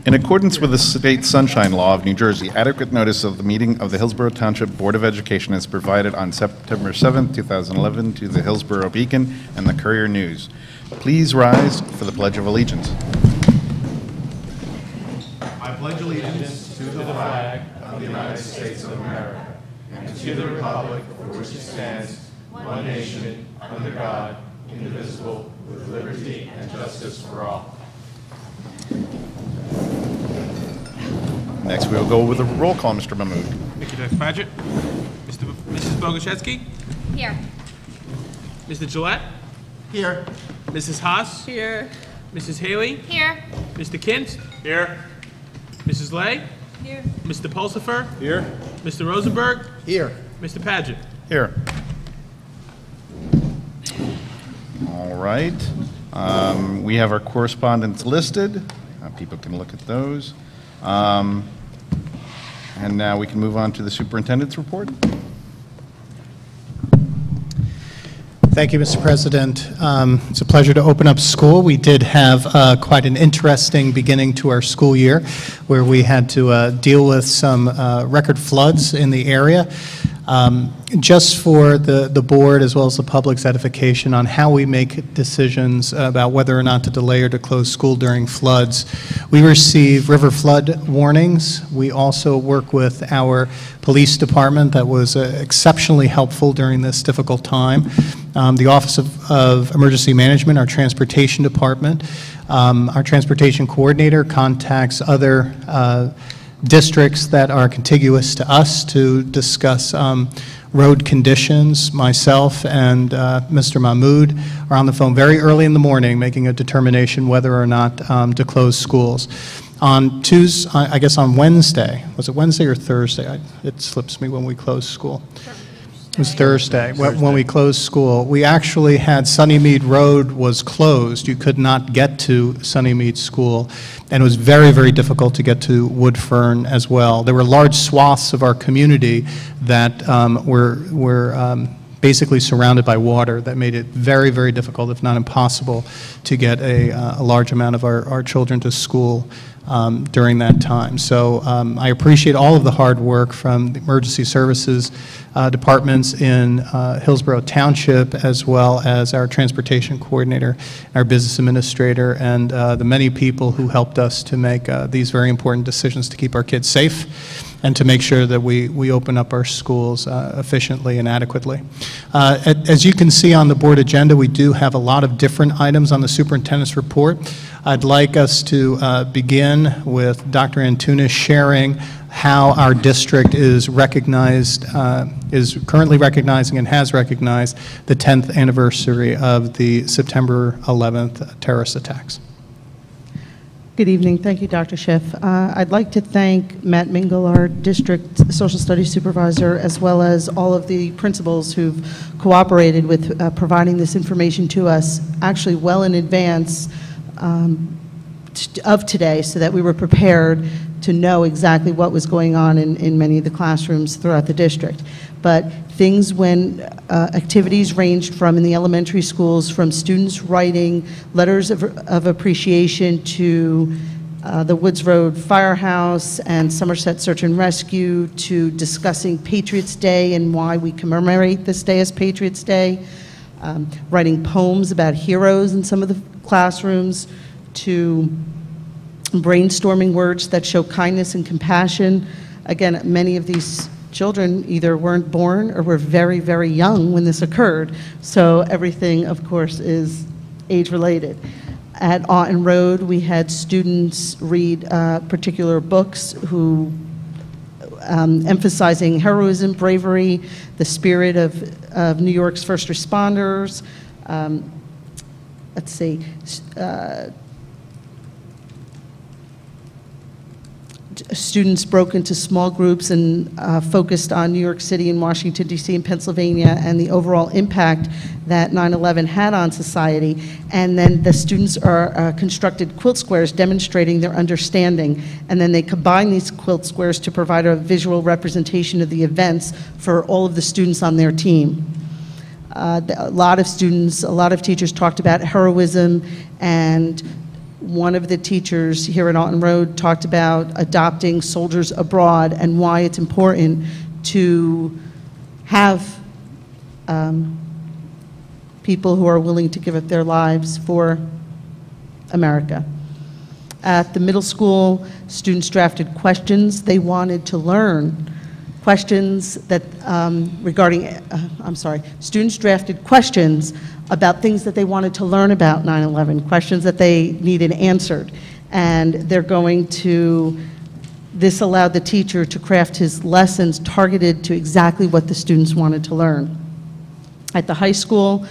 In accordance with the State Sunshine Law of New Jersey, adequate notice of the meeting of the Hillsborough Township Board of Education is provided on September 7, 2011 to the Hillsborough Beacon and the Courier News. Please rise for the Pledge of Allegiance. I pledge allegiance to the flag of the United States of America and to the republic for which it stands, one nation, under God, indivisible, with liberty and justice for all. Next, we will go with a roll call, Mr. Mahmood. Thank you, Dr. Paget. Mrs. Bogoshevsky? Here. Mr. Gillette? Here. Mrs. Haas? Here. Mrs. Haley? Here. Mr. Kint? Here. Mrs. Lay? Here. Mr. Pulsifer? Here. Mr. Rosenberg? Here. Mr. Paget? Here. All right. We have our correspondence listed. People can look at those. And now we can move on to the superintendent's report. Thank you, Mr. President. It's a pleasure to open up school. We did have quite an interesting beginning to our school year where we had to deal with some record floods in the area. Just for the board as well as the public's edification on how we make decisions about whether or not to delay or to close school during floods. We receive river flood warnings. We also work with our police department that was exceptionally helpful during this difficult time. The Office of Emergency Management, our transportation department, our transportation coordinator contacts other districts that are contiguous to us to discuss road conditions. Myself and Mr. Mahmood are on the phone very early in the morning making a determination whether or not to close schools. On Tuesday, I guess on Wednesday, was it Wednesday or Thursday? It slips me when we closed school. It was Thursday. When we closed school. We actually had Sunnymead Road was closed. You could not get to Sunnymead School, and it was very, very difficult to get to Woodfern as well. There were large swaths of our community that were basically surrounded by water that made it very, very difficult, if not impossible, to get a large amount of our children to school during that time. So I appreciate all of the hard work from the emergency services departments in Hillsborough Township, as well as our transportation coordinator, our business administrator, and the many people who helped us to make these very important decisions to keep our kids safe and to make sure that we open up our schools efficiently and adequately. As you can see on the board agenda, we do have a lot of different items on the superintendent's report. I'd like us to begin with Dr. Antunes sharing how our district is recognized, is currently recognizing and has recognized the 10th anniversary of the September 11th terrorist attacks. Good evening. Thank you, Dr. Schiff. I'd like to thank Matt Mingle, our district social studies supervisor, as well as all of the principals who've cooperated with providing this information to us actually well in advance of today, so that we were prepared to know exactly what was going on in many of the classrooms throughout the district. But things when activities ranged from, in the elementary schools, from students writing letters of appreciation to the Woods Road Firehouse and Somerset Search and Rescue, to discussing Patriots Day and why we commemorate this day as Patriots Day, writing poems about heroes in some of the classrooms, to brainstorming words that show kindness and compassion. Again, many of these children either weren't born or were very, very young when this occurred. So everything, of course, is age-related. At Auten Road, we had students read particular books who emphasizing heroism, bravery, the spirit of New York's first responders. Let's see. Students broke into small groups and focused on New York City and Washington, D.C. and Pennsylvania and the overall impact that 9/11 had on society. And then the students constructed quilt squares demonstrating their understanding. And then they combined these quilt squares to provide a visual representation of the events for all of the students on their team. A lot of students, a lot of teachers talked about heroism and one of the teachers here at Alton Road talked about adopting soldiers abroad and why it's important to have people who are willing to give up their lives for America. At the middle school, students drafted questions they wanted to learn. Questions that students drafted questions about things that they wanted to learn about 9/11, questions that they needed answered. And this allowed the teacher to craft his lessons targeted to exactly what the students wanted to learn. At the high school,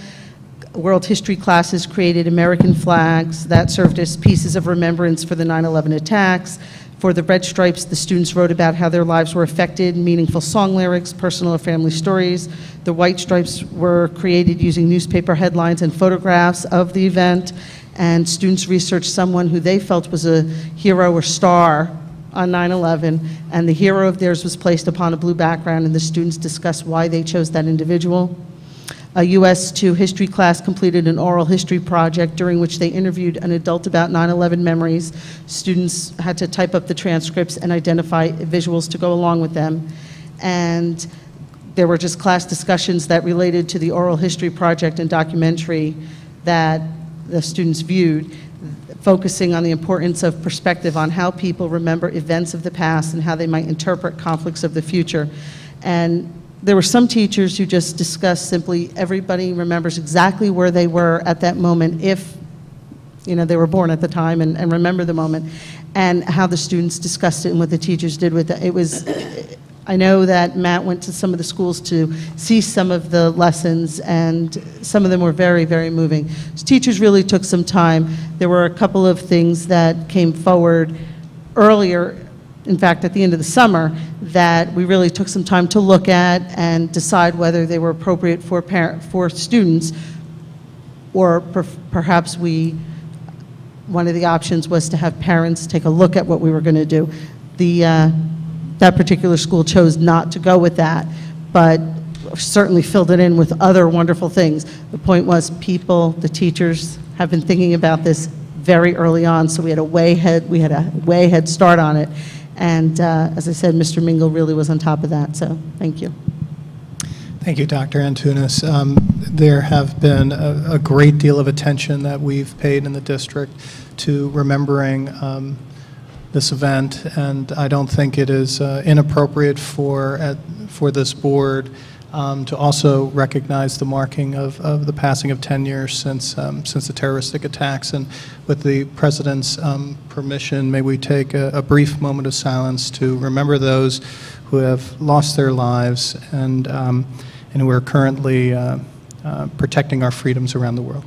world history classes created American flags that served as pieces of remembrance for the 9/11 attacks. For the red stripes, the students wrote about how their lives were affected, meaningful song lyrics, personal or family stories. The white stripes were created using newspaper headlines and photographs of the event, and students researched someone who they felt was a hero or star on 9/11, and the hero of theirs was placed upon a blue background, and the students discussed why they chose that individual. A US 2 history class completed an oral history project during which they interviewed an adult about 9/11 memories. Students had to type up the transcripts and identify visuals to go along with them. And there were just class discussions that related to the oral history project and documentary that the students viewed, focusing on the importance of perspective on how people remember events of the past and how they might interpret conflicts of the future. And there were some teachers who just discussed simply everybody remembers exactly where they were at that moment if they were born at the time and remember the moment, and how the students discussed it and what the teachers did with it. I know that Matt went to some of the schools to see some of the lessons, and some of them were very, very moving. So teachers really took some time. There were a couple of things that came forward earlier, in fact, at the end of the summer, that we really took some time to look at and decide whether they were appropriate for students, or perhaps one of the options was to have parents take a look at what we were going to do. That particular school chose not to go with that, but certainly filled it in with other wonderful things. The point was the teachers have been thinking about this very early on, so we had a way head start on it. And as I said, Mr. Mingle really was on top of that, so thank you. Thank you, Dr. Antunes. There have been a great deal of attention that we've paid in the district to remembering this event, and I don't think it is inappropriate for this board to also recognize the marking of the passing of 10 years since the terroristic attacks. And with the President's permission, may we take a brief moment of silence to remember those who have lost their lives and who are currently protecting our freedoms around the world.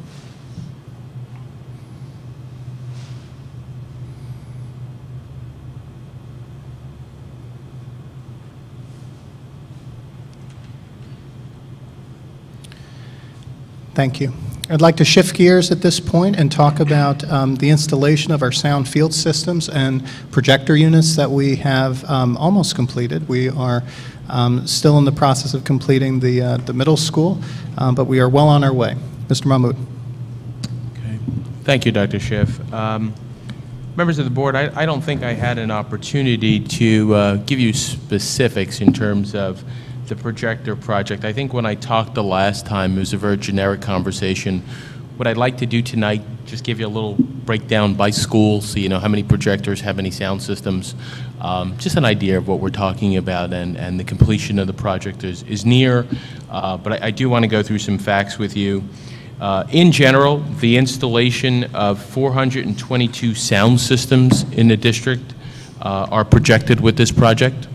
Thank you. I'd like to shift gears at this point and talk about the installation of our sound field systems and projector units that we have almost completed. We are still in the process of completing the middle school, but we are well on our way. Mr. Mahmood. Okay. Thank you, Dr. Schiff. Members of the board, I don't think I had an opportunity to give you specifics in terms of the projector project. I think when I talked the last time, it was a very generic conversation. What I'd like to do tonight, just give you a little breakdown by school so you know how many projectors, how many sound systems, just an idea of what we're talking about, and the completion of the project is near, but I do want to go through some facts with you. In general, the installation of 422 sound systems in the district are projected with this project.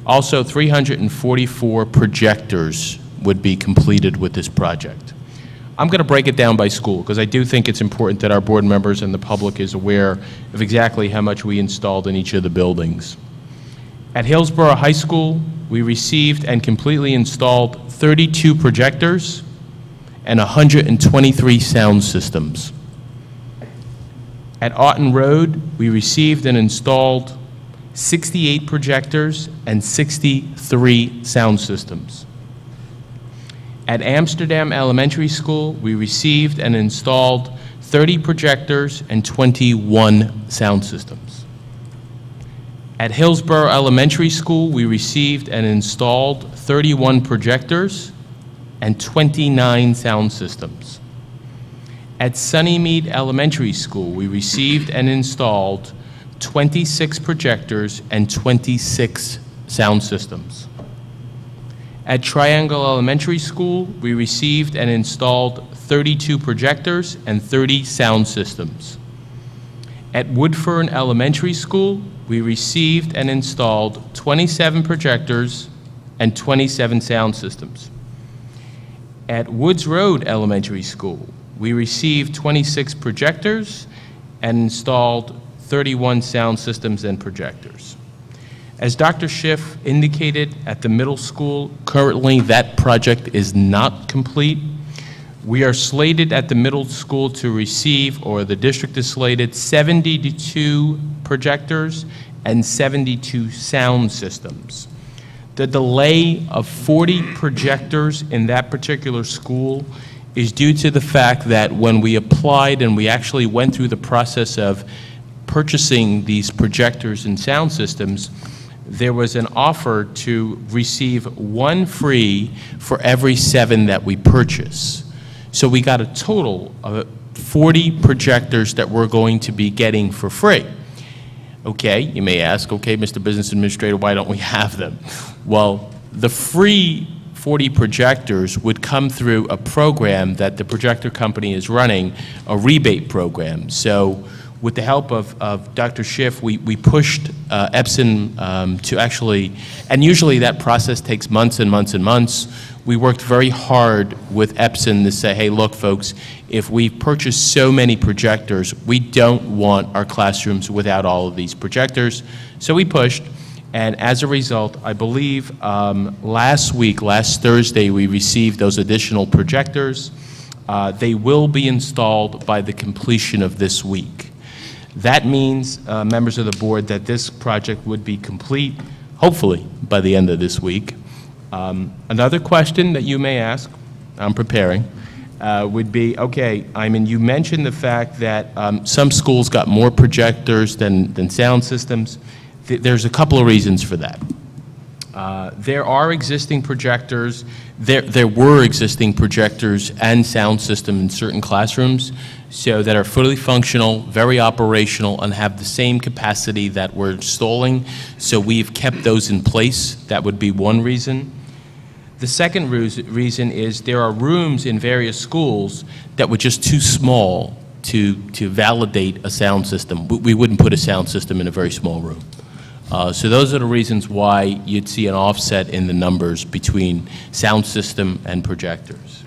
Also, 344 projectors would be completed with this project. I'm going to break it down by school because I do think it's important that our board members and the public is aware of exactly how much we installed in each of the buildings. At Hillsborough High School, we received and completely installed 32 projectors and 123 sound systems. At Alton Road, we received and installed 68 projectors and 63 sound systems. At Amsterdam Elementary School, we received and installed 30 projectors, and 21 sound systems. At Hillsborough Elementary School, we received and installed 31 projectors and 29 sound systems. At Sunnymead Elementary School, we received and installed 26 projectors and 26 sound systems. At Triangle Elementary School, we received and installed 32 projectors and 30 sound systems. At Woodfern Elementary School, we received and installed 27 projectors and 27 sound systems. At Woods Road Elementary School, we received 26 projectors and installed 31 sound systems and projectors. As Dr. Schiff indicated, at the middle school, currently that project is not complete. We are slated at the middle school to receive, or the district is slated, 72 projectors and 72 sound systems. The delay of 40 projectors in that particular school is due to the fact that when we applied and we actually went through the process of purchasing these projectors and sound systems, there was an offer to receive 1 free for every 7 that we purchase. So we got a total of 40 projectors that we're going to be getting for free. Okay, you may ask, okay, Mr. Business Administrator, why don't we have them? Well, the free 40 projectors would come through a program that the projector company is running, a rebate program. So with the help of Dr. Schiff, we pushed Epson to actually, and usually that process takes months and months and months. We worked very hard with Epson to say, hey, look, folks, if we purchase so many projectors, we don't want our classrooms without all of these projectors. So we pushed, and as a result, I believe last Thursday, we received those additional projectors. They will be installed by the completion of this week. That means, members of the board, that this project would be complete, hopefully, by the end of this week. Another question that you may ask, I'm preparing, would be, okay, you mentioned the fact that some schools got more projectors than sound systems. There's a couple of reasons for that. There are existing projectors, there were existing projectors and sound system in certain classrooms, so that are fully functional, very operational, and have the same capacity that we're installing. So we've kept those in place. That would be one reason. The second reason is there are rooms in various schools that were just too small to validate a sound system. We wouldn't put a sound system in a very small room. So those are the reasons why you'd see an offset in the numbers between sound system and projectors.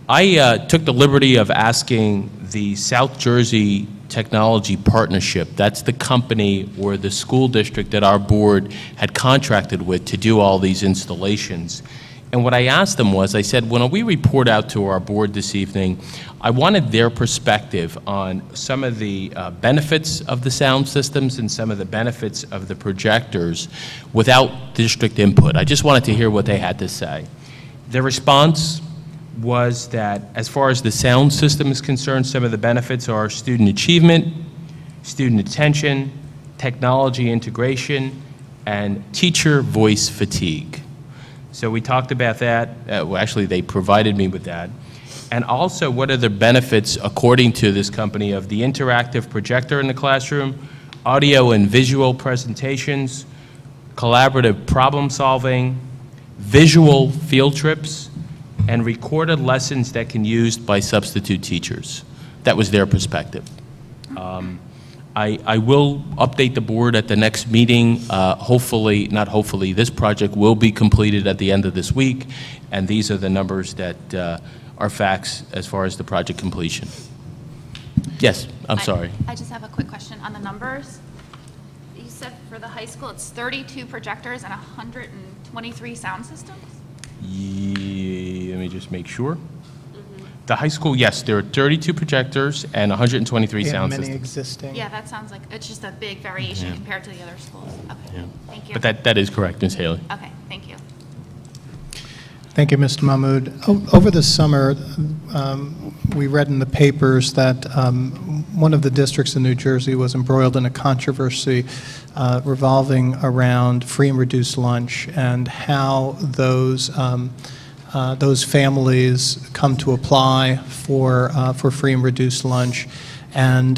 I took the liberty of asking the South Jersey Technology Partnership, that's the company or the school district that our board had contracted with to do all these installations. And what I asked them was, I said, when we report out to our board this evening, I wanted their perspective on some of the benefits of the sound systems and some of the benefits of the projectors without district input. I just wanted to hear what they had to say. Their response was that as far as the sound system is concerned, some of the benefits are student achievement, student attention, technology integration, and teacher voice fatigue. So we talked about that. Well, actually, they provided me with that. And also, what are the benefits, according to this company, of the interactive projector in the classroom, audio and visual presentations, collaborative problem solving, visual field trips, and recorded lessons that can be used by substitute teachers. That was their perspective. I will update the board at the next meeting. Hopefully, not hopefully, this project will be completed at the end of this week, and these are the numbers that are facts as far as the project completion. Yes, I'm sorry. I just have a quick question on the numbers. You said for the high school, it's 32 projectors and 123 sound systems? Yeah, let me just make sure. The high school, yes, there are 32 projectors and 123 sound many systems. existing. Yeah, that sounds like, it's just a big variation compared to the other schools. Okay, thank you. But that is correct, Ms. Haley. Okay, thank you. Thank you, Mr. Mahmood. Over the summer, we read in the papers that one of the districts in New Jersey was embroiled in a controversy revolving around free and reduced lunch and how those families come to apply for free and reduced lunch. And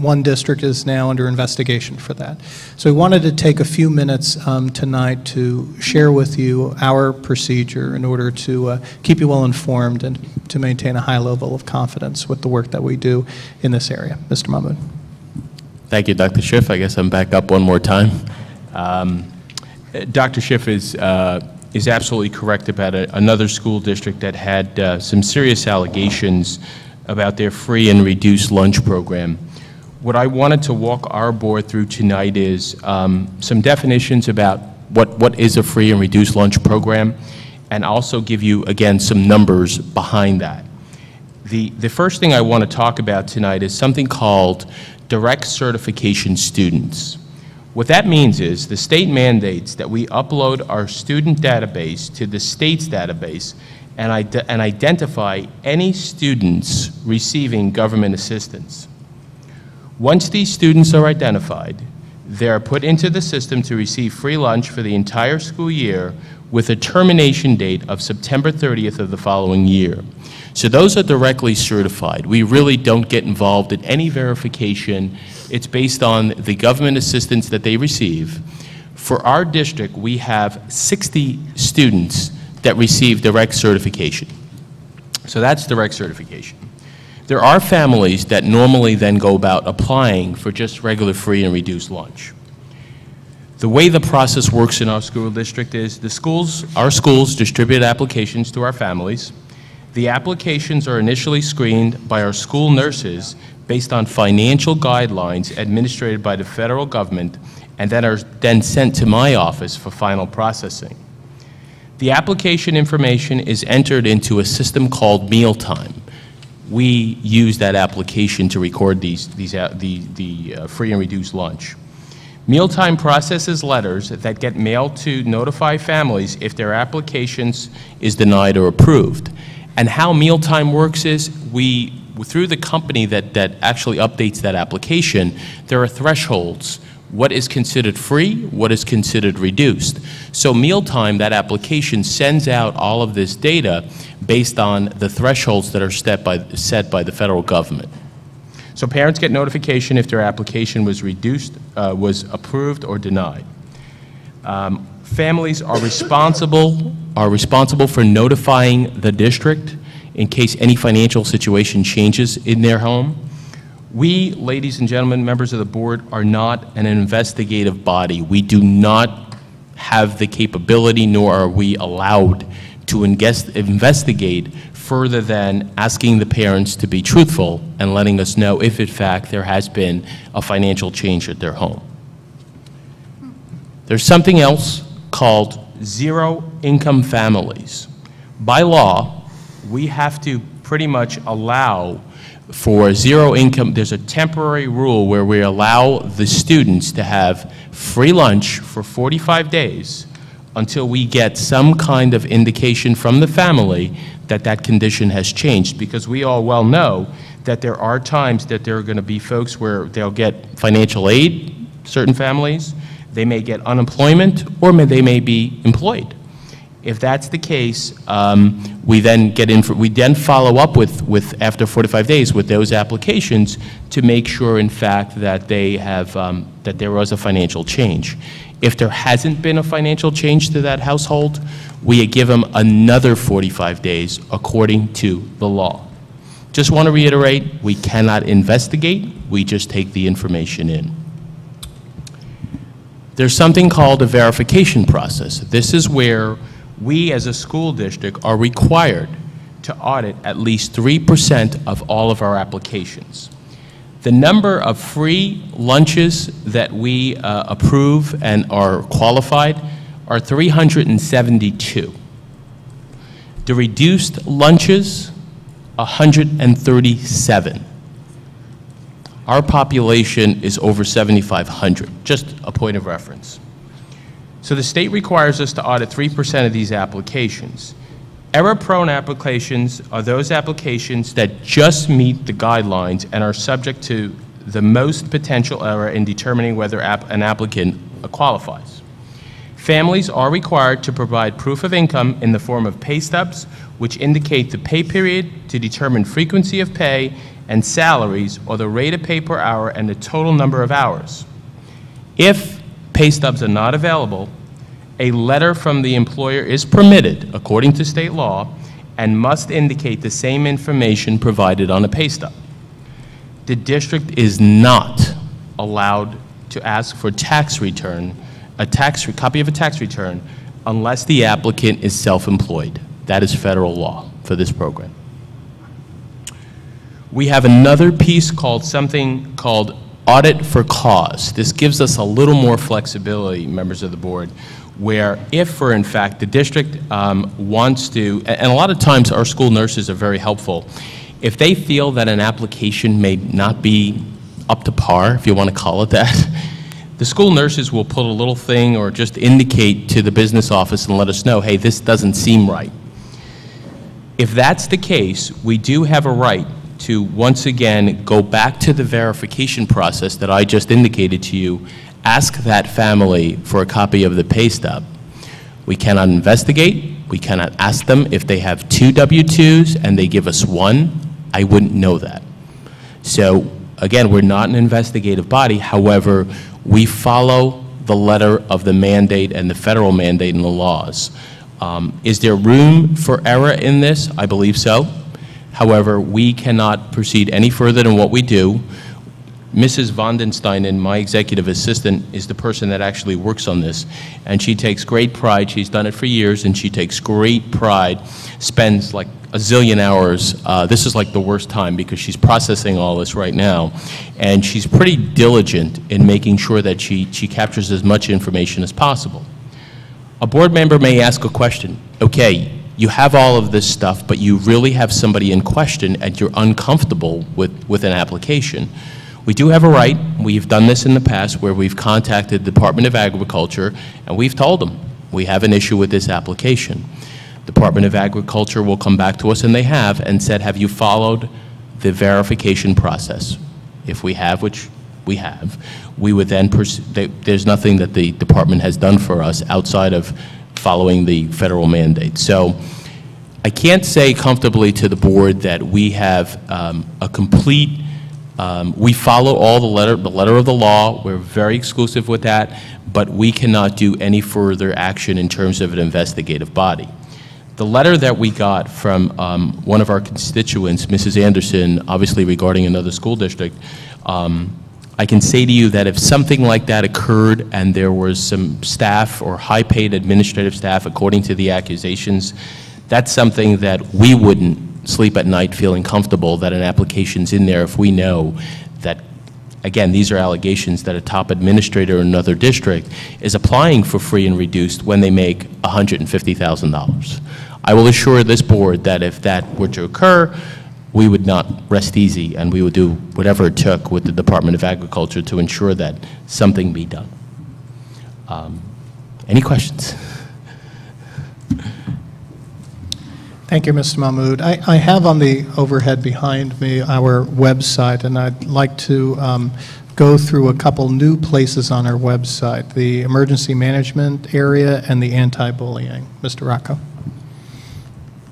one district is now under investigation for that. So we wanted to take a few minutes tonight to share with you our procedure in order to keep you well informed and to maintain a high level of confidence with the work that we do in this area. Mr. Mahmood. Thank you, Dr. Schiff. I guess I'm back up one more time. Dr. Schiff is absolutely correct about another school district that had some serious allegations about their free and reduced lunch program. What I wanted to walk our board through tonight is some definitions about what is a free and reduced lunch program, and also give you, again, some numbers behind that. The first thing I want to talk about tonight is something called direct certification students. What that means is the state mandates that we upload our student database to the state's database and identify any students receiving government assistance. Once these students are identified, they're put into the system to receive free lunch for the entire school year with a termination date of September 30th of the following year. So those are directly certified. We really don't get involved in any verification. It's based on the government assistance that they receive. For our district, we have 60 students that receive direct certification. So that's direct certification. There are families that normally then go about applying for just regular free and reduced lunch. The way the process works in our school district is our schools distribute applications to our families. The applications are initially screened by our school nurses based on financial guidelines administered by the federal government, and that are then sent to my office for final processing. The application information is entered into a system called Mealtime. We use that application to record the free and reduced lunch. Mealtime processes letters that get mailed to notify families if their applications is denied or approved. And how Mealtime works is through the company that actually updates that application, there are thresholds. What is considered free, what is considered reduced. So Mealtime, that application, sends out all of this data based on the thresholds that are set by the federal government. So parents get notification if their application was reduced, was approved or denied. Families are responsible for notifying the district in case any financial situation changes in their home. We, ladies and gentlemen, members of the board, are not an investigative body. We do not have the capability, nor are we allowed to investigate further than asking the parents to be truthful and letting us know if, in fact, there has been a financial change at their home. There's something else called zero-income families. By law, we have to pretty much allow for zero income. There's a temporary rule where we allow the students to have free lunch for 45 days until we get some kind of indication from the family that that condition has changed, because we all well know that there are times that there are going to be folks where they'll get financial aid, certain families, they may get unemployment, or they may be employed. If that's the case, we then follow up with after 45 days with those applications to make sure, in fact, that they have that there was a financial change. If there hasn't been a financial change to that household, we give them another 45 days according to the law. Just want to reiterate, we cannot investigate, we just take the information in. There's something called a verification process. This is where we as a school district are required to audit at least 3% of all of our applications. The number of free lunches that we approve and are qualified are 372. The reduced lunches, 137. Our population is over 7,500, just a point of reference. So the state requires us to audit 3% of these applications. Error-prone applications are those applications that just meet the guidelines and are subject to the most potential error in determining whether an applicant qualifies. Families are required to provide proof of income in the form of pay stubs, which indicate the pay period to determine frequency of pay and salaries, or the rate of pay per hour and the total number of hours. If pay stubs are not available, a letter from the employer is permitted, according to state law, and must indicate the same information provided on a pay stub. The district is not allowed to ask for tax return, copy of a tax return, unless the applicant is self-employed. That is federal law for this program. We have another piece called audit for cause. This gives us a little more flexibility, members of the board, where if, for in fact, the district wants to, and a lot of times our school nurses are very helpful, if they feel that an application may not be up to par, if you want to call it that, the school nurses will put a little thing or just indicate to the business office and let us know, hey, this doesn't seem right. If that's the case, we do have a right to once again go back to the verification process that I just indicated to you, ask that family for a copy of the pay stub. We cannot investigate. We cannot ask them if they have 2 W-2s and they give us 1. I wouldn't know that. So again, we're not an investigative body. However, we follow the letter of the mandate and the federal mandate and the laws. Is there room for error in this? I believe so. However, we cannot proceed any further than what we do. Mrs. Vondenstein, my executive assistant, is the person that actually works on this, and she takes great pride. She's done it for years, and she takes great pride, spends like a zillion hours. This is like the worst time because she's processing all this right now, and she's pretty diligent in making sure that she captures as much information as possible. A board member may ask a question. Okay, you have all of this stuff, but you really have somebody in question and you're uncomfortable with an application. We do have a right. We've done this in the past where we've contacted the Department of Agriculture and we've told them we have an issue with this application. Department of Agriculture will come back to us, and they have, and said, have you followed the verification process? If we have, which we have, we would then there's nothing that the department has done for us outside of following the federal mandate. So I can't say comfortably to the board that we have a complete, we follow all the letter of the law. We're very exclusive with that, but we cannot do any further action in terms of an investigative body. The letter that we got from one of our constituents, Mrs. Anderson, obviously regarding another school district, I can say to you that if something like that occurred and there was some staff or high-paid administrative staff, according to the accusations, that's something that we wouldn't sleep at night feeling comfortable that an application's in there if we know that, again, these are allegations that a top administrator in another district is applying for free and reduced when they make $150,000. I will assure this board that if that were to occur, we would not rest easy, and we would do whatever it took with the Department of Agriculture to ensure that something be done. Any questions? Thank you, Mr. Mahmood. I have on the overhead behind me our website, and I'd like to go through a couple new places on our website, the emergency management area and the anti-bullying. Mr. Rocco.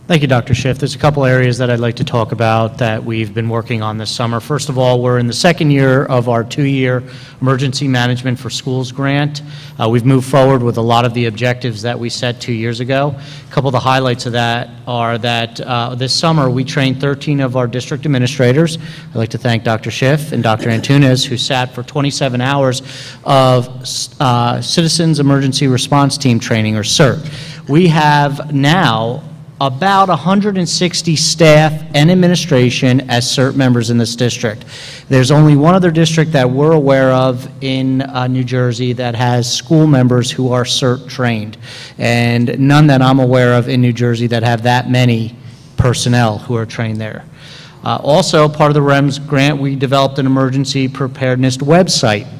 Thank you, Dr. Schiff. There's a couple areas that I'd like to talk about that we've been working on this summer. First of all, we're in the second year of our 2-year Emergency Management for Schools grant. We've moved forward with a lot of the objectives that we set 2 years ago. A couple of the highlights of that are that this summer we trained 13 of our district administrators. I'd like to thank Dr. Schiff and Dr. Antunes, who sat for 27 hours of Citizens Emergency Response Team training, or CERT. We have now about 160 staff and administration as CERT members in this district. There's only one other district that we're aware of in New Jersey that has school members who are CERT trained, and none that I'm aware of in New Jersey that have that many personnel who are trained there. Also, part of the REMS grant, we developed an emergency preparedness website.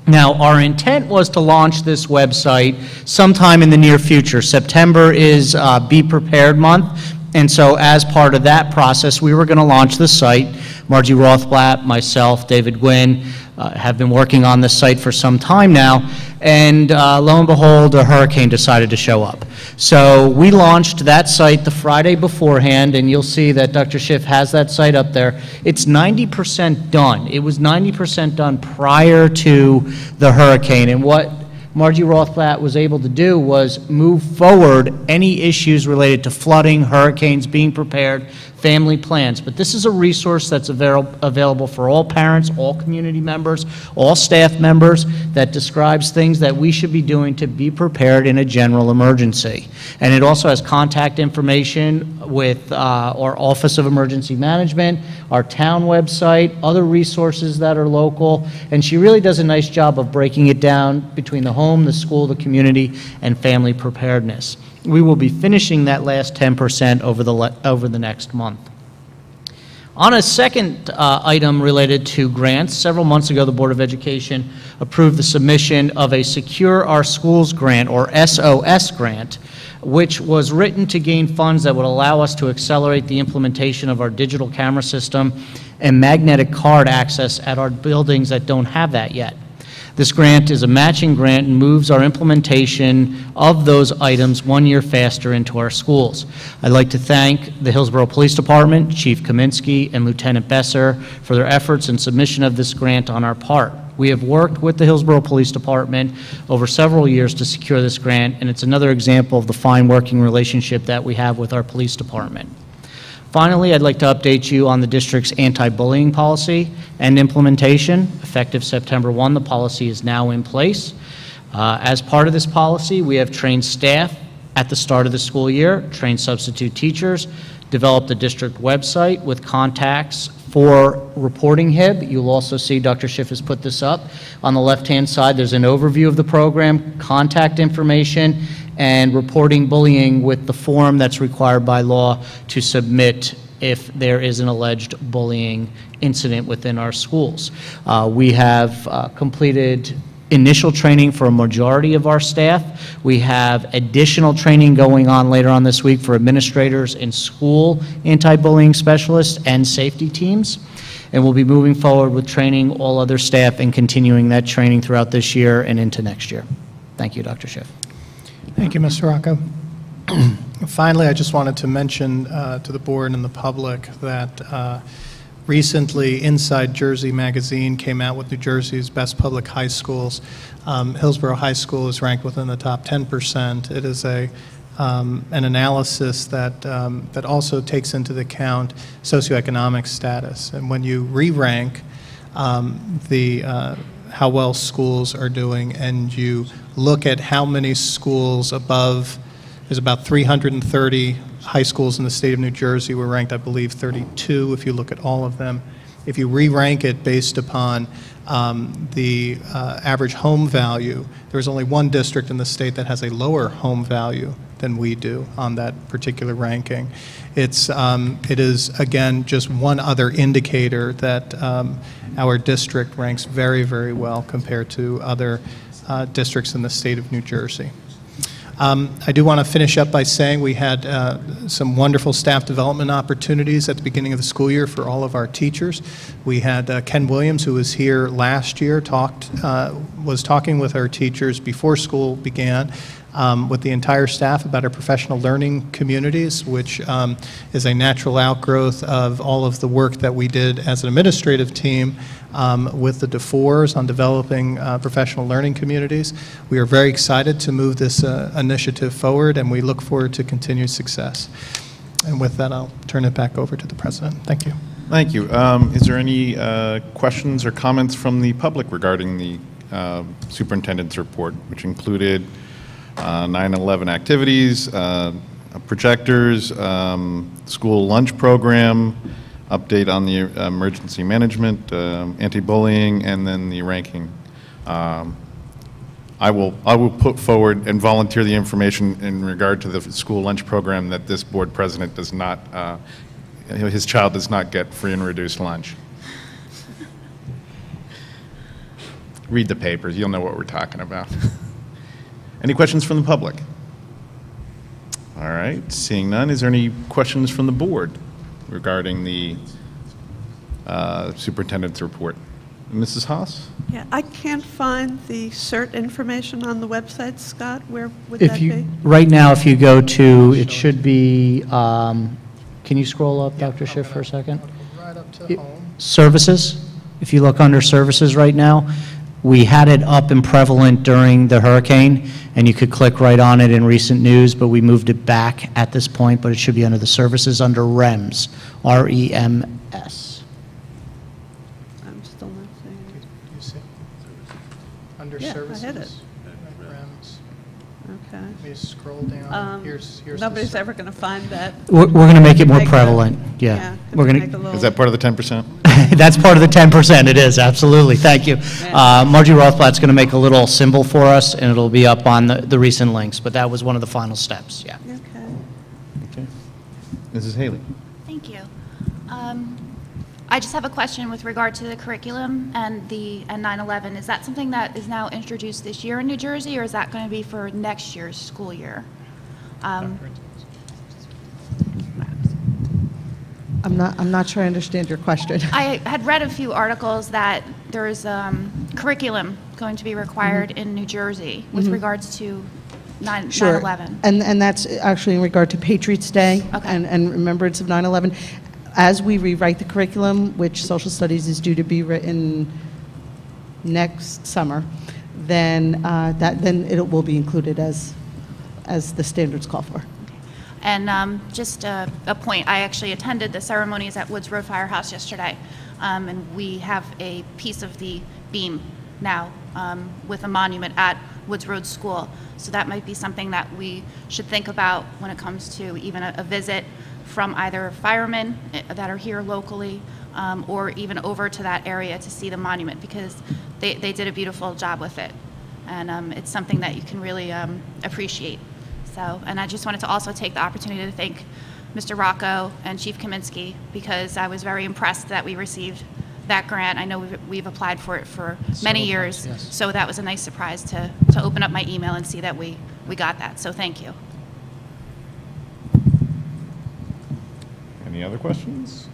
Now, our intent was to launch this website sometime in the near future. September is Be Prepared Month, and so as part of that process, we were going to launch the site. Margie Rothblatt, myself, David Gwynn have been working on this site for some time now, and lo and behold, a hurricane decided to show up. So we launched that site the Friday beforehand, and you'll see that Dr. Schiff has that site up there. It's 90% done. It was 90% done prior to the hurricane, and what Margie Rothblatt was able to do was move forward any issues related to flooding, hurricanes, being prepared, family plans. But this is a resource that's available for all parents, all community members, all staff members, that describes things that we should be doing to be prepared in a general emergency. And it also has contact information with our Office of Emergency Management, our town website, other resources that are local, and she really does a nice job of breaking it down between the home, the school, the community, and family preparedness. We will be finishing that last 10% over the next month. On a second item related to grants, several months ago the Board of Education approved the submission of a Secure Our Schools grant, or SOS grant, which was written to gain funds that would allow us to accelerate the implementation of our digital camera system and magnetic card access at our buildings that don't have that yet. This grant is a matching grant and moves our implementation of those items 1 year faster into our schools. I'd like to thank the Hillsborough Police Department, Chief Kaminsky, and Lieutenant Besser for their efforts in submission of this grant on our part. We have worked with the Hillsborough Police Department over several years to secure this grant, and it's another example of the fine working relationship that we have with our police department. Finally, I'd like to update you on the district's anti-bullying policy and implementation. Effective September 1, the policy is now in place. As part of this policy, we have trained staff at the start of the school year, trained substitute teachers, developed a district website with contacts for reporting HIB. You'll also see Dr. Schiff has put this up. On the left-hand side, there's an overview of the program, contact information, and reporting bullying with the form that's required by law to submit if there is an alleged bullying incident within our schools. We have completed initial training for a majority of our staff. We have additional training going on later on this week for administrators and school anti-bullying specialists and safety teams. And we'll be moving forward with training all other staff and continuing that training throughout this year and into next year. Thank you, Dr. Schiff. Thank you, Mr. Rocco. Finally, I just wanted to mention to the board and the public that recently Inside Jersey magazine came out with New Jersey's best public high schools. Hillsborough High School is ranked within the top 10%. It is an analysis that also takes into account socioeconomic status. And when you re-rank how well schools are doing, and you look at how many schools above, there's about 330 high schools in the state of New Jersey. We're ranked, I believe, 32 if you look at all of them. If you re-rank it based upon the average home value, there's only one district in the state that has a lower home value than we do on that particular ranking. It is, again, just one other indicator that our district ranks very, very well compared to other districts in the state of New Jersey. I do want to finish up by saying we had some wonderful staff development opportunities at the beginning of the school year for all of our teachers. We had Ken Williams, who was here last year, was talking with our teachers before school began, with the entire staff about our professional learning communities, which is a natural outgrowth of all of the work that we did as an administrative team with the DeFores on developing professional learning communities. We are very excited to move this initiative forward, and we look forward to continued success. And with that, I'll turn it back over to the President. Thank you. Thank you. Is there any questions or comments from the public regarding the superintendent's report, which included 9/11 activities, projectors, school lunch program, update on the emergency management, anti-bullying, and then the ranking? I will put forward and volunteer the information in regard to the school lunch program that this board president does not, his child does not get free and reduced lunch. read the papers. You'll know what we're talking about. Any questions from the public? All right, seeing none, is there any questions from the board regarding the superintendent's report? Mrs. Haas? Yeah, I can't find the CERT information on the website, Scott. Where would If that you, be? right now, if you go to, it should be, can you scroll up, Dr. Schiff, for a second? Right up to home. Services, if you look under services right now, we had it up and prevalent during the hurricane, and you could click right on it in recent news, but we moved it back at this point, but it should be under the services under REMS, R-E-M-S. I'm still not seeing it. You see? Under Yeah, I services. hit it. REMS. Okay. We scroll down. Here's the Nobody's cert. ever going to find that. We're going to make it more Make prevalent, Yeah. yeah. could We're we going make a to, little- Is that part of the 10%? that's part of the 10%, it is, absolutely, thank you. Yeah. Margie Rothblatt's going to make a little symbol for us, and it'll be up on the recent links, but that was one of the final steps, yeah. Okay. Okay. Mrs. Haley? Thank you. I just have a question with regard to the curriculum and 9/11. Is that something that is now introduced this year in New Jersey, or is that going to be for next year's school year? I'm not sure I understand your question. I had read a few articles that there is curriculum going to be required in New Jersey with regards to 9/11. And that's actually in regard to Patriots' Day Okay. and remembrance of 9/11. As we rewrite the curriculum, which social studies is due to be written next summer, then then it will be included as the standards call for. And just a point, I actually attended the ceremonies at Woods Road Firehouse yesterday, and we have a piece of the beam now with a monument at Woods Road School. So that might be something that we should think about when it comes to even a visit from either firemen that are here locally or even over to that area to see the monument, because they did a beautiful job with it. And it's something that you can really appreciate. So, and I just wanted to also take the opportunity to thank Mr. Rocco and Chief Kaminsky, because I was very impressed that we received that grant. I know we've applied for it for many years, yes. so that was a nice surprise to open up my email and see that we got that. So thank you. Any other questions?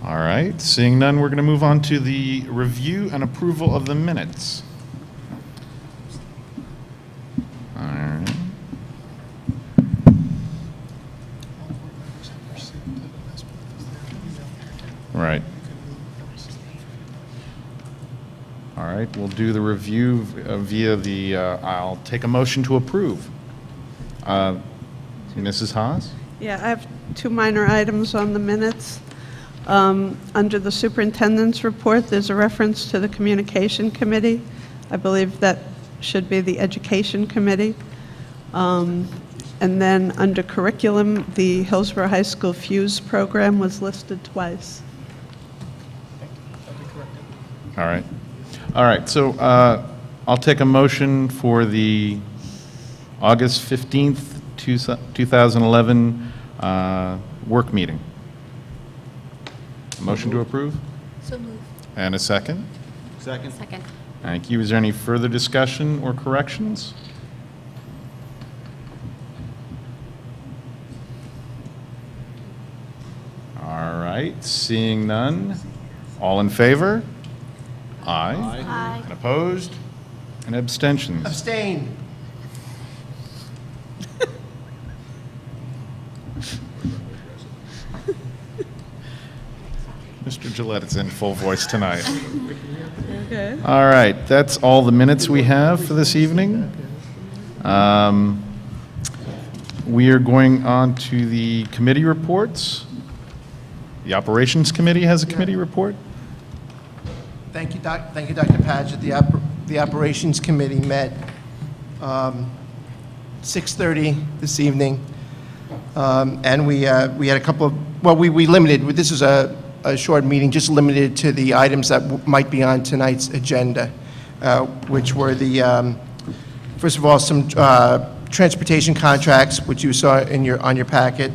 All right, seeing none, we're going to move on to the review and approval of the minutes. All right. Right. All right, we'll do the review via the, I'll take a motion to approve. Mrs. Haas? Yeah, I have two minor items on the minutes. Under the superintendent's report, there's a reference to the communication committee. I believe that should be the education committee. And then under curriculum, the Hillsborough High School Fuse program was listed twice. All right. All right, so I'll take a motion for the August 15th, 2011 work meeting. A motion to approve? So moved. And a second? Second. Second. Thank you. Is there any further discussion or corrections? All right, seeing none. All in favor? Aye. Aye. And opposed? And abstentions? Abstain. Mr. Gillette is in full voice tonight. Okay. All right, that's all the minutes we have for this evening. We are going on to the committee reports. The Operations Committee has a committee report. Thank you, Dr. Padgett. The Operations Committee met 6:30 this evening, and we had a couple of, well, we limited, this is a short meeting, just limited to the items that might be on tonight's agenda, which were the, first of all, some transportation contracts, which you saw in on your packet,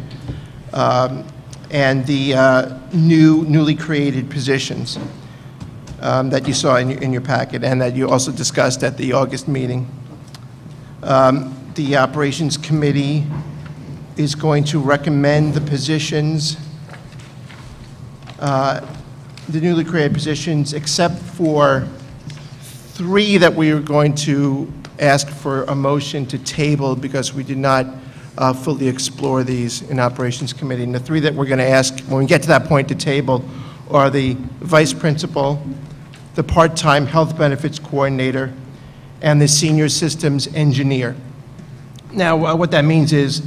and the newly created positions. that you saw in your packet and that you also discussed at the August meeting. The Operations Committee is going to recommend the positions, the newly created positions, except for 3 that we are going to ask for a motion to table because we did not fully explore these in Operations Committee. And the 3 that we're going to ask when we get to that point to table are the Vice Principal, the Part-Time Health Benefits Coordinator, and the Senior Systems Engineer. Now, what that means is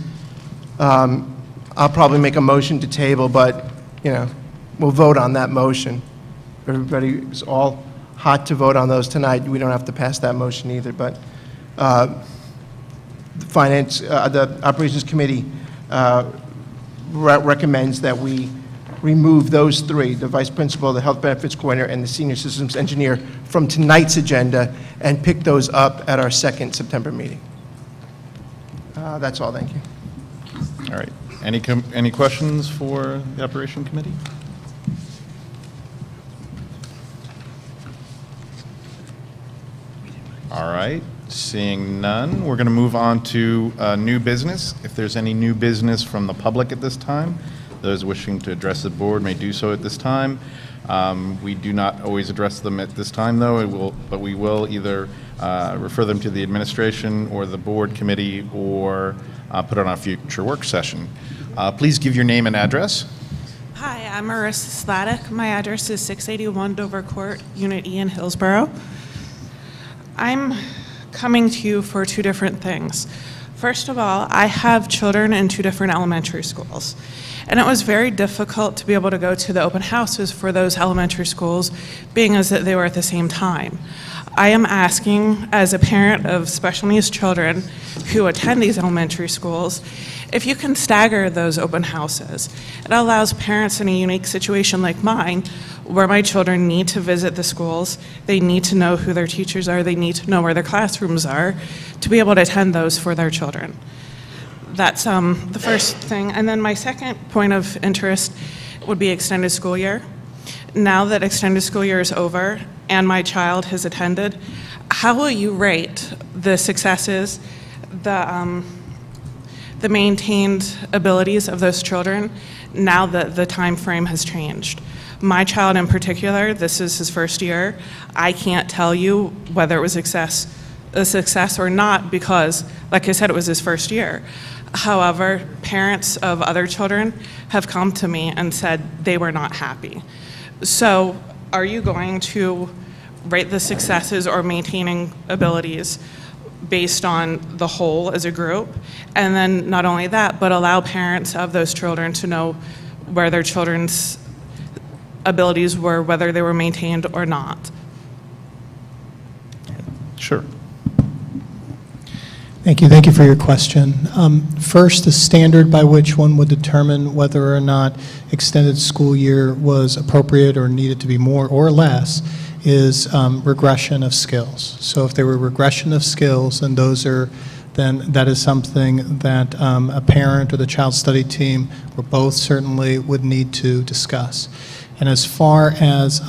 I'll probably make a motion to table, but, we'll vote on that motion. Everybody is all hot to vote on those tonight. We don't have to pass that motion either, but the Operations Committee recommends that we remove those 3, the Vice Principal, the Health Benefits Coordinator, and the Senior Systems Engineer, from tonight's agenda and pick those up at our second September meeting. That's all, thank you. All right. Any questions for the Operation Committee? All right. Seeing none, we're going to move on to new business. If there's any new business from the public at this time, those wishing to address the board may do so at this time. We do not always address them at this time, though, but we will either refer them to the administration or the board committee or put on a future work session. Please give your name and address. Hi, I'm Marissa Sladek. My address is 681 Dover Court, Unit E in Hillsborough. I'm coming to you for 2 different things. First of all, I have children in 2 different elementary schools, and it was very difficult to be able to go to the open houses for those elementary schools, being as that they were at the same time. I am asking, as a parent of special needs children who attend these elementary schools, if you can stagger those open houses. It allows parents in a unique situation like mine, where my children need to visit the schools, they need to know who their teachers are, they need to know where their classrooms are, to be able to attend those for their children. That's the first thing. And then my second point of interest would be extended school year. Now that extended school year is over and my child has attended, how will you rate the successes, the maintained abilities of those children now that the time frame has changed? My child in particular, this is his first year. I can't tell you whether it was a success or not because, like I said, it was his first year. However, parents of other children have come to me and said they were not happy. So are you going to rate the successes or maintaining abilities based on the whole as a group? And then not only that, but allow parents of those children to know where their children's abilities were, whether they were maintained or not? Sure. Thank you. Thank you for your question. First, the standard by which one would determine whether or not extended school year was appropriate or needed to be more or less is regression of skills. So if there were regression of skills, then that is something that a parent or the child study team or both certainly would need to discuss. And as far as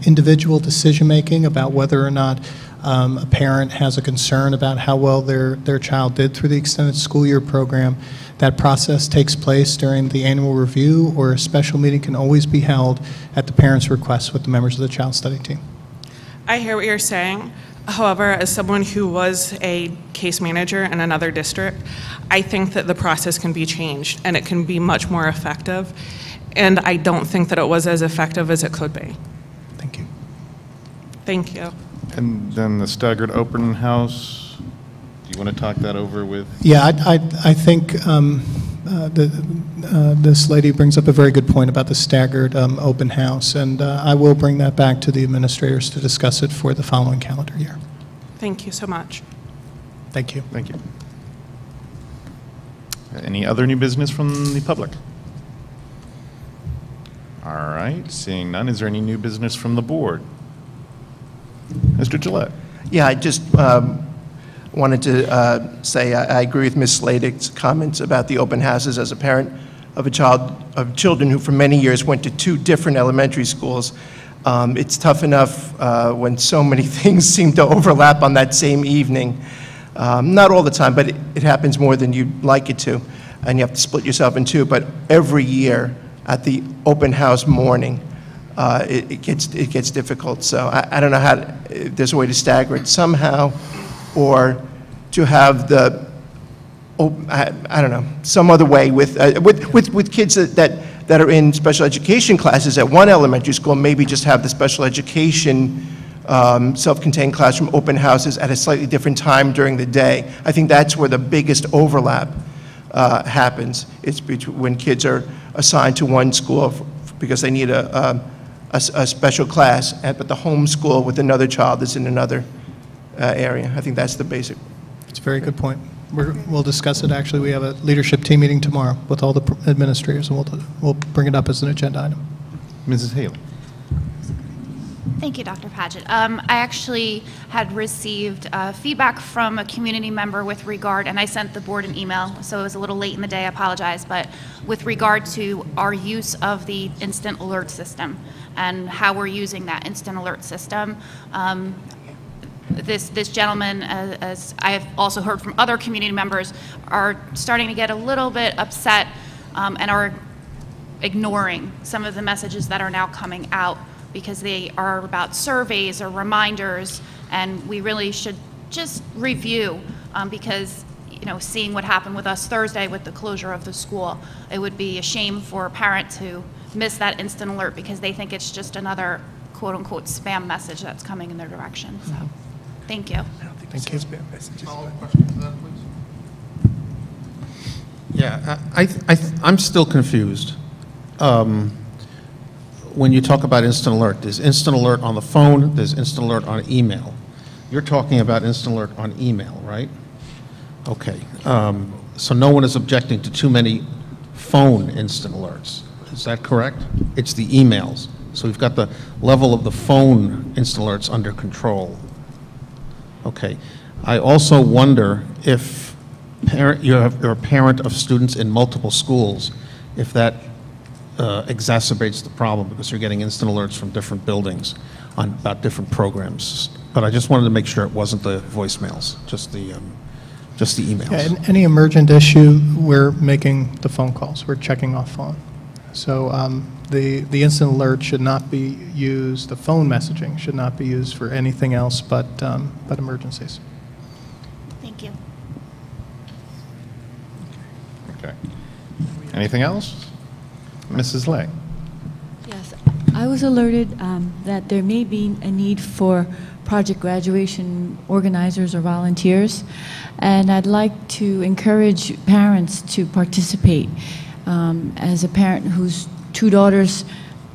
individual decision-making about whether or not a parent has a concern about how well their child did through the extended school year program, that process takes place during the annual review, or a special meeting can always be held at the parent's request with the members of the child study team. I hear what you're saying. However, as someone who was a case manager in another district, I think that the process can be changed and it can be much more effective. And I don't think that it was as effective as it could be. Thank you. Thank you. And then the staggered open house, do you want to talk that over with? Yeah, I think this lady brings up a very good point about the staggered open house, and I will bring that back to the administrators to discuss it for the following calendar year. Thank you so much. Thank you. Thank you. Any other new business from the public? All right, seeing none, is there any new business from the board? Mr. Gillette. Yeah, I just wanted to say I agree with Ms. Sladek's comments about the open houses. As a parent of children who for many years went to 2 different elementary schools, It's tough enough when so many things seem to overlap on that same evening. Not all the time, but it happens more than you'd like it to, and you have to split yourself in two. But every year at the open house morning, it gets difficult. So I don't know if there's a way to stagger it somehow, or to have I don't know, some other way with kids that are in special education classes at one elementary school, maybe just have the special education self-contained classroom open houses at a slightly different time during the day. I think that's where the biggest overlap happens. It's when kids are assigned to one school because they need a special class, but the home school with another child is in another area. I think that's the basic. It's a very good point. We'll discuss it. Actually, we have a leadership team meeting tomorrow with all the administrators, and we'll bring it up as an agenda item. Mrs. Haley. Thank you, Dr. Padgett. I actually had received feedback from a community member with regard, and I sent the board an email, so it was a little late in the day, I apologize, but with regard to our use of the instant alert system and how we're using that instant alert system. This gentleman, as I have also heard from other community members, are starting to get a little bit upset and are ignoring some of the messages that are now coming out because they are about surveys or reminders, and we really should just review because, you know, seeing what happened with us Thursday with the closure of the school, it would be a shame for a parent to miss that instant alert because they think it's just another quote-unquote spam message that's coming in their direction. So. Thank you. Thank you. Yeah, I'm still confused. When you talk about instant alert, there's instant alert on the phone, there's instant alert on email. You're talking about instant alert on email, right? Okay. So no one is objecting to too many phone instant alerts. Is that correct? It's the emails. So we've got the level of the phone instant alerts under control. Okay. I also wonder if you're a parent of students in multiple schools, if that exacerbates the problem because you're getting instant alerts from different buildings about different programs. But I just wanted to make sure it wasn't the voicemails, just the emails. Yeah, in any emergent issue, we're making the phone calls. We're checking off phone. So the instant alert should not be used, the phone messaging should not be used for anything else but emergencies. Thank you. Okay. Anything else? Mrs. Lay. Yes, I was alerted that there may be a need for project graduation organizers or volunteers, and I'd like to encourage parents to participate. As a parent whose two daughters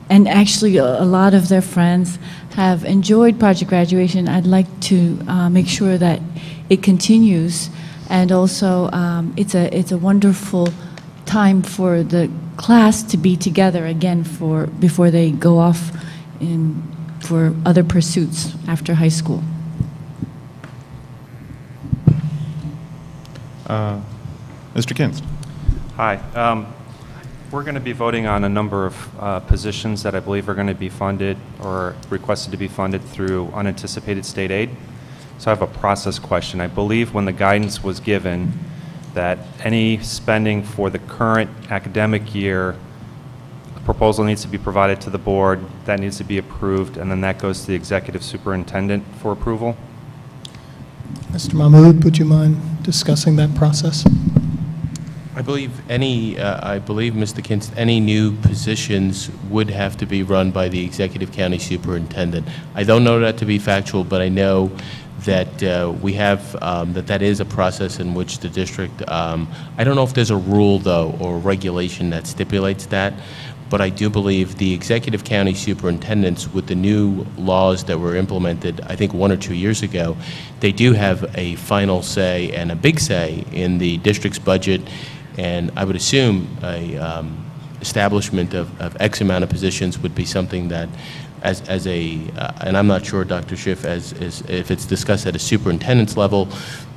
and actually a lot of their friends have enjoyed project graduation, I'd like to make sure that it continues, and also it's a wonderful time for the class to be together again before they go off for other pursuits after high school. Mr. Kinst. Hi. We're going to be voting on a number of positions that I believe are going to be funded or requested to be funded through unanticipated state aid. So I have a process question. I believe when the guidance was given that any spending for the current academic year, the proposal needs to be provided to the board, that needs to be approved, and then that goes to the executive superintendent for approval. Mr. Mahmood, would you mind discussing that process? I believe Mr. Kinst, any new positions would have to be run by the executive county superintendent. I don't know that to be factual, but I know that we have, that is a process in which the district, I don't know if there's a rule, though, or regulation that stipulates that, but I do believe the executive county superintendents, with the new laws that were implemented, I think 1 or 2 years ago, they do have a final say and a big say in the district's budget, and I would assume a establishment of X amount of positions would be something that as a, and I'm not sure, Dr. Schiff, if it's discussed at a superintendent's level,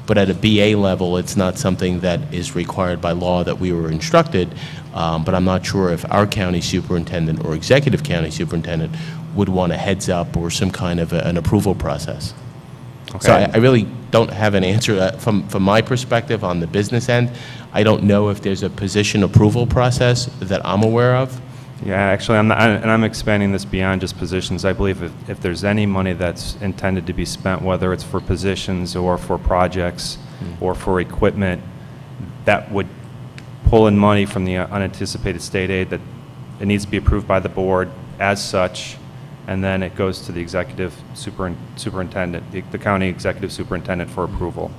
but at a BA level, it's not something that is required by law that we were instructed, but I'm not sure if our county superintendent or executive county superintendent would want a heads up or some kind of an approval process. Okay. So I really don't have an answer from my perspective on the business end. I don't know if there's a position approval process that I'm aware of. Yeah, actually, I'm expanding this beyond just positions. I believe if there's any money that's intended to be spent, whether it's for positions or for projects or for equipment, that would pull in money from the unanticipated state aid, that it needs to be approved by the board as such, and then it goes to the executive superintendent, the county executive superintendent for approval.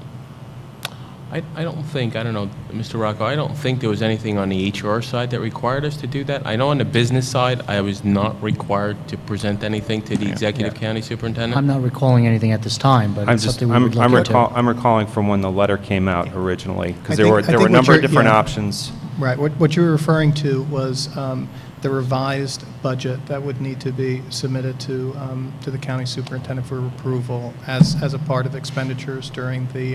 I don't know, Mr. Rocco, I don't think there was anything on the HR side that required us to do that. I know on the business side, I was not required to present anything to the executive county superintendent. I'm not recalling anything at this time, but it's something we would look into. I'm recalling from when the letter came out originally, because there were a number of different options. Right. What you were referring to was the revised budget that would need to be submitted to the county superintendent for approval as a part of expenditures during the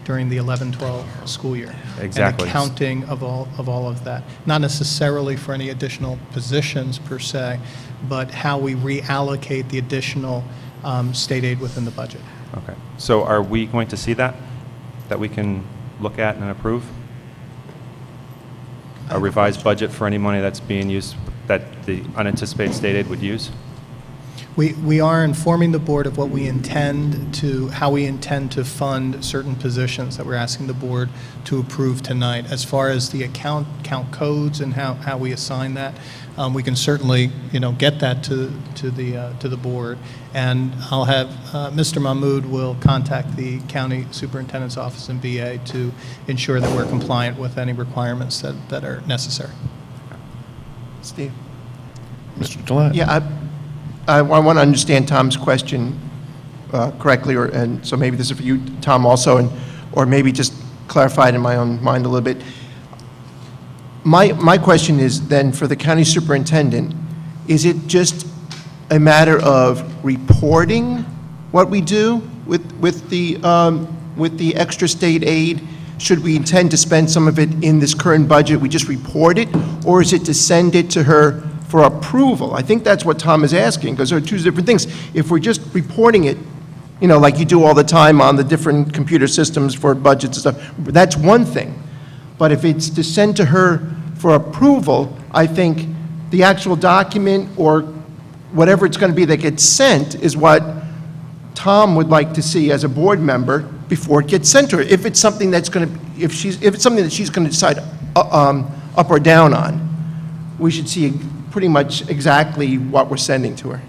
11-12 school year. Exactly. And accounting of all of that. Not necessarily for any additional positions per se, but how we reallocate the additional state aid within the budget. Okay. So are we going to see that we can look at and approve? A revised budget for any money that's being used, that the unanticipated state aid would use? We are informing the board of how we intend to fund certain positions that we're asking the board to approve tonight. As far as the account codes and how we assign that, we can certainly, get that to the board. And I'll have Mr. Mahmood will contact the county superintendent's office in VA to ensure that we're compliant with any requirements that are necessary. Steve? Mr. Gillette? Yeah, I want to understand Tom's question correctly, and so maybe this is for you, Tom, also, or maybe just clarify it in my own mind a little bit. My question is then for the county superintendent, is it just a matter of reporting what we do with the extra state aid? Should we intend to spend some of it in this current budget, we just report it, or is it to send it to her for approval? I think that's what Tom is asking, because there are two different things. If we're just reporting it, like you do all the time on the different computer systems for budgets and stuff, that's one thing. But if it's to send to her for approval, I think the actual document or whatever it's going to be that gets sent is what Tom would like to see as a board member before it gets sent to her. If it's something that's going to, if it's something that she's going to decide up or down on, we should see pretty much exactly what we're sending to her.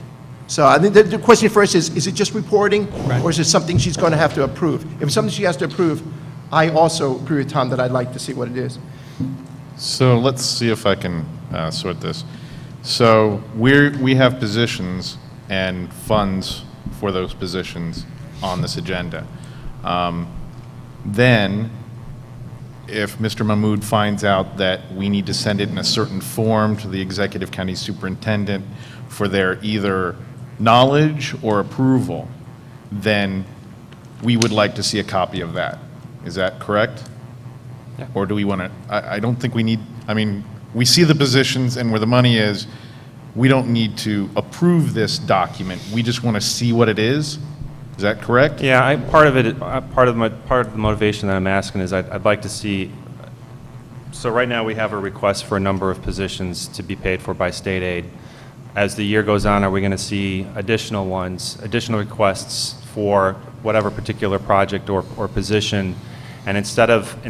So I think the question first is it just reporting, right, or is it something she's going to have to approve? If it's something she has to approve, I also agree with Tom that I'd like to see what it is. So let's see if I can sort this. So we have positions and funds for those positions on this agenda. Then, if Mr. Mahmood finds out that we need to send it in a certain form to the executive county superintendent for their either knowledge or approval, then we would like to see a copy of that. Is that correct? Yeah. Or do we want to, I don't think we need, we see the positions and where the money is. We don't need to approve this document. We just want to see what it is. Is that correct? Yeah, part of the motivation that I'm asking is I'd like to see. So right now we have a request for a number of positions to be paid for by state aid. As the year goes on, are we going to see additional ones, additional requests for whatever particular project or position? And instead of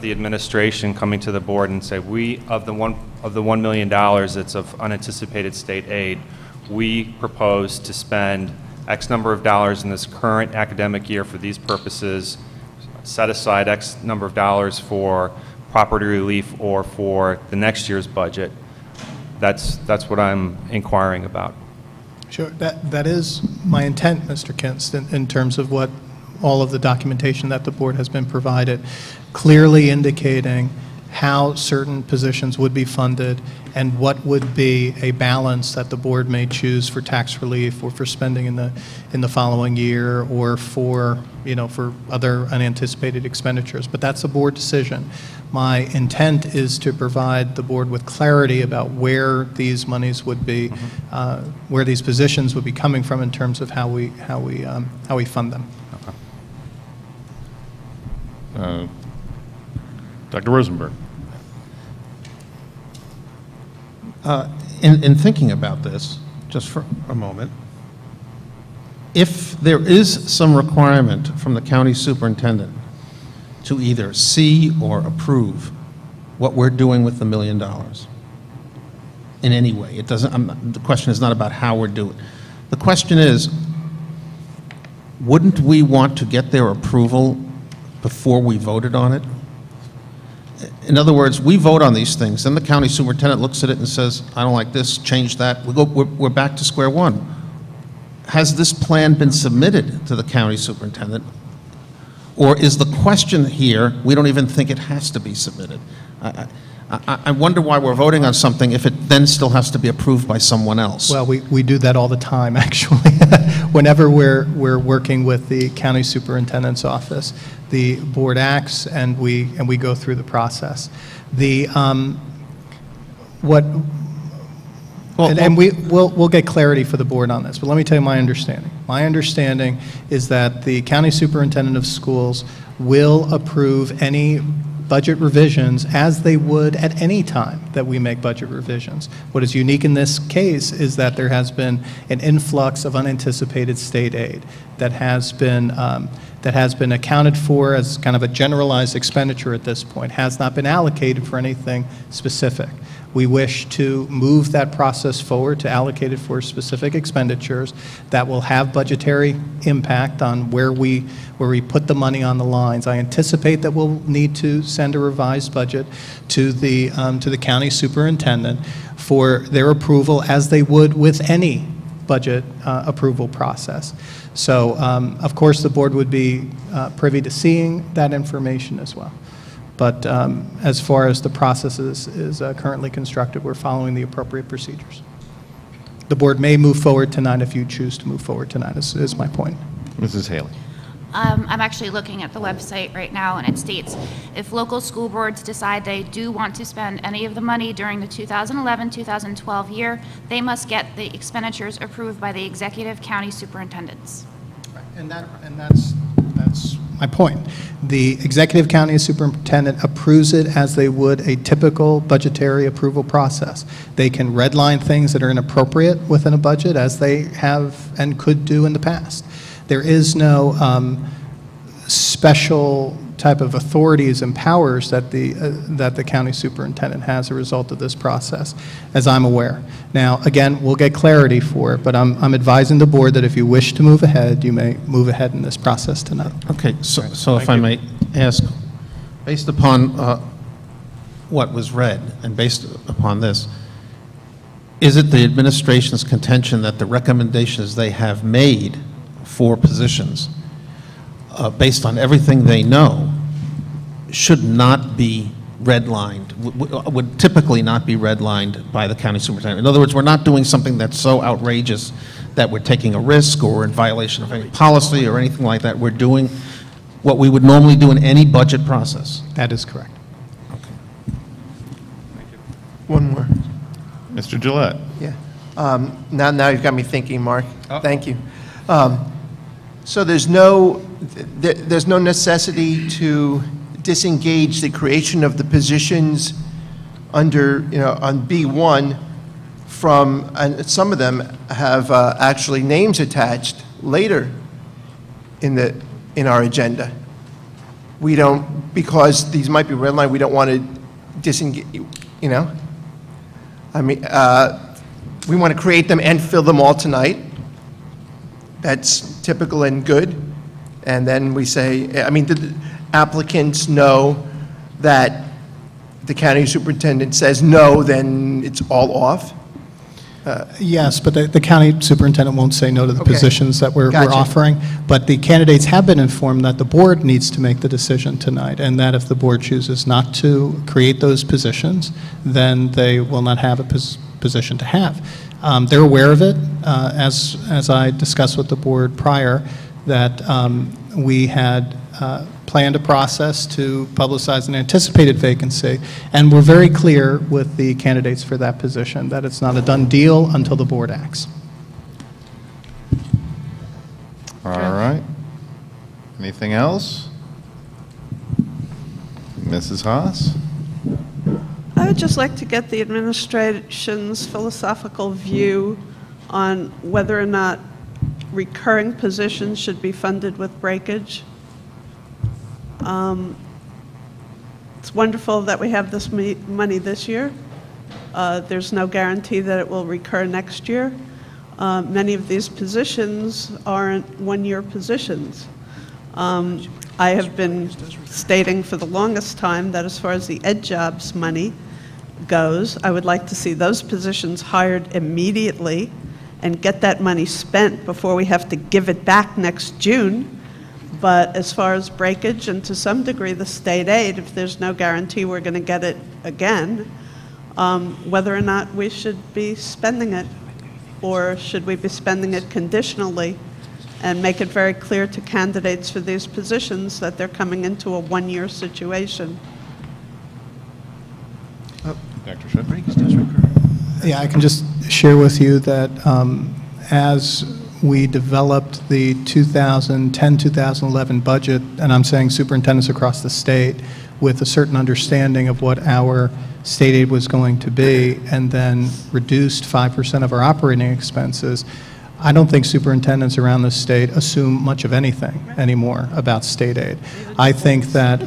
the administration coming to the board and say, of the $1 million that's of unanticipated state aid, we propose to spend X number of dollars in this current academic year for these purposes, set aside X number of dollars for property relief or for the next year's budget. That's what I'm inquiring about. Sure, that is my intent, Mr. Kinst, in terms of what all of the documentation that the board has been provided, clearly indicating how certain positions would be funded and what would be a balance that the board may choose for tax relief or for spending in the following year, or for, for other unanticipated expenditures. But that's a board decision. My intent is to provide the board with clarity about where these monies would be, where these positions would be coming from in terms of how we fund them. Dr. Rosenberg. In thinking about this, just for a moment, if there is some requirement from the county superintendent to either see or approve what we're doing with the $1 million in any way, it doesn't. The question is not about how we're doing. The question is, wouldn't we want to get their approval before we voted on it? In other words, we vote on these things, then the county superintendent looks at it and says, I don't like this, change that. We're back to square one. Has this plan been submitted to the county superintendent? Or is the question here, we don't even think it has to be submitted? I wonder why we're voting on something if it then still has to be approved by someone else. Well, we do that all the time, actually. Whenever we're working with the county superintendent's office, the board acts and we go through the process. We'll get clarity for the board on this, but let me tell you my understanding. My understanding is that the county superintendent of schools will approve any budget revisions as they would at any time that we make budget revisions. What is unique in this case is that there has been an influx of unanticipated state aid that has been accounted for as kind of a generalized expenditure at this point, has not been allocated for anything specific. We wish to move that process forward to allocate it for specific expenditures that will have budgetary impact on where we put the money on the lines. I anticipate that we'll need to send a revised budget to the county superintendent for their approval, as they would with any budget approval process. So, of course, the board would be privy to seeing that information as well. But as far as the process is currently constructed, we're following the appropriate procedures. The board may move forward tonight if you choose to move forward tonight, is my point. Mrs. Haley. I'm actually looking at the website right now, and it states, if local school boards decide they do want to spend any of the money during the 2011-2012 year, they must get the expenditures approved by the executive county superintendents. Right. And that's my point. The executive county superintendent approves it as they would a typical budgetary approval process. They can redline things that are inappropriate within a budget, as they have and could do in the past. There is no special type of authorities and powers that the county superintendent has as a result of this process, as I'm aware. Now, again, we'll get clarity for it, but I'm advising the board that if you wish to move ahead, you may move ahead in this process tonight. Okay, so if I may ask, based upon what was read and based upon this, is it the administration's contention that the recommendations they have made for positions, based on everything they know, should not be redlined, would typically not be redlined by the county superintendent? In other words, we're not doing something that's so outrageous that we're taking a risk or in violation of any policy or anything like that. We're doing what we would normally do in any budget process. That is correct. Okay. Thank you. One more. Mr. Gillette. Yeah. Now you've got me thinking, Mark. Thank you. So there's no necessity to disengage the creation of the positions under, on B1 from, and some of them have actually names attached later in our agenda. We don't, because these might be redlined, we don't want to disengage, I mean, we want to create them and fill them all tonight. That's typical and good. And then we say, I mean, the applicants know that the county superintendent says no, then it's all off. Yes, but the county superintendent won't say no to the Okay. positions that we're Gotcha. offering. But the candidates have been informed that the board needs to make the decision tonight, and that if the board chooses not to create those positions, then they will not have a position to have. They're aware of it, as I discussed with the board prior, that we had planned a process to publicize an anticipated vacancy, and we're very clear with the candidates for that position that it's not a done deal until the board acts. All right. Anything else? Mrs. Haas? I would just like to get the administration's philosophical view on whether or not recurring positions should be funded with breakage. It's wonderful that we have this money this year. There's no guarantee that it will recur next year. Many of these positions aren't one-year positions. I have been stating for the longest time that as far as the Ed Jobs money goes, I would like to see those positions hired immediately and get that money spent before we have to give it back next June. But as far as breakage and to some degree the state aid, if there's no guarantee we're going to get it again, whether or not we should be spending it, or should we be spending it conditionally and make it very clear to candidates for these positions that they're coming into a one-year situation. Dr. Schiff? Yeah, I can just share with you that as we developed the 2010-2011 budget, and I'm saying superintendents across the state, with a certain understanding of what our state aid was going to be, and then reduced 5% of our operating expenses, I don't think superintendents around the state assume much of anything anymore about state aid. I think that,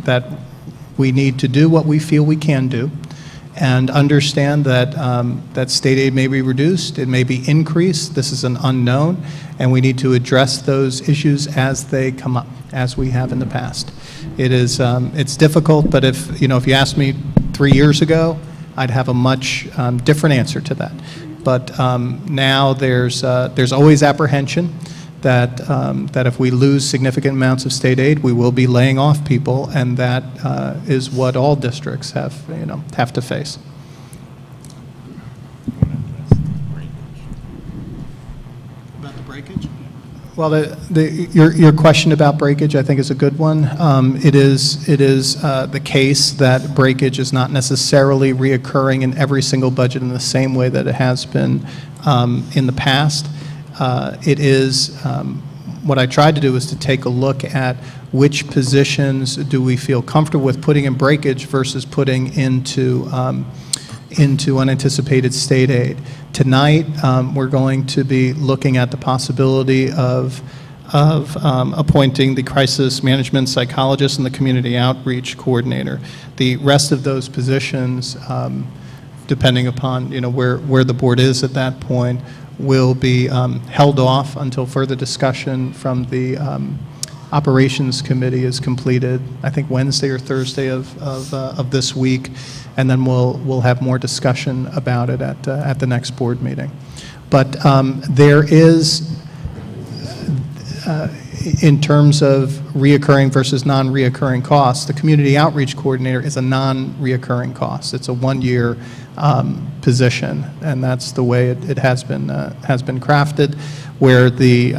that we need to do what we feel we can do, and understand that, that state aid may be reduced, it may be increased, this is an unknown, and we need to address those issues as they come up, as we have in the past. It is, it's difficult, but if you asked me 3 years ago, I'd have a much different answer to that. But now there's always apprehension that, that if we lose significant amounts of state aid, we will be laying off people, and that is what all districts have to face. About the breakage? Well, your question about breakage, I think, is a good one. It is the case that breakage is not necessarily reoccurring in every single budget in the same way that it has been in the past. It is, what I tried to do was to take a look at which positions do we feel comfortable with putting in breakage versus putting into unanticipated state aid. Tonight, we're going to be looking at the possibility of appointing the crisis management psychologist and the community outreach coordinator. The rest of those positions, depending upon where the board is at that point, will be held off until further discussion from the operations committee is completed, I think Wednesday or Thursday of this week, and then we'll have more discussion about it at the next board meeting. But there is, in terms of reoccurring versus non-reoccurring costs, the community outreach coordinator is a non-reoccurring cost. It's a one-year position, and that's the way it has been crafted, where the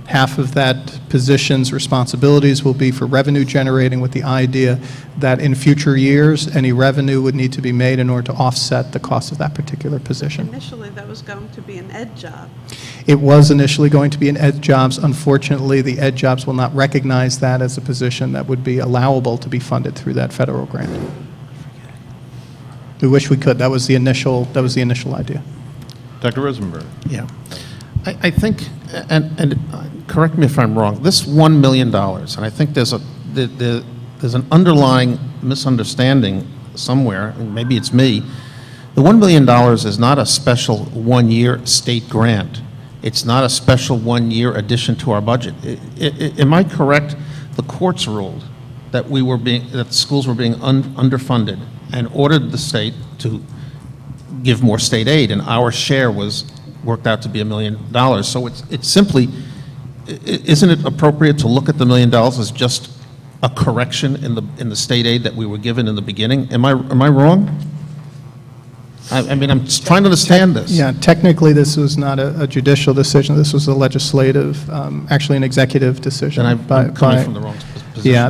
half of that position's responsibilities will be for revenue generating, with the idea that in future years, any revenue would need to be made in order to offset the cost of that particular position. Initially, that was going to be an Ed job. It was initially going to be an Ed Jobs. Unfortunately, the Ed Jobs will not recognize that as a position that would be allowable to be funded through that federal grant. We wish we could. That was the initial idea. Dr. Rosenberg? Yeah. I think, and correct me if I'm wrong, this $1 million, and I think there's an underlying misunderstanding somewhere, and maybe it's me. The $1 million is not a special one-year state grant. It's not a special one-year addition to our budget. Am I correct? The courts ruled that that schools were being underfunded and ordered the state to give more state aid, and our share worked out to be $1 million. So it's simply, isn't it appropriate to look at the $1 million as just a correction in the state aid that we were given in the beginning? Am I wrong? I mean, I'm just trying to understand this. Yeah, technically, this was not a judicial decision. This was a legislative, actually an executive decision. And I'm coming from the wrong position. Yeah,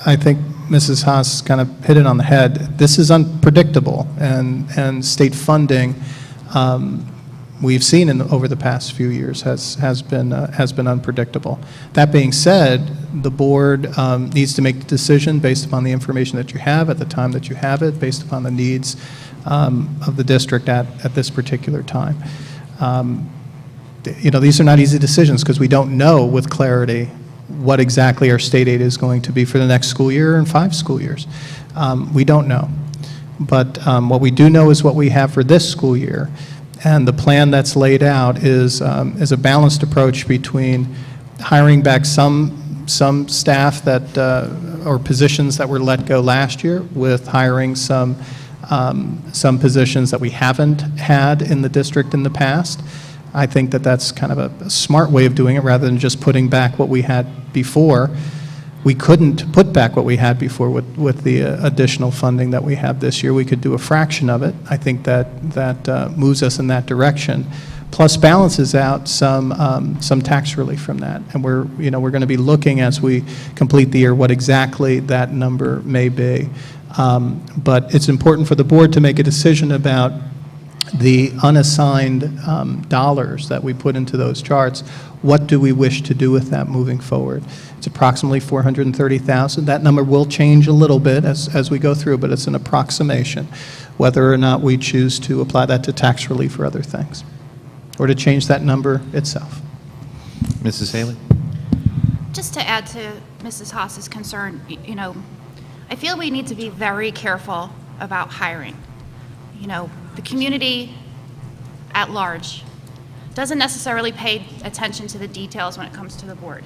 I think Mrs. Haas kind of hit it on the head. This is unpredictable, and state funding, we've seen over the past few years has been unpredictable. That being said, the board needs to make the decision based upon the information that you have at the time that you have it, based upon the needs of the district at this particular time. You know, these are not easy decisions because we don't know with clarity what exactly our state aid is going to be for the next school year and 5 school years. We don't know. But what we do know is what we have for this school year. And the plan that's laid out is a balanced approach between hiring back some staff that, or positions that were let go last year, with hiring some positions that we haven't had in the district in the past. I think that that's kind of a smart way of doing it rather than just putting back what we had before. We couldn't put back what we had before with the additional funding that we have this year. We could do a fraction of it. I think that moves us in that direction, plus balances out some tax relief from that. And we're going to be looking as we complete the year what exactly that number may be. But it's important for the board to make a decision about the unassigned dollars that we put into those charts. What do we wish to do with that moving forward? It's approximately $430,000. That number will change a little bit as we go through, but it's an approximation, whether or not we choose to apply that to tax relief or other things, or to change that number itself. Mrs. Haley? Just to add to Mrs. Haas's concern, you know, I feel we need to be very careful about hiring. You know, the community at large doesn't necessarily pay attention to the details when it comes to the board.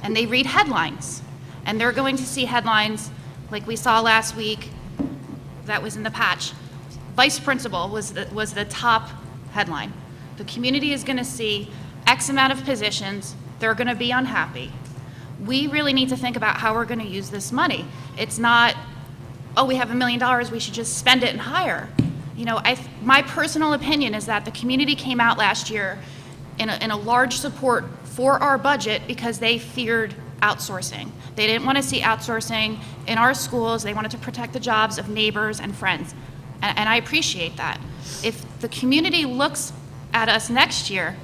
And they read headlines. And they're going to see headlines like we saw last week that was in the patch. Vice principal was the top headline. The community is going to see X amount of positions. They're going to be unhappy. We really need to think about how we're going to use this money. It's not, oh, we have $1 million, we should just spend it and hire. You know, my personal opinion is that the community came out last year in a large support for our budget because they feared outsourcing. They didn't want to see outsourcing in our schools. They wanted to protect the jobs of neighbors and friends. And I appreciate that. If the community looks at us next year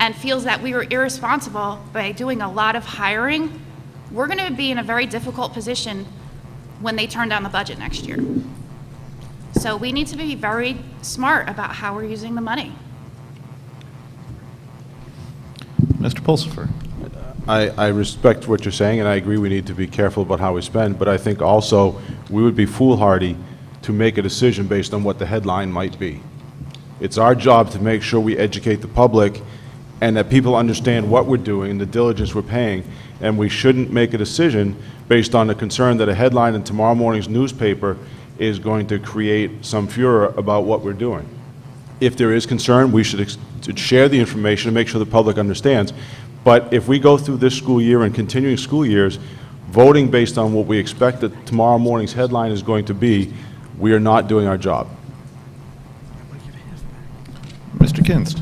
and feels that we were irresponsible by doing a lot of hiring, we're going to be in a very difficult position when they turn down the budget next year. So we need to be very smart about how we're using the money. Mr. Pulsifer. I respect what you're saying, and I agree we need to be careful about how we spend, but I think also we would be foolhardy to make a decision based on what the headline might be. It's our job to make sure we educate the public and that people understand what we're doing and the diligence we're paying, and we shouldn't make a decision based on the concern that a headline in tomorrow morning's newspaper is going to create some furor about what we're doing. If there is concern, we should share the information and make sure the public understands. But if we go through this school year and continuing school years, voting based on what we expect that tomorrow morning's headline is going to be, we are not doing our job. Mr. Kinst.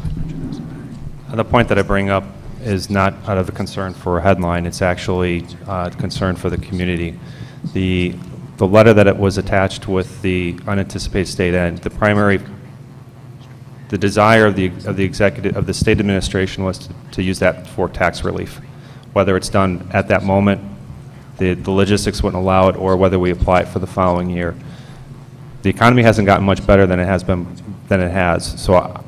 The point that I bring up is not out of a concern for a headline. It's actually a concern for the community. The letter that it was attached with the unanticipated state aid, the desire of the executive of the state administration was to use that for tax relief. Whether it's done at that moment, the logistics wouldn't allow it, or whether we apply it for the following year. The economy hasn't gotten much better than it has. So,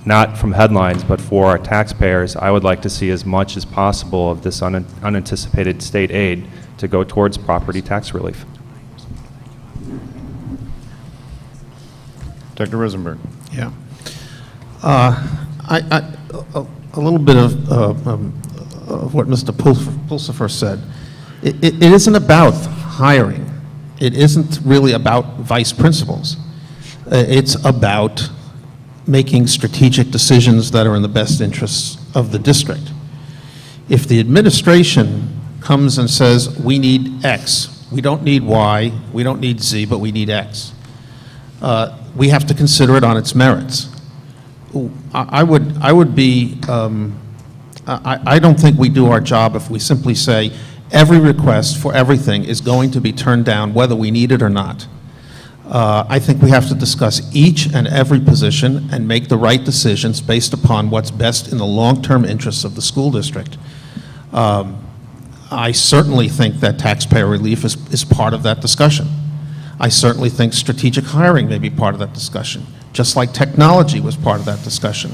not from headlines, but for our taxpayers, I would like to see as much as possible of this unanticipated state aid to go towards property tax relief. Dr. Rosenberg. Yeah. A little bit of what Mr. Pulsifer said. It isn't about hiring. It isn't really about vice principals. It's about making strategic decisions that are in the best interests of the district. If the administration comes and says, we need X, we don't need Y, we don't need Z, but we need X, we have to consider it on its merits. I don't think we do our job if we simply say every request for everything is going to be turned down whether we need it or not. I think we have to discuss each and every position and make the right decisions based upon what's best in the long-term interests of the school district. I certainly think that taxpayer relief is part of that discussion. I certainly think strategic hiring may be part of that discussion, just like technology was part of that discussion.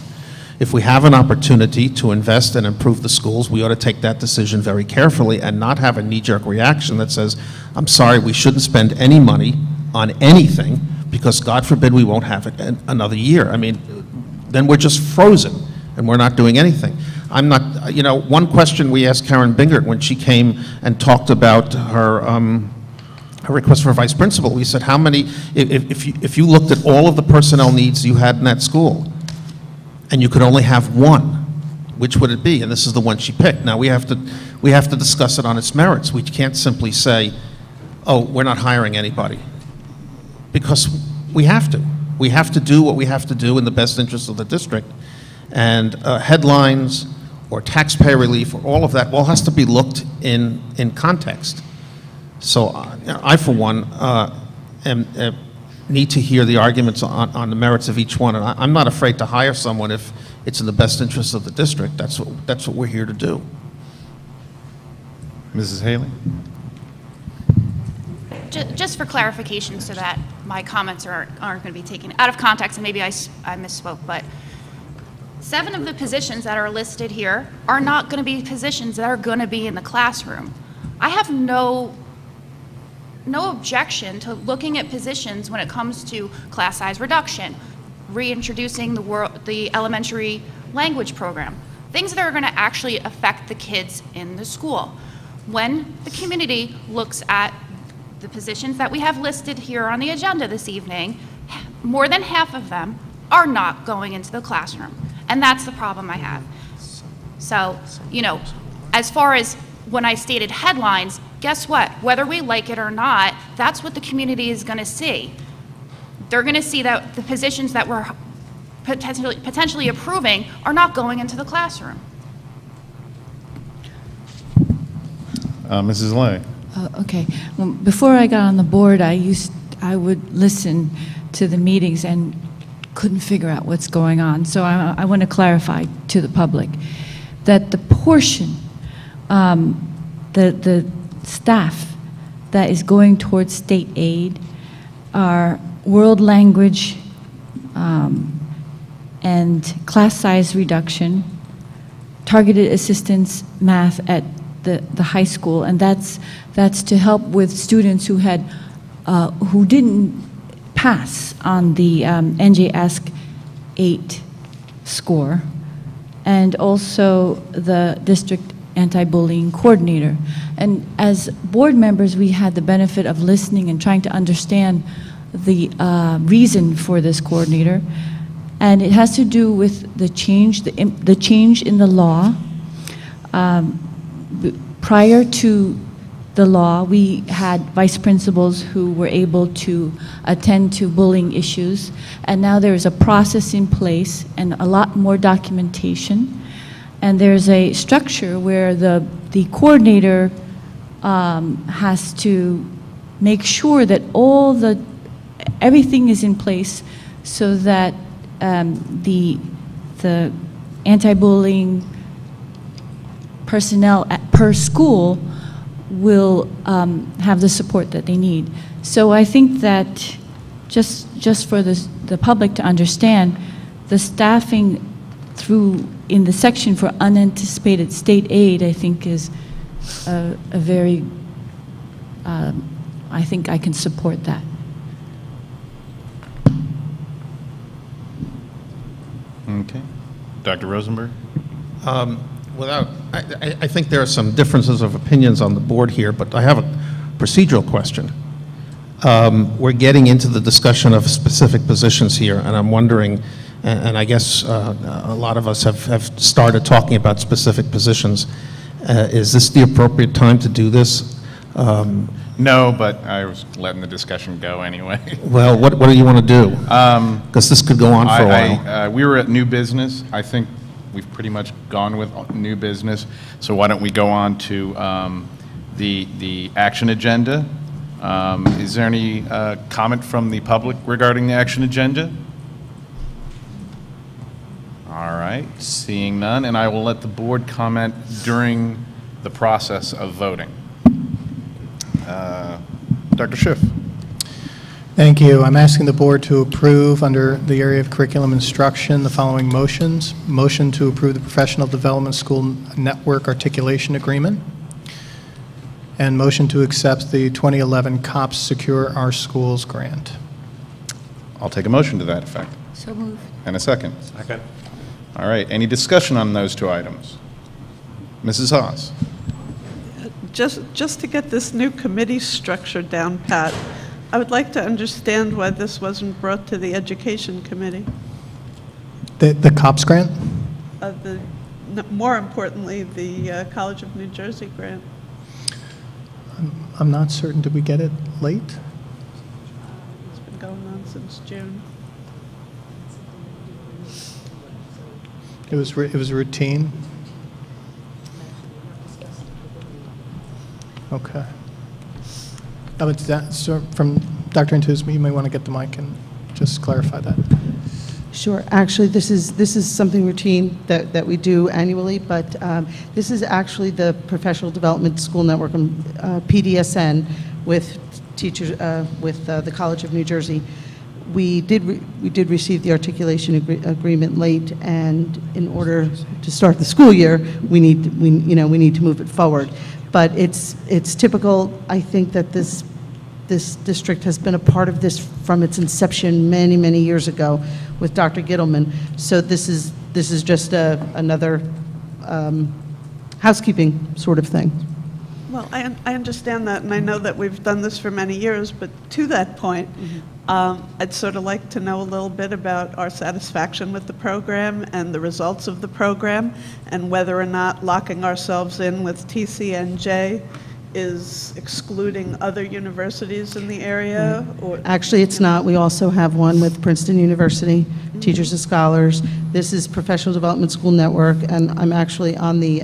If we have an opportunity to invest and improve the schools, we ought to take that decision very carefully and not have a knee-jerk reaction that says, I'm sorry, we shouldn't spend any money on anything because, God forbid, we won't have it another year. I mean, then we're just frozen and we're not doing anything. I'm not, you know, one question we asked Karen Bingert when she came and talked about her request for a vice principal, we said, how many, if you looked at all of the personnel needs you had in that school, and you could only have one, which would it be? And this is the one she picked. Now we have to discuss it on its merits. We can't simply say, oh, we're not hiring anybody, because we have to. We have to do what we have to do in the best interest of the district. And headlines or taxpayer relief or all of that all has to be looked in context. So I, for one, need to hear the arguments on the merits of each one, and I'm not afraid to hire someone if it's in the best interest of the district. That's what we're here to do. Mrs. Haley? Just for clarification so that my comments aren't going to be taken out of context, and maybe I misspoke, but 7 of the positions that are listed here are not going to be positions that are going to be in the classroom. I have no objection to looking at positions when it comes to class size reduction, reintroducing the elementary language program, things that are going to actually affect the kids in the school. When the community looks at the positions that we have listed here on the agenda this evening, more than half of them are not going into the classroom. And that's the problem I have. So, you know, as far as when I stated headlines, guess what? Whether we like it or not, that's what the community is going to see. They're going to see that the positions that we're potentially approving are not going into the classroom. Mrs. Lay. Okay. Well, before I got on the board, I would listen to the meetings and couldn't figure out what's going on. So I want to clarify to the public that the portion, the staff that is going towards state aid are world language and class size reduction, targeted assistance math at the high school, and that's to help with students who had who didn't pass on the NJASC 8 score, and also the district anti-bullying coordinator. And as board members, we had the benefit of listening and trying to understand the reason for this coordinator, and it has to do with the change in the law. Prior to the law, we had vice principals who were able to attend to bullying issues, and now there is a process in place and a lot more documentation, and there's a structure where the coordinator has to make sure that everything is in place so that the anti-bullying personnel per school will have the support that they need. So I think that just for the public to understand, the staffing in the section for unanticipated state aid, I think is a very, I think I can support that. Okay. Dr. Rosenberg? I think there are some differences of opinions on the board here, but I have a procedural question. we're getting into the discussion of specific positions here, and I'm wondering, and I guess a lot of us have started talking about specific positions. Is this the appropriate time to do this? No, but I was letting the discussion go anyway. Well, what do you want to do? Because this could go on for a while. We were at new business. I think we've pretty much gone with new business. So why don't we go on to the action agenda? Is there any comment from the public regarding the action agenda? All right, seeing none, and I will let the board comment during the process of voting. Dr. Schiff. Thank you. I'm asking the board to approve under the area of curriculum instruction the following motions. Motion to approve the Professional Development School Network Articulation Agreement. And motion to accept the 2011 COPS Secure Our Schools grant. I'll take a motion to that effect. So moved. And a second. Second. All right, any discussion on those two items? Mrs. Haas. Just to get this new committee structure down pat, I would like to understand why this wasn't brought to the Education Committee. The COPS grant? More importantly, the College of New Jersey grant. I'm not certain. Did we get it late? It's been going on since June. It was routine. Okay. So from Dr. Antuzmi, you may want to get the mic and just clarify that. Sure. Actually, this is something routine that we do annually, but this is actually the Professional Development School Network, PDSN, with teachers with the College of New Jersey. We did receive the articulation agreement late, and in order to start the school year, we need to move it forward. But it's typical. I think that this district has been a part of this from its inception many years ago with Dr. Gittleman. So this is just another housekeeping sort of thing. Well, I understand that, and I know that we've done this for many years, but to that point, I'd sort of like to know a little bit about our satisfaction with the program and the results of the program, and whether or not locking ourselves in with TCNJ is excluding other universities in the area? Or actually, it's not. We also have one with Princeton University, Teachers and Scholars. This is Professional Development School Network, and I'm actually on the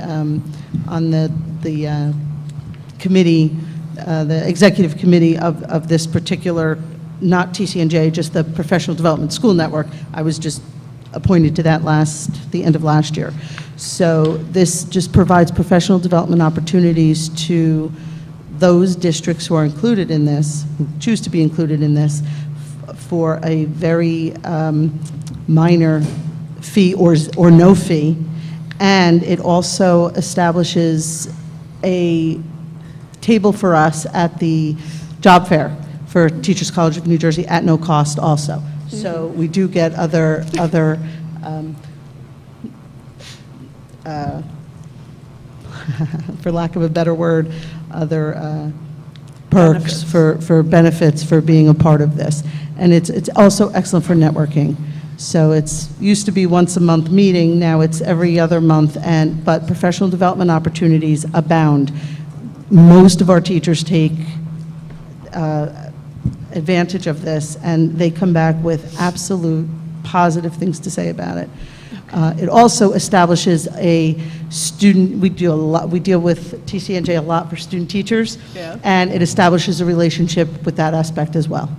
committee, the executive committee of this particular, not TCNJ, just the Professional Development School Network. I was just appointed to that the end of last year. So this just provides professional development opportunities to those districts who are included in this, who choose to be included in this, for a very minor fee or no fee. And it also establishes a table for us at the job fair for Teachers College of New Jersey at no cost also. So we do get other for lack of a better word, other perks for benefits for being a part of this. And it's also excellent for networking. So it's used to be once a month meeting, now it's every other month, but professional development opportunities abound. Most of our teachers take advantage of this, and they come back with absolute positive things to say about it. It also establishes a student, we deal with TCNJ a lot for student teachers, yeah. And it establishes a relationship with that aspect as well.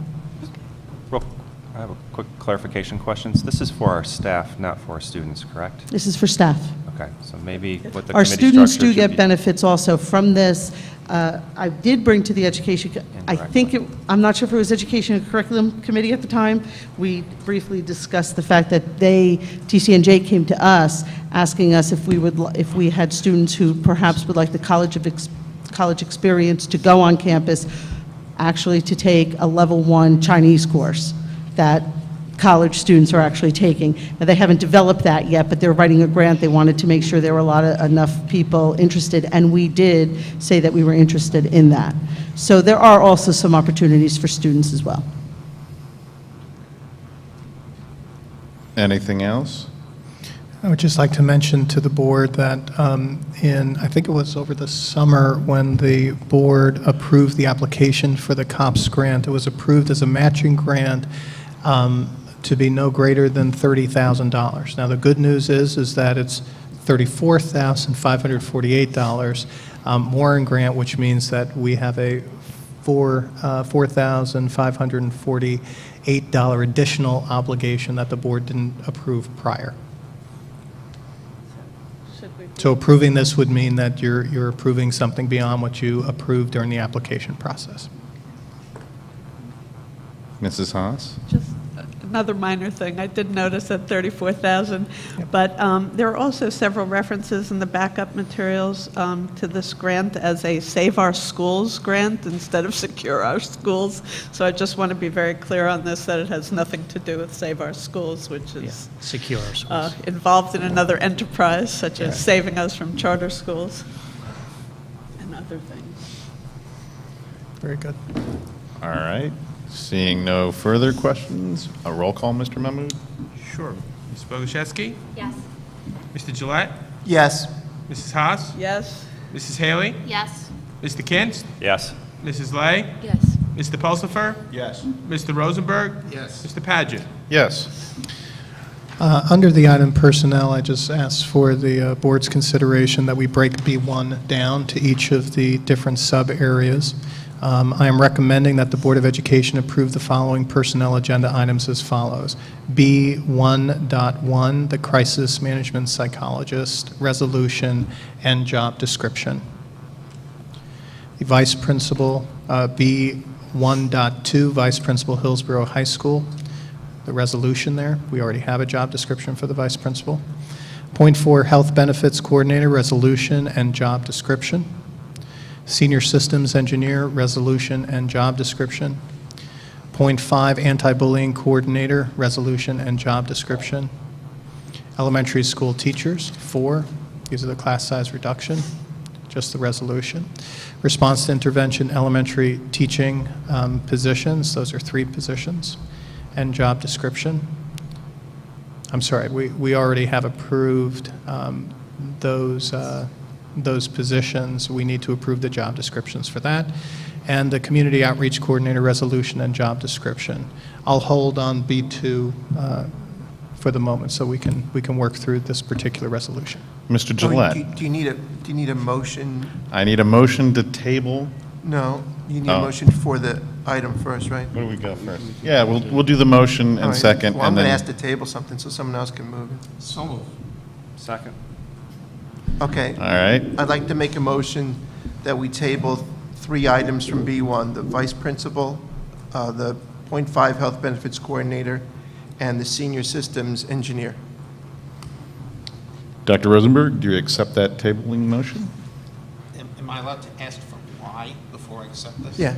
I have a quick clarification questions. This is for our staff, not for our students, correct? This is for staff. Okay, so maybe what the Our committee students structure do should get be- benefits also from this. I did bring to the education, I think, I'm not sure if it was Education and Curriculum Committee at the time. We briefly discussed the fact that TCNJ came to us asking us if we had students who perhaps would like the college experience to go on campus, actually to take a level 1 Chinese course that college students are actually taking. Now, they haven't developed that yet, but they're writing a grant. They wanted to make sure there were enough people interested, and we did say that we were interested in that. So there are also some opportunities for students as well. Anything else? I would just like to mention to the board that I think it was over the summer when the board approved the application for the COPS grant, it was approved as a matching grant to be no greater than $30,000. Now, the good news is that it's $34,548 more in grant, which means that we have a $4,548 additional obligation that the board didn't approve prior. So approving this would mean that you're approving something beyond what you approved during the application process. Mrs. Haas? Just another minor thing. I did notice that 34,000, but there are also several references in the backup materials to this grant as a Save Our Schools grant instead of Secure Our Schools. So I just want to be very clear on this, that it has nothing to do with Save Our Schools, which is Secure Our Schools. Involved in another enterprise, such as saving us from charter schools and other things. Very good. All right. Seeing no further questions, a roll call, Mr. Mahmood? Sure. Ms. Bogoshevsky? Yes. Mr. Gillette? Yes. Mrs. Haas? Yes. Mrs. Haley? Yes. Mr. Kinst? Yes. Mrs. Lay? Yes. Mr. Pulsifer? Yes. Mr. Rosenberg? Yes. Mr. Paget? Yes. Under the item personnel, I just asked for the board's consideration that we break B1 down to each of the different sub-areas. I am recommending that the Board of Education approve the following personnel agenda items as follows. B1.1, the Crisis Management Psychologist, resolution and job description. The Vice Principal, B1.2, Vice Principal, Hillsborough High School, the resolution there. We already have a job description for the Vice Principal. Point 4, Health Benefits Coordinator, resolution and job description. Senior Systems Engineer, resolution and job description. Point 5, Anti-Bullying Coordinator, resolution and job description. Elementary School Teachers, 4, these are the class size reduction, just the resolution. Response to Intervention Elementary Teaching positions, those are 3 positions, and job description. I'm sorry, we already have approved those positions. We need to approve the job descriptions for that. And the Community Outreach Coordinator resolution and job description. I'll hold on B2 for the moment so we can work through this particular resolution. Mr. Gillette? Do you need a motion? I need a motion to table. No, you need a motion for the item first, right? What do we go first? Yeah, we'll do the motion and All right. second. Well, I'm and going to then ask to table something so someone else can move it. So moved. Second. Okay. All right. I'd like to make a motion that we table 3 items from B1, the Vice Principal, the Point 5 Health Benefits Coordinator, and the Senior Systems Engineer. Dr. Rosenberg, do you accept that tabling motion? Am I allowed to ask for why before I accept this? Yeah.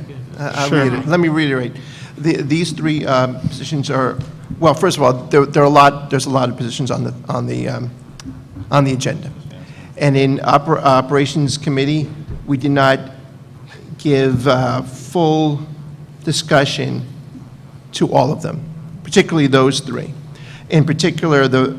Sure. Let me reiterate. These 3 positions are, well, first of all, there's a lot of positions on the agenda. And in Operations Committee, we did not give full discussion to all of them, particularly those 3. In particular, the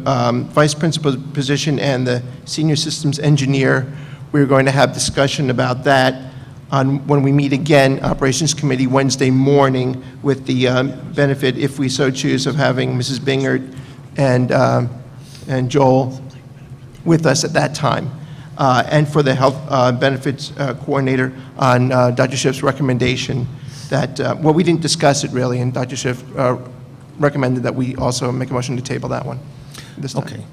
Vice Principal position and the Senior Systems Engineer, we're going to have discussion about that when we meet again, Operations Committee, Wednesday morning, with the benefit, if we so choose, of having Mrs. Bingert and Joel with us at that time. And for the Health Benefits Coordinator on Dr. Schiff's recommendation that, well, we didn't discuss it really, and Dr. Schiff recommended that we also make a motion to table that one this time. Okay.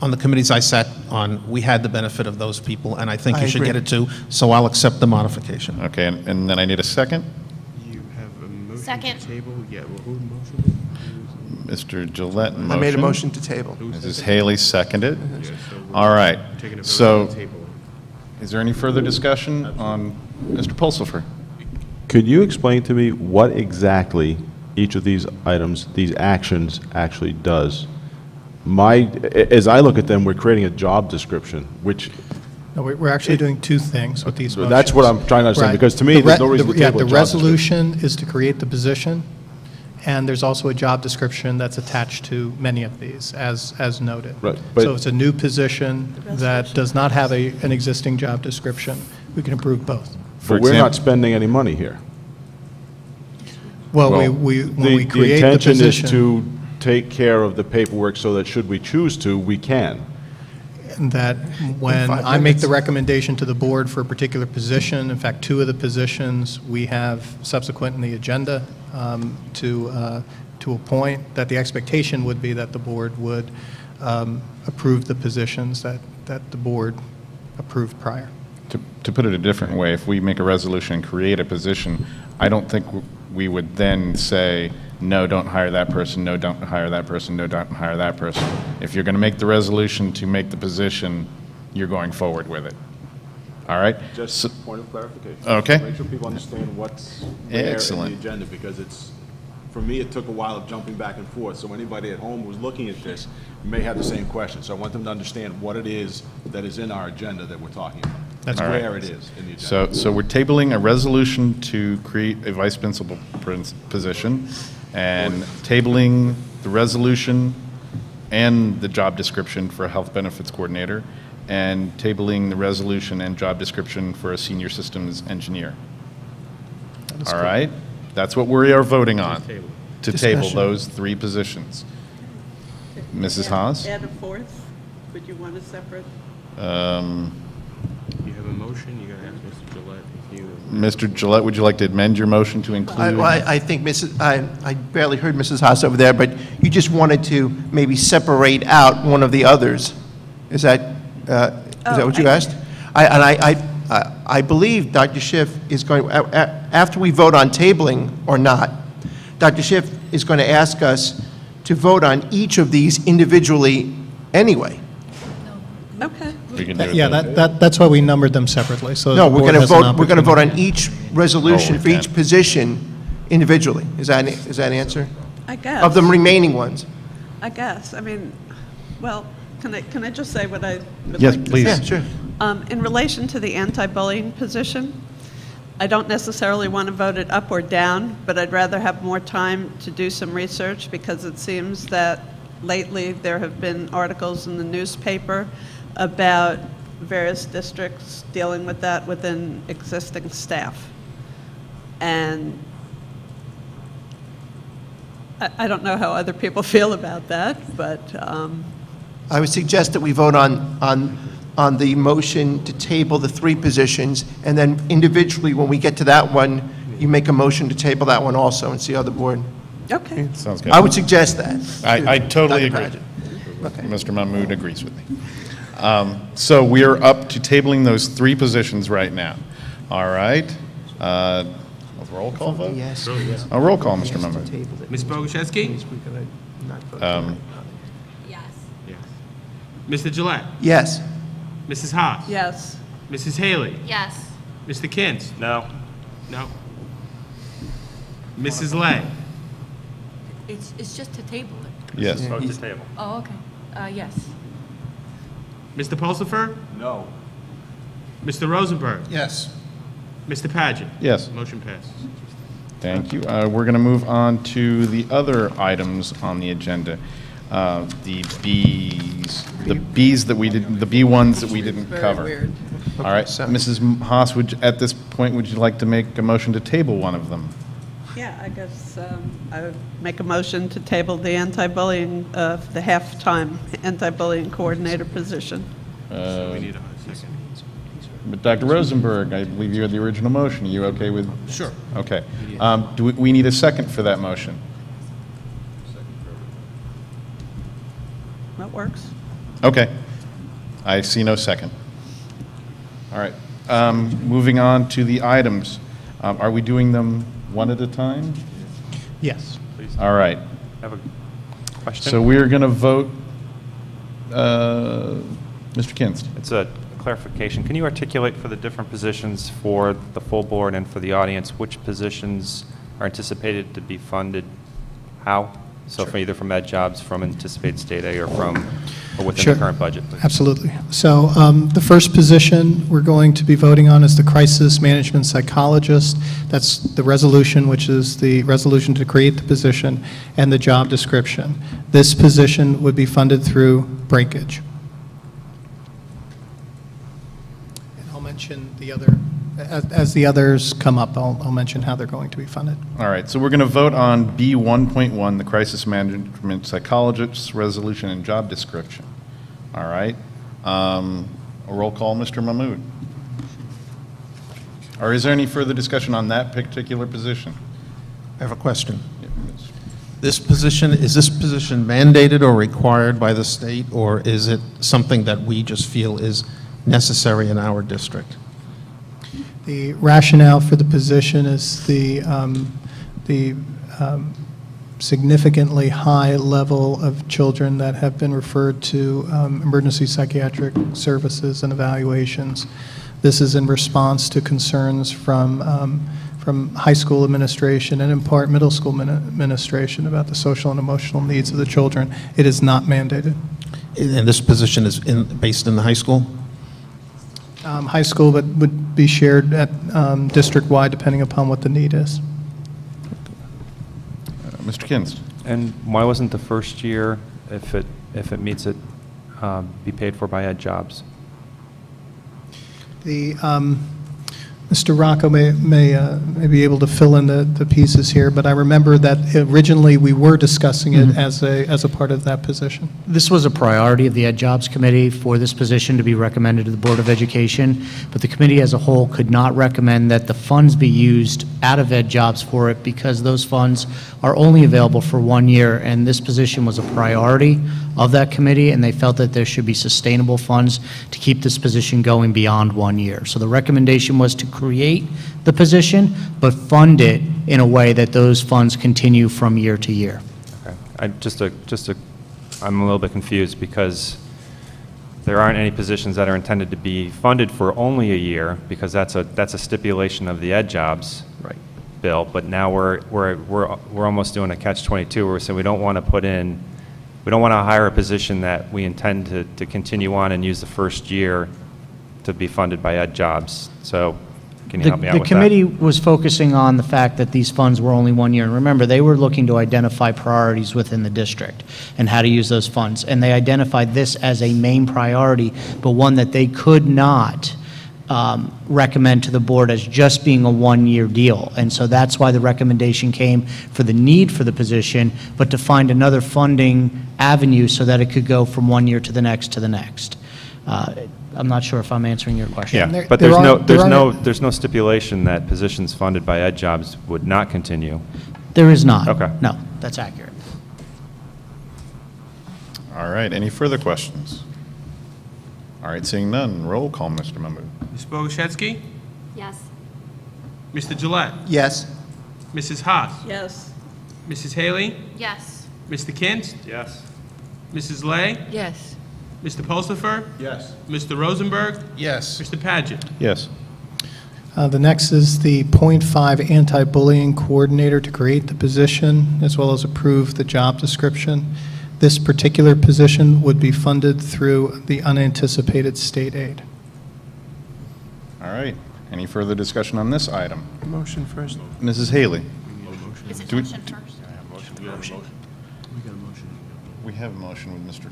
On the committees I sat on, we had the benefit of those people, and I think you should agree. get it too, so I'll accept the modification. Okay, and then I need a second. You have a motion Second. to table? Yeah, well, who motioned Mr. Gillette, motion. I made a motion to table. Mrs. Haley seconded. it? Yeah, so we're All right. taking a vote So, on the table. is there any further discussion on Mr. Pulsifer? Could you explain to me what exactly each of these items, these actions actually does. As I look at them, we're creating a job description, which... No, we're actually doing two things with these motions. That's what I'm trying to understand, Right. because to me, there's no reason to table a job The resolution is to create the position, and there's also a job description that's attached to many of these, as noted. Right, but- So it's a new position that does not have an existing job description. We can approve both. But we're not spending any money here. Well, when we create the intention is position, to take care of the paperwork so that should we choose to, we can. that when I make the recommendation to the board for a particular position, in fact, two of the positions we have subsequent in the agenda to appoint, that the expectation would be that the board would approve the positions that the board approved prior. To put it a different way, if we make a resolution and create a position, I don't think we would then say, no, don't hire that person, no, don't hire that person, no, don't hire that person. If you're going to make the resolution to make the position, you're going forward with it. All right? Just a point of clarification. Okay. Make sure people understand what's where Excellent. in the agenda, because it's, for me, it took a while of jumping back and forth, so anybody at home who's looking at this may have the same question. So I want them to understand what it is that is in our agenda that we're talking about. That's All right. where it is in the agenda. So we're tabling a resolution to create a vice principal position, and tabling the resolution and the job description for a health benefits coordinator, and tabling the resolution and job description for a senior systems engineer. All right? That's what we are voting on, to table Discussion. those three positions. Mrs. Haas? Add a fourth? Would you want a separate? You have a motion, you got to ask Mr. Gillette if you... Mr. Gillette, would you like to amend your motion to include? I think I barely heard Mrs. Haas over there, but you just wanted to maybe separate out one of the others. Is that what you asked? I believe Dr. Schiff is going, after we vote on tabling or not, Dr. Schiff is going to ask us to vote on each of these individually anyway. Okay. We can do it Yeah, then. that's why we numbered them separately, so No, the we're board going to has an vote, we're going to vote on each resolution Oh, for each okay. position individually. Is that an answer? I guess. Of the remaining ones? I guess. I mean, well, can I just say what I would Yes, like to please. say? Yeah, sure. In relation to the anti-bullying position, I don't necessarily want to vote it up or down, but I'd rather have more time to do some research, because it seems that lately there have been articles in the newspaper about various districts dealing with that within existing staff. And I don't know how other people feel about that, but I would suggest that we vote on the motion to table the three positions, and then individually, when we get to that one, you make a motion to table that one also and see how the board. okay. Sounds good. I would suggest that. I totally Dr. agree. Padgett. Mr. Mahmood agrees with me. So we are up to tabling those three positions right now. All right. A roll call vote? Yes. A roll call, Mr. Mahmood. Ms. Bogoshevsky? Yes. Yes. Mr. Gillette? Yes. Mrs. Haas? Yes. Mrs. Haley? Yes. Mr. Kintz? No. No. Mrs. Lay? It's just to table it. Yes. Vote to table. Oh, okay. Yes. Mr. Pulsifer? No. Mr. Rosenberg? Yes. Mr. Padgett? Yes. Motion passes. Thank you. We're going to move on to the other items on the agenda. The Bs that we didn't, the B1s that we didn't cover. Weird. All right. Mrs. Haas, at this point, would you like to make a motion to table one of them? Yeah, I guess I would make a motion to table the anti-bullying, the half-time anti-bullying coordinator position. We need a second. But Dr. Rosenberg, I believe you had the original motion. Are you okay with? Sure. Okay. Do we need a second for that motion? That works. Okay. I see no second. All right. Moving on to the items. Are we doing them one at a time? Yes. Please. All right. I have a question. So we're going to vote, Mr. Kinst. It's a clarification. Can you articulate for the different positions for the full board and for the audience, which positions are anticipated to be funded how? So from either from Ed Jobs, from anticipated state aid, or within Sure. the current budget, please. Absolutely. So the first position we're going to be voting on is the crisis management psychologist. That's the resolution, which is the resolution to create the position and the job description. This position would be funded through breakage. And I'll mention the other, as the others come up, I'll mention how they're going to be funded. All right, so we're going to vote on B1.1, the crisis management psychologist resolution and job description. All right. A roll call, Mr. Mahmood. Or is there any further discussion on that particular position? I have a question. Is this position mandated or required by the state, or is it something that we just feel is necessary in our district? The rationale for the position is the significantly high level of children that have been referred to emergency psychiatric services and evaluations. This is in response to concerns from high school administration and in part middle school administration about the social and emotional needs of the children. It is not mandated. And this position is based in the high school? High school, but would be shared at district-wide depending upon what the need is. Mr. Kinst. And why wasn't the first year, if it meets it, be paid for by Ed Jobs? Mr. Rocco may be able to fill in the pieces here, but I remember that originally we were discussing it as a part of that position. This was a priority of the Ed Jobs Committee for this position to be recommended to the Board of Education, but the committee as a whole could not recommend that the funds be used out of Ed Jobs for it because those funds are only available for 1 year, and this position was a priority of that committee, and they felt that there should be sustainable funds to keep this position going beyond 1 year. So the recommendation was to create the position, but fund it in a way that those funds continue from year to year. Okay. I'm a little bit confused because there aren't any positions that are intended to be funded for only a year because that's a stipulation of the Ed Jobs bill. But now we're almost doing a catch-22 where we're saying we don't want to hire a position that we intend to continue on and use the first year to be funded by Ed Jobs. So can you help me out with that? The committee was focusing on the fact that these funds were only 1 year. And remember, they were looking to identify priorities within the district and how to use those funds. And they identified this as a main priority, but one that they could not recommend to the board as just being a 1 year deal. And so that's why the recommendation came for the need for the position, but to find another funding avenue so that it could go from 1 year to the next to the next. I'm not sure if I'm answering your question. Yeah, but there's no stipulation that positions funded by Ed Jobs would not continue. There is not. Okay. No, that's accurate. All right, any further questions? All right, seeing none, roll call, Mr. Mahmood. Ms. Bogoshevsky? Yes. Mr. Gillette? Yes. Mrs. Haas? Yes. Mrs. Haley? Yes. Mr. Kinst? Yes. Mrs. Lay? Yes. Mr. Pulsifer? Yes. Mr. Rosenberg? Yes. Mr. Paget? Yes. The next is the .5 anti-bullying coordinator to create the position as well as approve the job description. This particular position would be funded through the unanticipated state aid. All right, any further discussion on this item? Motion first. Mrs. Haley? Is it Do we- motion first? We have a motion with Mr.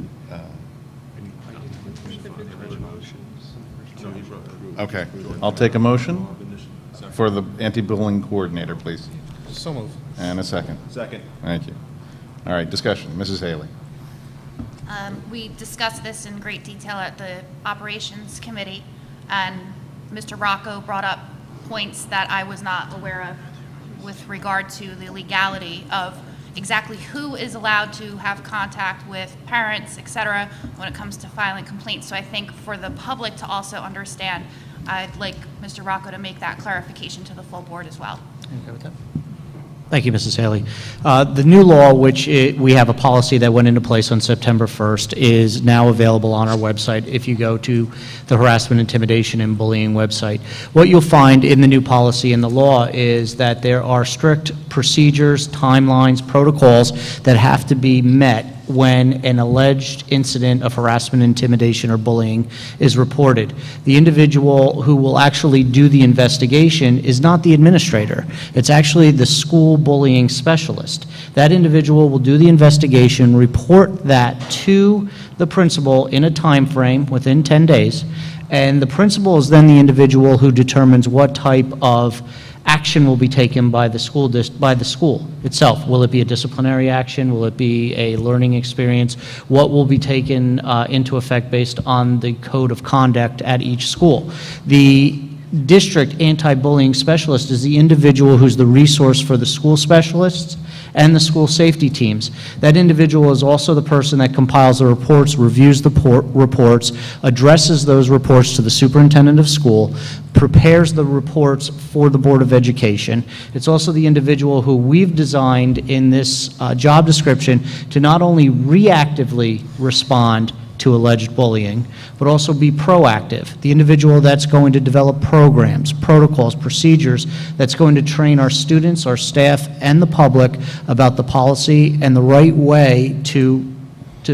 Okay, I'll take a motion for the anti-bullying coordinator, please. So moved. And a second. Second. Thank you. All right, discussion. Mrs. Haley. We discussed this in great detail at the Operations Committee, and Mr. Rocco brought up points that I was not aware of with regard to the legality of exactly who is allowed to have contact with parents, et cetera, when it comes to filing complaints. So I think for the public to also understand, I'd like Mr. Rocco to make that clarification to the full board as well. Okay with that? Thank you, Mrs. Haley. The new law, which we have a policy that went into place on September 1st, is now available on our website if you go to the harassment, intimidation, and bullying website. What you'll find in the new policy and the law is that there are strict procedures, timelines, protocols that have to be met when an alleged incident of harassment, intimidation, or bullying is reported. The individual who will actually do the investigation is not the administrator. It's actually the school bullying specialist. That individual will do the investigation, report that to the principal in a time frame within 10 days, and the principal is then the individual who determines what type of action will be taken by the school itself. Will it be a disciplinary action? Will it be a learning experience? What will be taken into effect based on the code of conduct at each school? The district anti-bullying specialist is the individual who's the resource for the school specialists and the school safety teams. That individual is also the person that compiles the reports, reviews the reports, addresses those reports to the superintendent of school, prepares the reports for the Board of Education. It's also the individual who we've designed in this job description to not only reactively respond to alleged bullying, but also be proactive. The individual that's going to develop programs, protocols, procedures, that's going to train our students, our staff, and the public about the policy and the right way to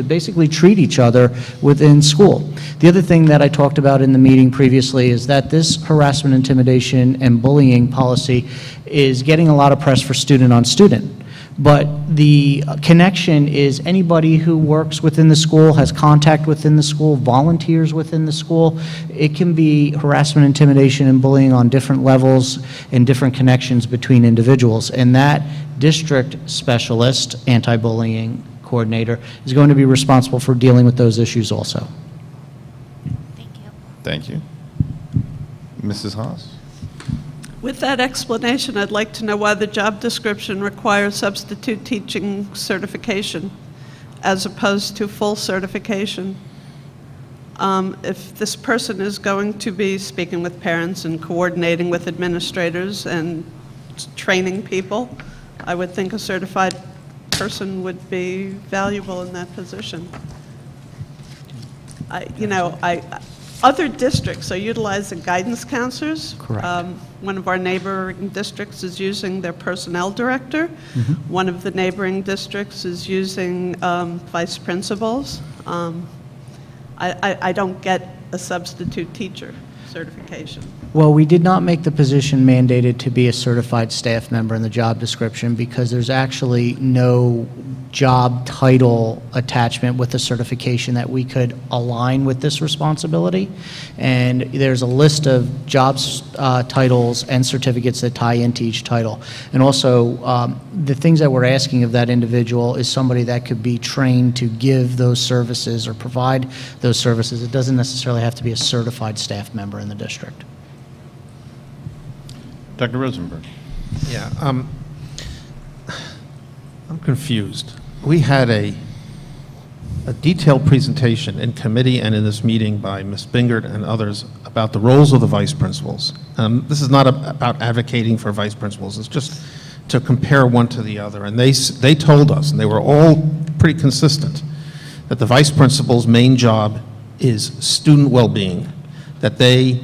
basically treat each other within school. The other thing that I talked about in the meeting previously is that this harassment, intimidation, and bullying policy is getting a lot of press for student on student. But the connection is anybody who works within the school, has contact within the school, volunteers within the school. It can be harassment, intimidation, and bullying on different levels and different connections between individuals. And that district specialist, anti-bullying coordinator, is going to be responsible for dealing with those issues also. Thank you. Thank you. Mrs. Haas? With that explanation, I'd like to know why the job description requires substitute teaching certification as opposed to full certification. If this person is going to be speaking with parents and coordinating with administrators and training people, I would think a certified person would be valuable in that position. Other districts are utilizing guidance counselors. Correct. One of our neighboring districts is using their personnel director. Mm-hmm. One of the neighboring districts is using vice principals. I don't get a substitute teacher certification. Well, we did not make the position mandated to be a certified staff member in the job description because there's actually no job title attachment with the certification that we could align with this responsibility. And there's a list of jobs titles and certificates that tie into each title. And also, the things that we're asking of that individual is somebody that could be trained to give those services or provide those services. It doesn't necessarily have to be a certified staff member in the district. Dr. Rosenberg? Yeah, I'm confused. We had a detailed presentation in committee and in this meeting by Ms. Bingert and others about the roles of the vice principals. This is not about advocating for vice principals. It's just to compare one to the other. And they told us, and they were all pretty consistent, that the vice principal's main job is student well-being, that they're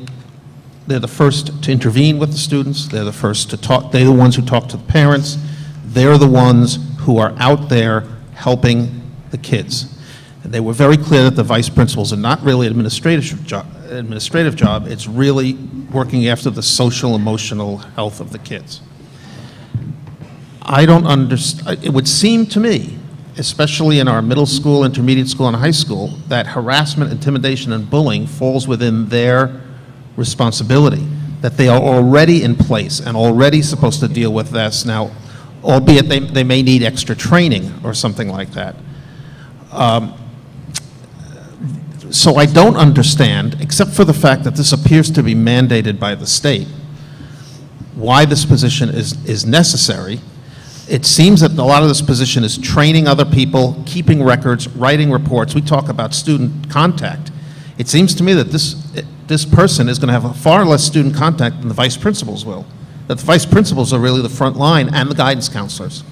the first to intervene with the students, they're the first to talk, they're the ones who talk to the parents, they're the ones who are out there helping the kids. And they were very clear that the vice principals are not really an administrative job, it's really working after the social, emotional health of the kids. I don't understand, it would seem to me, especially in our middle school, intermediate school, and high school, that harassment, intimidation, and bullying falls within their responsibility, that they are already in place and already supposed to deal with this now, albeit they may need extra training or something like that. So I don't understand, except for the fact that this appears to be mandated by the state, why this position is necessary. It seems that a lot of this position is training other people, keeping records, writing reports. We talk about student contact. It seems to me that this person is going to have far less student contact than the vice principals will. that the vice principals are really the front line and the guidance counselors.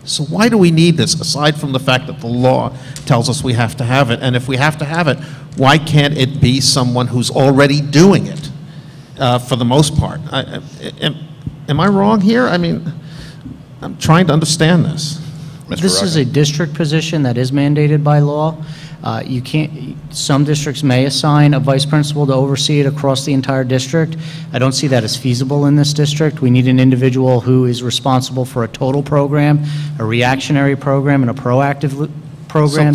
So why do we need this, aside from the fact that the law tells us we have to have it? And if we have to have it, why can't it be someone who's already doing it, for the most part? Am I wrong here? I mean, I'm trying to understand this. This is a district position that is mandated by law. You can't, some districts may assign a vice principal to oversee it across the entire district. I don't see that as feasible in this district. We need an individual who is responsible for a total program, a reactionary program, and a proactive program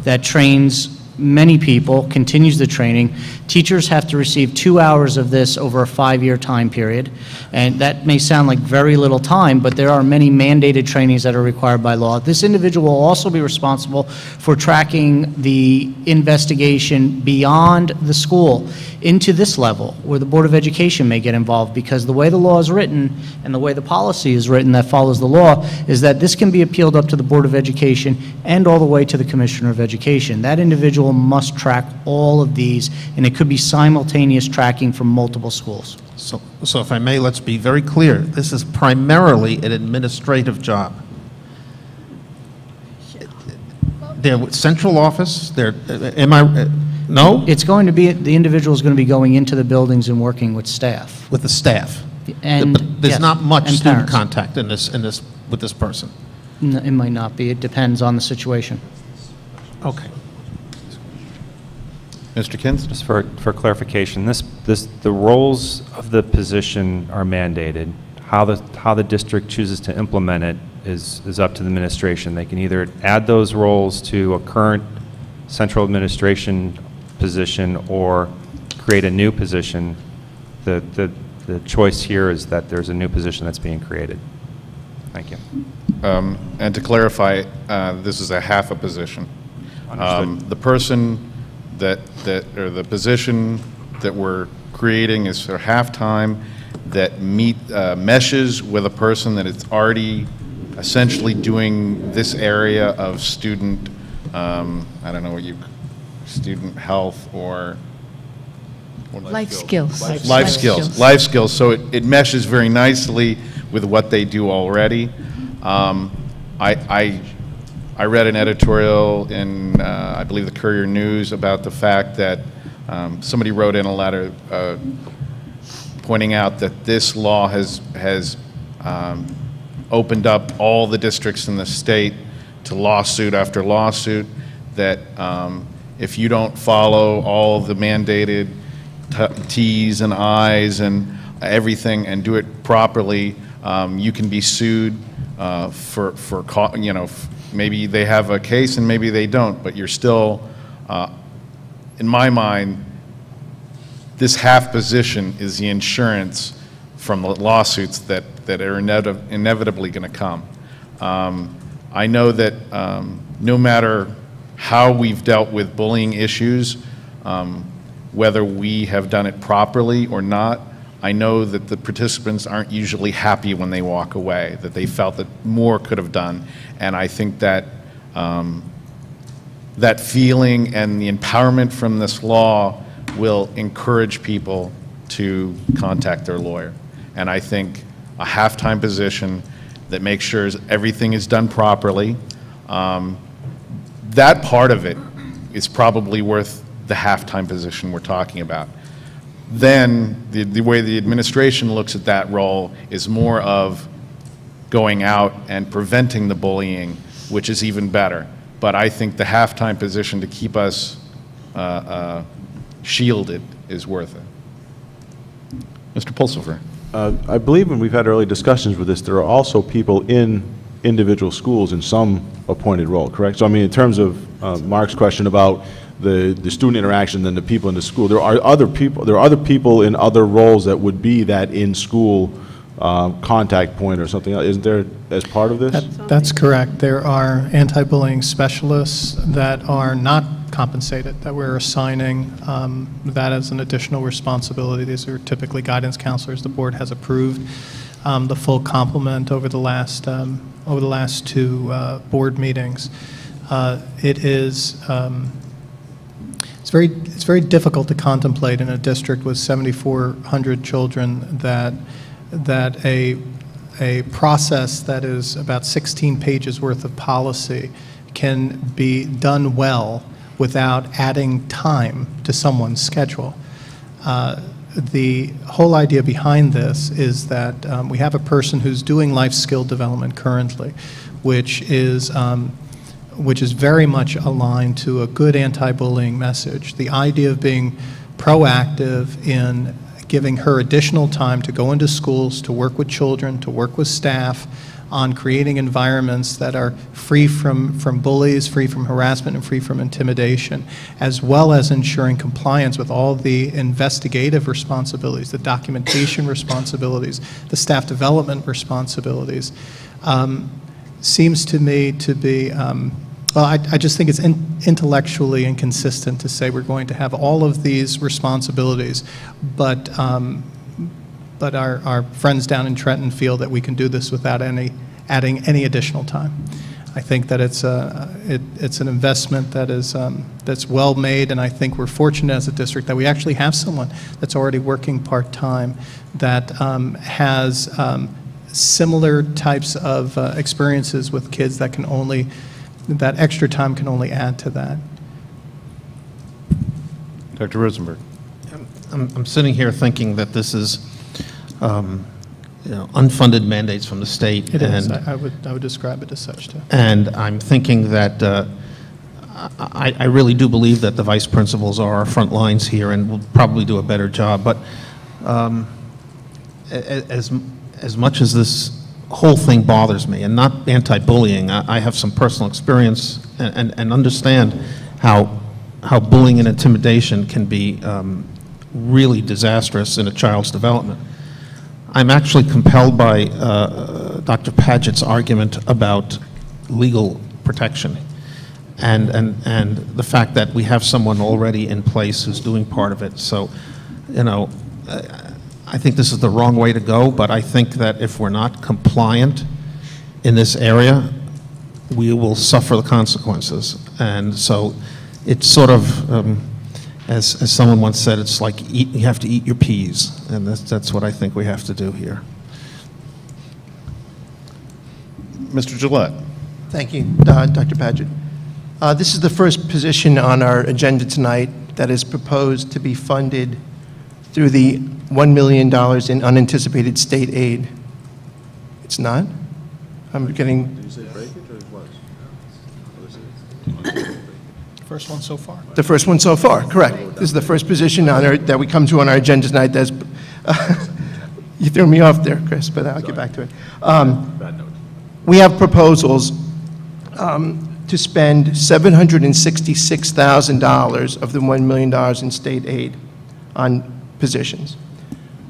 that trains many people, continues the training. Teachers have to receive 2 hours of this over a 5-year time period. And that may sound like very little time, but there are many mandated trainings that are required by law. This individual will also be responsible for tracking the investigation beyond the school into this level, where the Board of Education may get involved, because the way the law is written and the way the policy is written that follows the law is that this can be appealed up to the Board of Education and all the way to the Commissioner of Education. That individual must track all of these, and it could be simultaneous tracking from multiple schools. So if I may, let's be very clear. This is primarily an administrative job. Their central office, no? It's going to be, the individual is going to be going into the buildings and working with staff. With the staff? And but there's yes, not much and student parents. contact with this person? No, it might not be. It depends on the situation. Okay. Mr. Kins? Just for clarification, the roles of the position are mandated. How the district chooses to implement it is up to the administration. They can either add those roles to a current central administration position or create a new position. The choice here is that there's a new position that's being created. Thank you. And to clarify, this is a half a position. The person or the position that we're creating is for half-time that meshes with a person that is already essentially doing this area of student, I don't know student health or Life skills. Life skills. So it meshes very nicely with what they do already. I read an editorial in, I believe, the Courier News about the fact that somebody wrote in a letter pointing out that this law has opened up all the districts in the state to lawsuit after lawsuit, that if you don't follow all the mandated T's and I's and everything and do it properly, you can be sued maybe they have a case and maybe they don't, but you're still, in my mind, this half position is the insurance from the lawsuits that are inevitably going to come. I know that no matter how we've dealt with bullying issues, whether we have done it properly or not, I know that the participants aren't usually happy when they walk away, that they felt that more could have done. And I think that that feeling and the empowerment from this law will encourage people to contact their lawyer. And I think a half-time position that makes sure everything is done properly, that part of it is probably worth the half-time position we're talking about. Then the way the administration looks at that role is more of going out and preventing the bullying, which is even better. But I think the half-time position to keep us shielded is worth it. Mr. Pulsifer. I believe when we've had early discussions with this, there are also people in individual schools in some appointed role, correct? So I mean, in terms of Mark's question about the student interaction and the people in the school, there are other people in other roles that would be that in-school contact point or something else. Isn't there as part of this? That's correct. There are anti-bullying specialists that are not compensated, that we're assigning that as an additional responsibility. These are typically guidance counselors. The board has approved the full complement over the last two board meetings. It's very difficult to contemplate in a district with 7,400 children that that a process that is about 16 pages worth of policy can be done well without adding time to someone's schedule. The whole idea behind this is that we have a person who's doing life skill development currently, which is very much aligned to a good anti-bullying message. The idea of being proactive in giving her additional time to go into schools, to work with children, to work with staff on creating environments that are free from bullies, free from harassment, and free from intimidation, as well as ensuring compliance with all the investigative responsibilities, the documentation responsibilities, the staff development responsibilities, seems to me to be, well, I just think it's intellectually inconsistent to say we're going to have all of these responsibilities, but our friends down in Trenton feel that we can do this without adding any additional time. I think that it's an investment that is that's well made, and I think we're fortunate as a district that we actually have someone that's already working part-time that has similar types of experiences with kids that that extra time can only add to that. Dr. Rosenberg. I'm sitting here thinking that this is unfunded mandates from the state. It is. I would describe it as such, too. And I'm thinking that I really do believe that the vice principals are our front lines here and will probably do a better job. But as much as this whole thing bothers me, and not anti-bullying, I have some personal experience and understand how bullying and intimidation can be really disastrous in a child's development. I'm actually compelled by Dr. Padgett's argument about legal protection and the fact that we have someone already in place who's doing part of it. So, I think this is the wrong way to go, but I think that if we're not compliant in this area, we will suffer the consequences. And so it's sort of, as someone once said, it's like you have to eat your peas, and that's what I think we have to do here. Mr. Gillette. Thank you, Dr. Padgett. This is the first position on our agenda tonight that is proposed to be funded through the $1 million in unanticipated state aid. It's not? I'm getting... Did you say break it, or it was? First one so far. The first one so far, correct. This is the first position that we come to on our agenda tonight. That's, you threw me off there, Chris, but I'll get back to it. We have proposals to spend $766,000 of the $1 million in state aid on positions.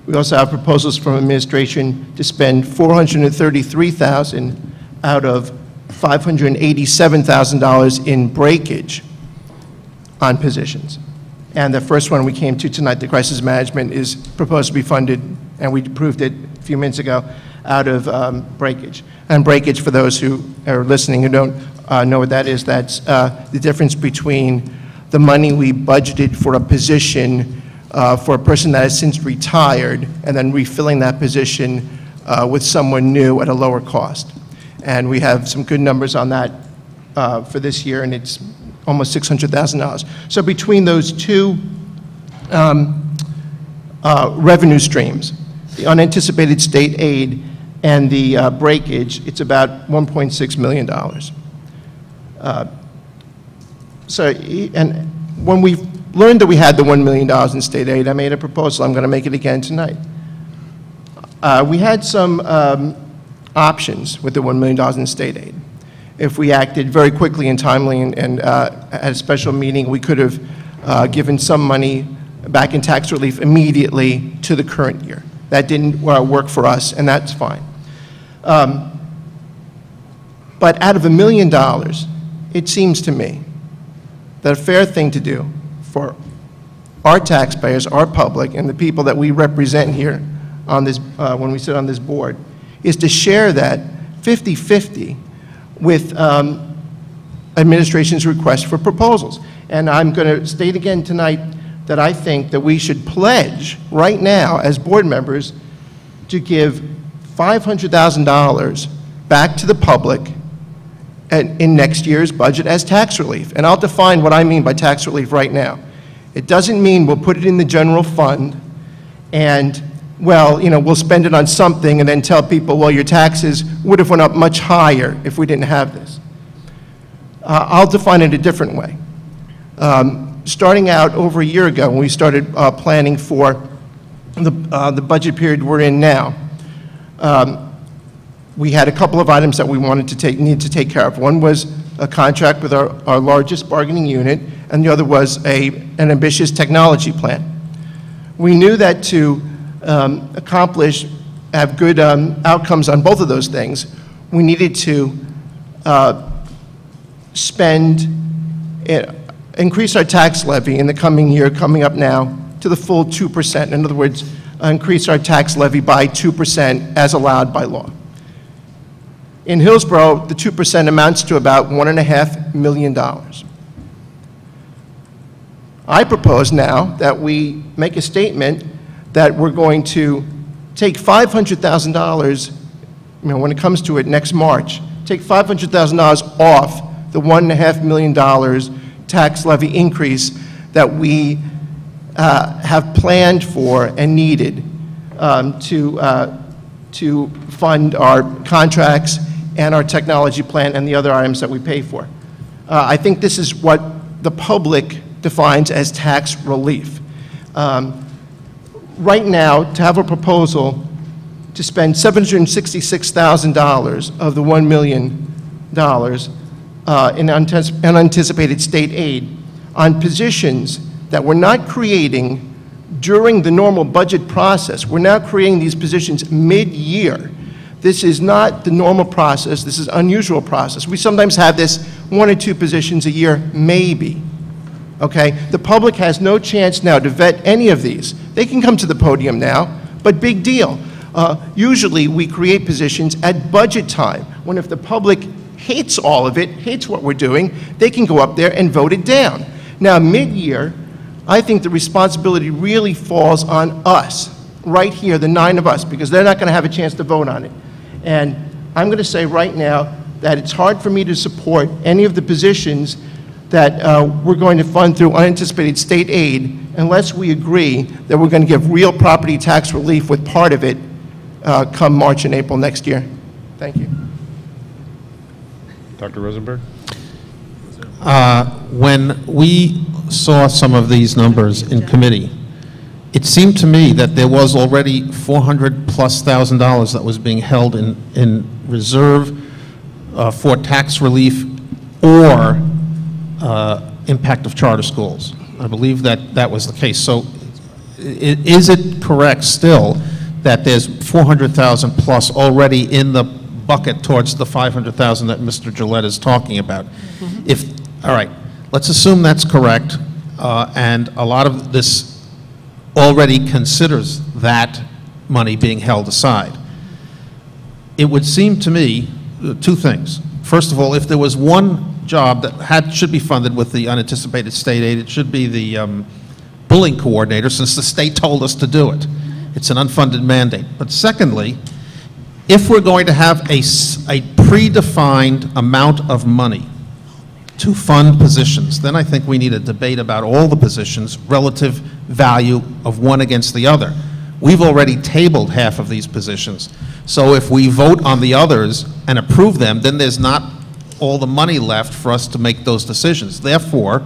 We also have proposals from administration to spend $433,000 out of $587,000 in breakage on positions. And the first one we came to tonight, the crisis management, is proposed to be funded, and we approved it a few minutes ago, out of breakage. And breakage, for those who are listening who don't know what that is, that's the difference between the money we budgeted for a position for a person that has since retired, and then refilling that position with someone new at a lower cost. And we have some good numbers on that for this year, and it's almost $600,000. So between those two revenue streams, the unanticipated state aid and the breakage, it's about $1.6 million. And when we learned that we had the $1 million in state aid, I made a proposal. I'm going to make it again tonight. We had some options with the $1 million in state aid. If we acted very quickly and timely and at a special meeting, we could have given some money back in tax relief immediately to the current year. That didn't work for us, and that's fine. But out of $1 million, it seems to me that a fair thing to do for our taxpayers, our public, and the people that we represent here on this, when we sit on this board, is to share that 50-50 with administration's request for proposals. And I'm going to state again tonight that I think that we should pledge right now as board members to give $500,000 back to the public in next year's budget as tax relief. And I'll define what I mean by tax relief right now. It doesn't mean we'll put it in the general fund and, well, you know, we'll spend it on something and then tell people, well, your taxes would have went up much higher if we didn't have this. I'll define it a different way. Starting out over a year ago when we started planning for the budget period we're in now, we had a couple of items that we needed to take care of. One was a contract with our largest bargaining unit, and the other was an ambitious technology plan. We knew that to have good outcomes on both of those things, we needed to increase our tax levy in the coming year, coming up now, to the full 2%. In other words, increase our tax levy by 2% as allowed by law. In Hillsborough, the 2% amounts to about $1.5 million. I propose now that we make a statement that we're going to take $500,000, you know, when it comes to it next March, take $500,000 off the $1.5 million tax levy increase that we have planned for and needed to fund our contracts and our technology plan and the other items that we pay for. I think this is what the public defines as tax relief. Right now, to have a proposal to spend $766,000 of the $1 million in unanticipated state aid on positions that we're not creating during the normal budget process. We're now creating these positions mid-year. This is not the normal process. This is an unusual process. We sometimes have this 1 or 2 positions a year, maybe. Okay? The public has no chance now to vet any of these. They can come to the podium now, but big deal. Usually we create positions at budget time, when if the public hates all of it, hates what we're doing, they can go up there and vote it down. Now, mid-year, I think the responsibility really falls on us, right here, the 9 of us, because they're not going to have a chance to vote on it. And I'm going to say right now that it's hard for me to support any of the positions that we're going to fund through unanticipated state aid unless we agree that we're going to give real property tax relief with part of it come March and April next year. Thank you. Dr. Rosenberg? When we saw some of these numbers in committee, it seemed to me that there was already $400,000+ that was being held in reserve for tax relief or impact of charter schools. I believe that that was the case. So is it correct still that there's $400,000+ already in the bucket towards the $500,000 that Mr. Gillette is talking about? All right, let's assume that's correct, and a lot of this already considers that money being held aside. It would seem to me 2 things. First of all, if there was one job that should be funded with the unanticipated state aid, it should be the bullying coordinator, since the state told us to do it. It's an unfunded mandate. But secondly, if we're going to have a predefined amount of money to fund positions, then I think we need a debate about all the positions, relative value of one against the other. We've already tabled half of these positions. So if we vote on the others and approve them, then there's not all the money left for us to make those decisions. Therefore,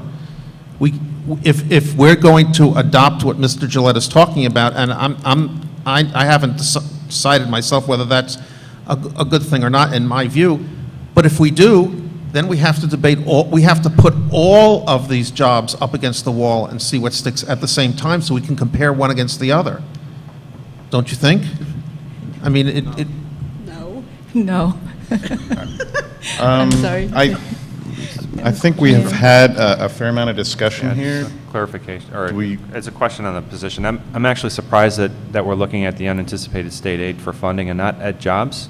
if we're going to adopt what Mr. Gillette is talking about, and I haven't decided myself whether that's a good thing or not in my view, but if we do, then we have to debate we have to put all of these jobs up against the wall and see what sticks at the same time so we can compare one against the other. Don't you think? I mean, No. I'm sorry. I think we have had a fair amount of discussion here. Clarification, or it's a question on the position. I'm actually surprised that we're looking at the unanticipated state aid for funding and not at jobs.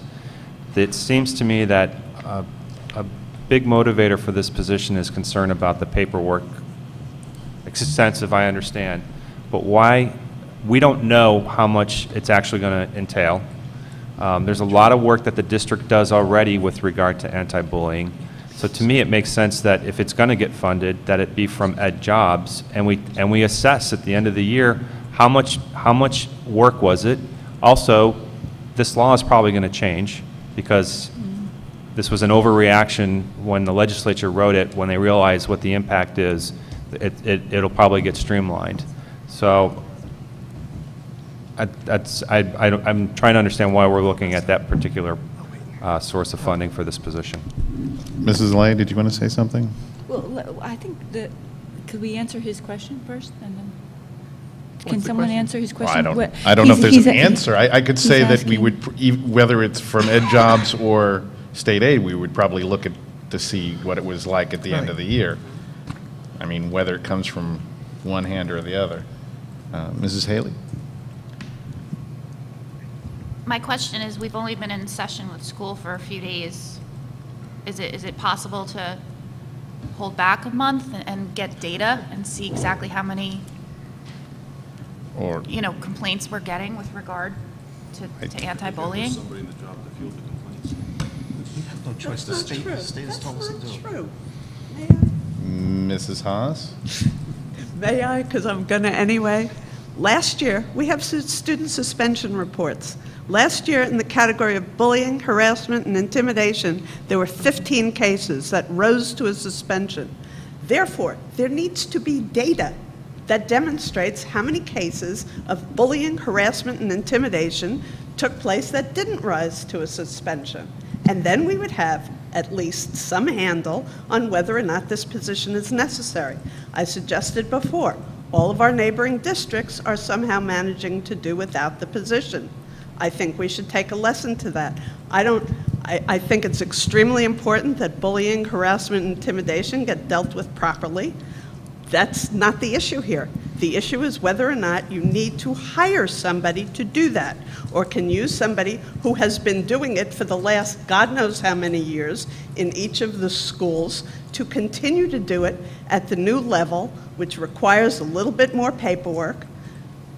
It seems to me that a big motivator for this position is concern about the paperwork. Extensive, I understand, but why we don't know how much it's actually going to entail. There's a lot of work that the district does already with regard to anti-bullying. So to me, it makes sense that if it's going to get funded, that it be from ed jobs, and we assess at the end of the year how much work was it. Also, this law is probably going to change because this was an overreaction when the legislature wrote it. When they realize what the impact is, it'll probably get streamlined. So I'm trying to understand why we're looking at that particular source of funding for this position. Mrs. Lay, did you want to say something? Well, I think could we answer his question first, and then can someone answer his question? Well, I don't know if there's an answer. I could say that we would, whether it's from ed jobs or state aid, we would probably look at to see what it was like at the end of the year. I mean, whether it comes from one hand or the other. Mrs. Haley? My question is, we've only been in session with school for a few days. Is it possible to hold back a month and get data and see exactly how many complaints we're getting with regard to anti-bullying? Somebody in the job to field the complaints. We have no choice. The state has told us to do it. True. Mrs. Haas? May I? Because I'm going to anyway. Last year, we have student suspension reports. Last year, in the category of bullying, harassment, and intimidation, there were 15 cases that rose to a suspension. Therefore, there needs to be data that demonstrates how many cases of bullying, harassment, and intimidation took place that didn't rise to a suspension. And then we would have at least some handle on whether or not this position is necessary. I suggested before, all of our neighboring districts are somehow managing to do without the position. I think we should take a lesson to that. I think it's extremely important that bullying, harassment, and intimidation get dealt with properly. That's not the issue here. The issue is whether or not you need to hire somebody to do that, or can use somebody who has been doing it for the last God knows how many years in each of the schools to continue to do it at the new level, which requires a little bit more paperwork,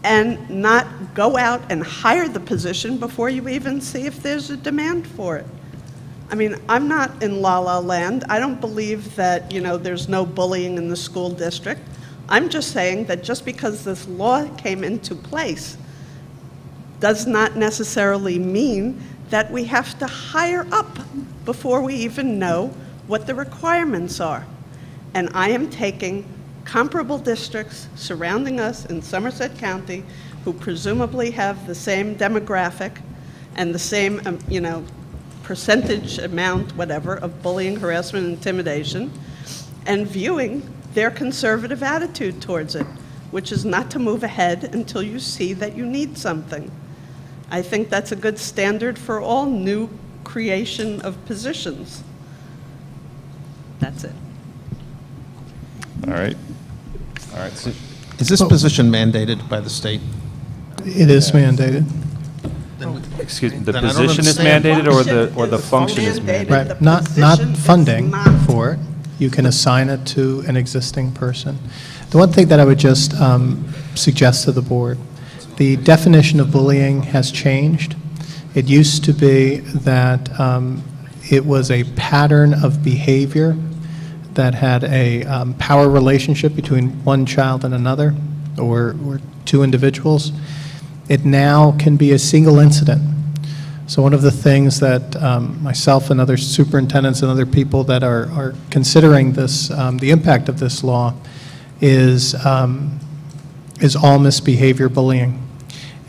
and not go out and hire the position before you even see if there's a demand for it. I mean, I'm not in la-la land. I don't believe that, there's no bullying in the school district. I'm just saying that just because this law came into place does not necessarily mean that we have to hire up before we even know what the requirements are. And I am taking comparable districts surrounding us in Somerset County who presumably have the same demographic and the same, percentage amount, whatever, of bullying, harassment, and intimidation, and viewing their conservative attitude towards it, which is not to move ahead until you see that you need something. I think that's a good standard for all new creation of positions. That's it. All right. All right. So, is this position mandated by the state? It is mandated. Excuse me, the position is mandated or the function is mandated? Right, not funding for it. You can assign it to an existing person. The one thing that I would just suggest to the board, the definition of bullying has changed. It used to be that it was a pattern of behavior that had a power relationship between one child and another, or two individuals. It now can be a single incident. So one of the things that myself and other superintendents and other people that are considering this, the impact of this law, is all misbehavior bullying.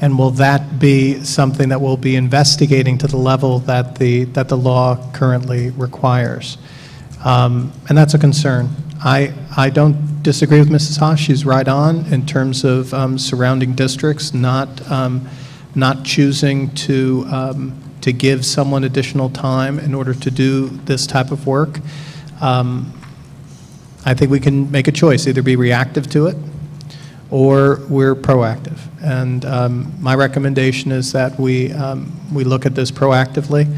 And will that be something that we'll be investigating to the level that the law currently requires? And that's a concern. I don't disagree with Mrs. Haas. She's right on in terms of surrounding districts not choosing to give someone additional time in order to do this type of work. I think we can make a choice, either be reactive to it or we're proactive. And my recommendation is that we look at this proactively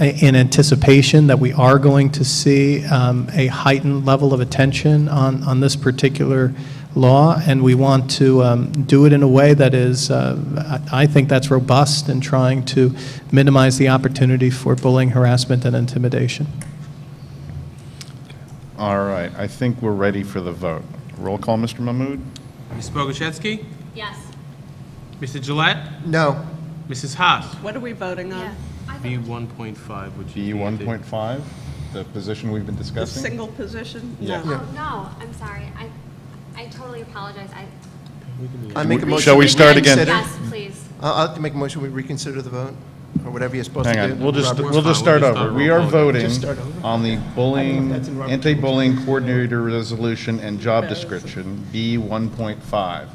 in anticipation that we are going to see a heightened level of attention on this particular law, and we want to do it in a way that is, I think that's robust in trying to minimize the opportunity for bullying, harassment, and intimidation. All right, I think we're ready for the vote. Roll call, Mr. Mahmood? Ms. Bogoshevsky? Yes. Mr. Gillette? No. Mrs. Haas? What are we voting on? B 1.5, which is B 1.5, the position we've been The discussing? single position? Yeah. No. Oh, no, I'm sorry. I totally apologize. I make a motion. Shall we start again? reconsider. Yes, please. I'll have to make a motion, we reconsider the vote, or whatever you're supposed Hang to do. on, we'll just Robert? start We'll just over. start We roll are call. voting Just start over? on the bullying, That's in Robert's anti-bullying coordinator resolution and job description, B 1.5.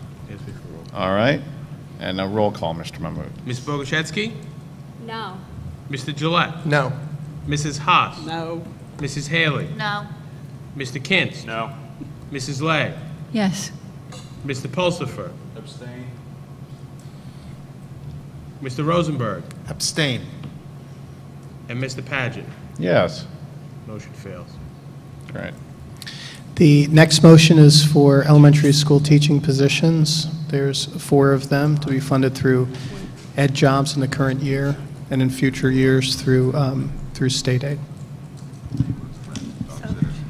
All right? And now roll call, Mr. Mahmood. Ms. Bogoshevsky? No. Mr. Gillette? No. Mrs. Haas? No. Mrs. Haley? No. Mr. Kintz? No. Mrs. Lay? Yes. Mr. Pulsifer? Abstain. Mr. Rosenberg? Abstain. And Mr. Paget? Yes. Motion fails. All right. The next motion is for elementary school teaching positions. There's 4 of them to be funded through ed jobs in the current year and in future years through state aid.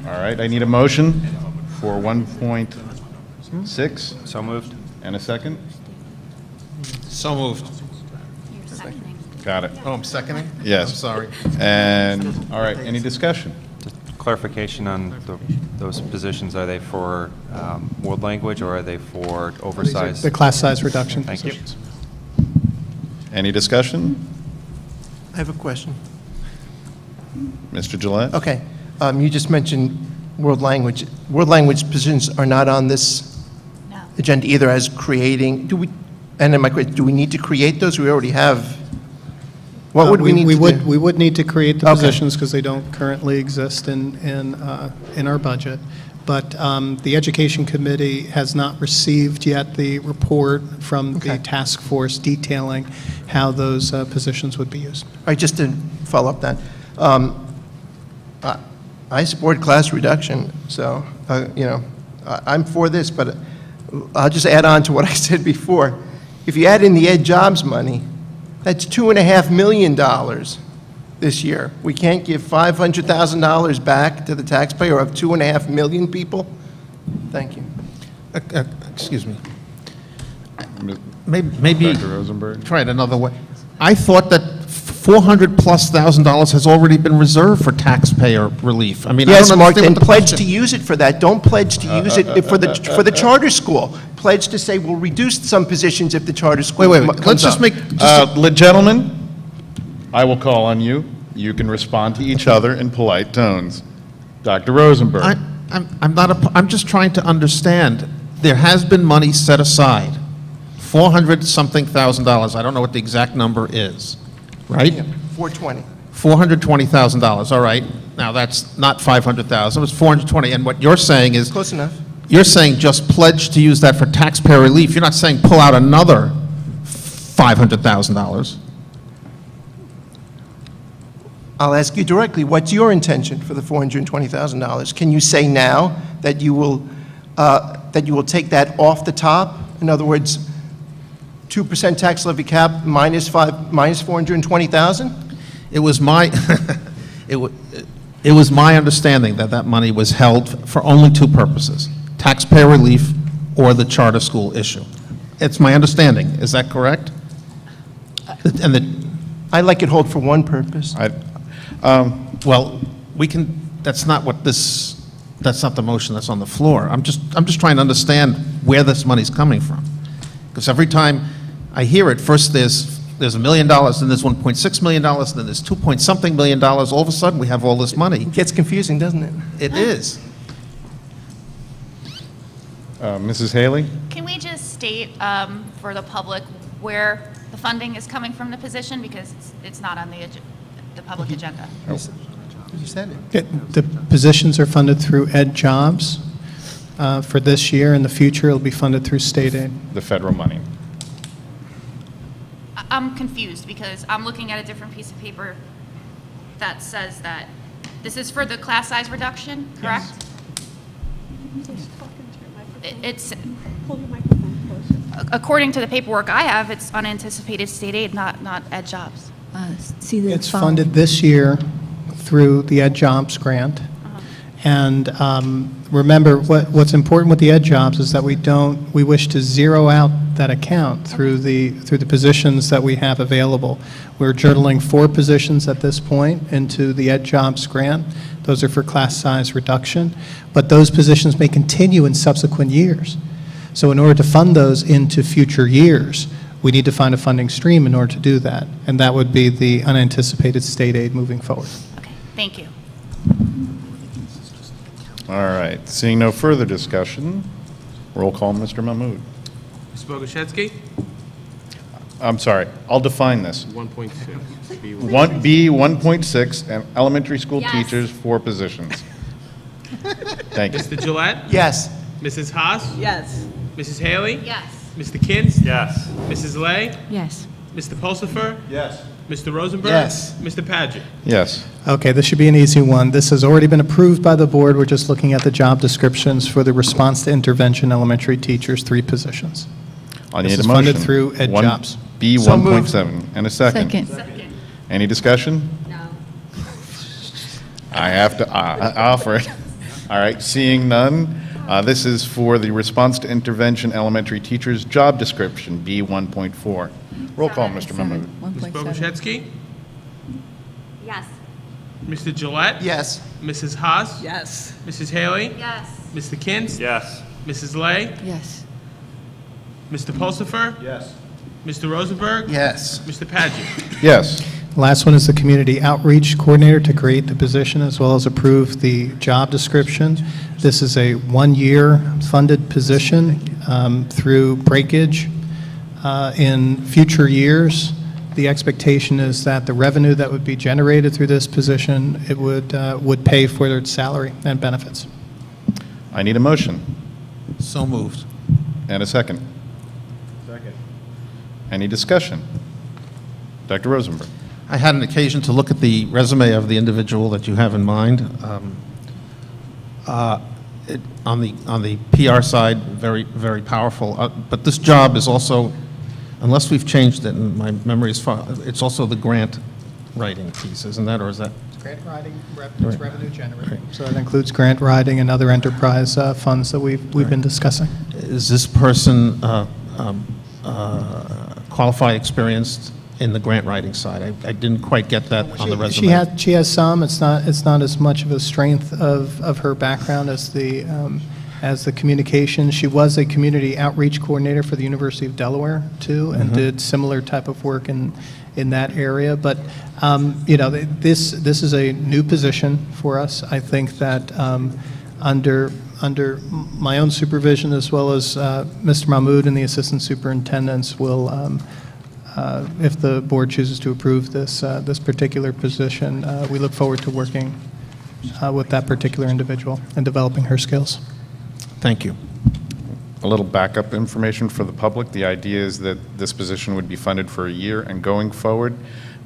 All right, I need a motion for 1.6 So moved. and a second. So moved. You're seconding. Got it. Oh, I'm seconding? Yes. I'm sorry. And, all right, any discussion? Clarification on those positions, are they for world language or are they for oversized? The class size reduction Thank you. positions. Any discussion? I have a question. Mr. Gillette? Okay, you just mentioned world language. World language positions are not on this No. agenda either as creating, do we, and then my question, do we need to create those? We already have. What would we need to do? We would need to create the Okay. positions because they don't currently exist in our budget. But the Education Committee has not received yet the report from the Okay. task force detailing how those positions would be used. All right, just to follow up that, I support class reduction, so, I'm for this, but I'll just add on to what I said before. If you add in the ed jobs money, that's $2.5 million this year. We can't give $500,000 back to the taxpayer of 2.5 million people? Thank you. Excuse me. Maybe Dr. Rosenberg? try it another way. I thought that $400,000+ has already been reserved for taxpayer relief. I mean, I Yes, don't Mark, understand then what the pledge to question- use it for that. Don't pledge to use it for the charter school. Pledge to say we'll reduce some positions if the charter school Wait, comes let's just up. make, Gentlemen, I will call on you. You can respond to each other in polite tones. Dr. Rosenberg? I'm just trying to understand. There has been money set aside, $400-something thousand. I don't know what the exact number is, right? 420. $420,000, all right. Now, that's not 500,000, it was 420, and what you're saying is, Close enough. you're saying just pledge to use that for taxpayer relief. You're not saying pull out another $500,000. I'll ask you directly, what's your intention for the $420,000? Can you say now that you will take that off the top? In other words, 2% tax levy cap minus 420,000? It was my, it was my understanding that that money was held for only 2 purposes, taxpayer relief or the charter school issue. It's my understanding. Is that correct? And I like it hold for one purpose. well, we can, that's not what this, that's not the motion that's on the floor. I'm just trying to understand where this money's coming from. Because every time I hear it, first there's $1 million, then there's $1.6 million, then there's $2-point-something million. All of a sudden, we have all this money. It gets confusing, doesn't it? It is. Mrs. Haley? Can we just state for the public where the funding is coming from the position, because it's not on the public agenda? You said it. The positions are funded through ed jobs for this year. In the future, it'll be funded through state aid. The federal money. I'm confused because I'm looking at a different piece of paper that says that this is for the class size reduction, correct? It's, according to the paperwork I have, it's unanticipated state aid, not ed jobs. See the It's following. funded this year through the Ed Jobs grant. And remember, what's important with the Ed Jobs is that we wish to zero out that account through the positions that we have available. We're journaling 4 positions at this point into the Ed Jobs grant. Those are for class size reduction, but those positions may continue in subsequent years. So in order to fund those into future years, we need to find a funding stream in order to do that, and that would be the unanticipated state aid moving forward. Okay, thank you. All right, seeing no further discussion, roll call, Mr. Mahmood. Ms. Bogoshevsky? I'm sorry, I'll define this. 1.6. 1B 1.6, and elementary school Yes. teachers, 4 positions. Thank you. Mr. Gillette? Yes. Mrs. Haas? Yes. Mrs. Haley? Yes. Mr. Kinst? Yes. Mrs. Lay? Yes. Mr. Pulsifer? Yes. Mr. Rosenberg? Yes. Mr. Paget? Yes. Okay, this should be an easy one. This has already been approved by the board. We're just looking at the job descriptions for the response to intervention elementary teachers, 3 positions. I This need a is motion. funded through Ed Jobs. B So moved. 1.7, and a second. Second. Any discussion? No. I have to offer it. All right, seeing none, this is for the response to intervention elementary teachers job description, B 1.4. Roll call, Mr. Mahmood. Ms. 1.7. Bogoshevsky? Yes. Mr. Gillette? Yes. Mrs. Haas? Yes. Mrs. Haley? Yes. Mr. Kinst? Yes. Mrs. Lay? Yes. Mr. Pulsifer? Yes. Mr. Rosenberg? Yes. Mr. Paget? Yes. Last one is the community outreach coordinator to create the position as well as approve the job description. This is a 1-year funded position through breakage. In future years, the expectation is that the revenue that would be generated through this position, it would pay for their salary and benefits. I need a motion So moved. and a second. Second. Any discussion? Dr. Rosenberg. I had an occasion to look at the resume of the individual that you have in mind. On the PR side, very, very powerful. But this job is also, unless we've changed it, and my memory is far, it's also the grant writing piece, isn't that, or is that? Grant writing, it's revenue generating. So that includes grant writing and other enterprise funds that we've been discussing. Is this person qualified, experienced in the grant writing side? I didn't quite get that on the resume. She has some. It's not as much of a strength of her background as the communication. She was a community outreach coordinator for the University of Delaware too, and did similar type of work in that area. But you know, this is a new position for us. I think that under my own supervision, as well as Mr. Mahmood and the assistant superintendents, will, if the board chooses to approve this particular position, we look forward to working with that particular individual and developing her skills. Thank you. A little backup information for the public. The idea is that this position would be funded for a year, and going forward,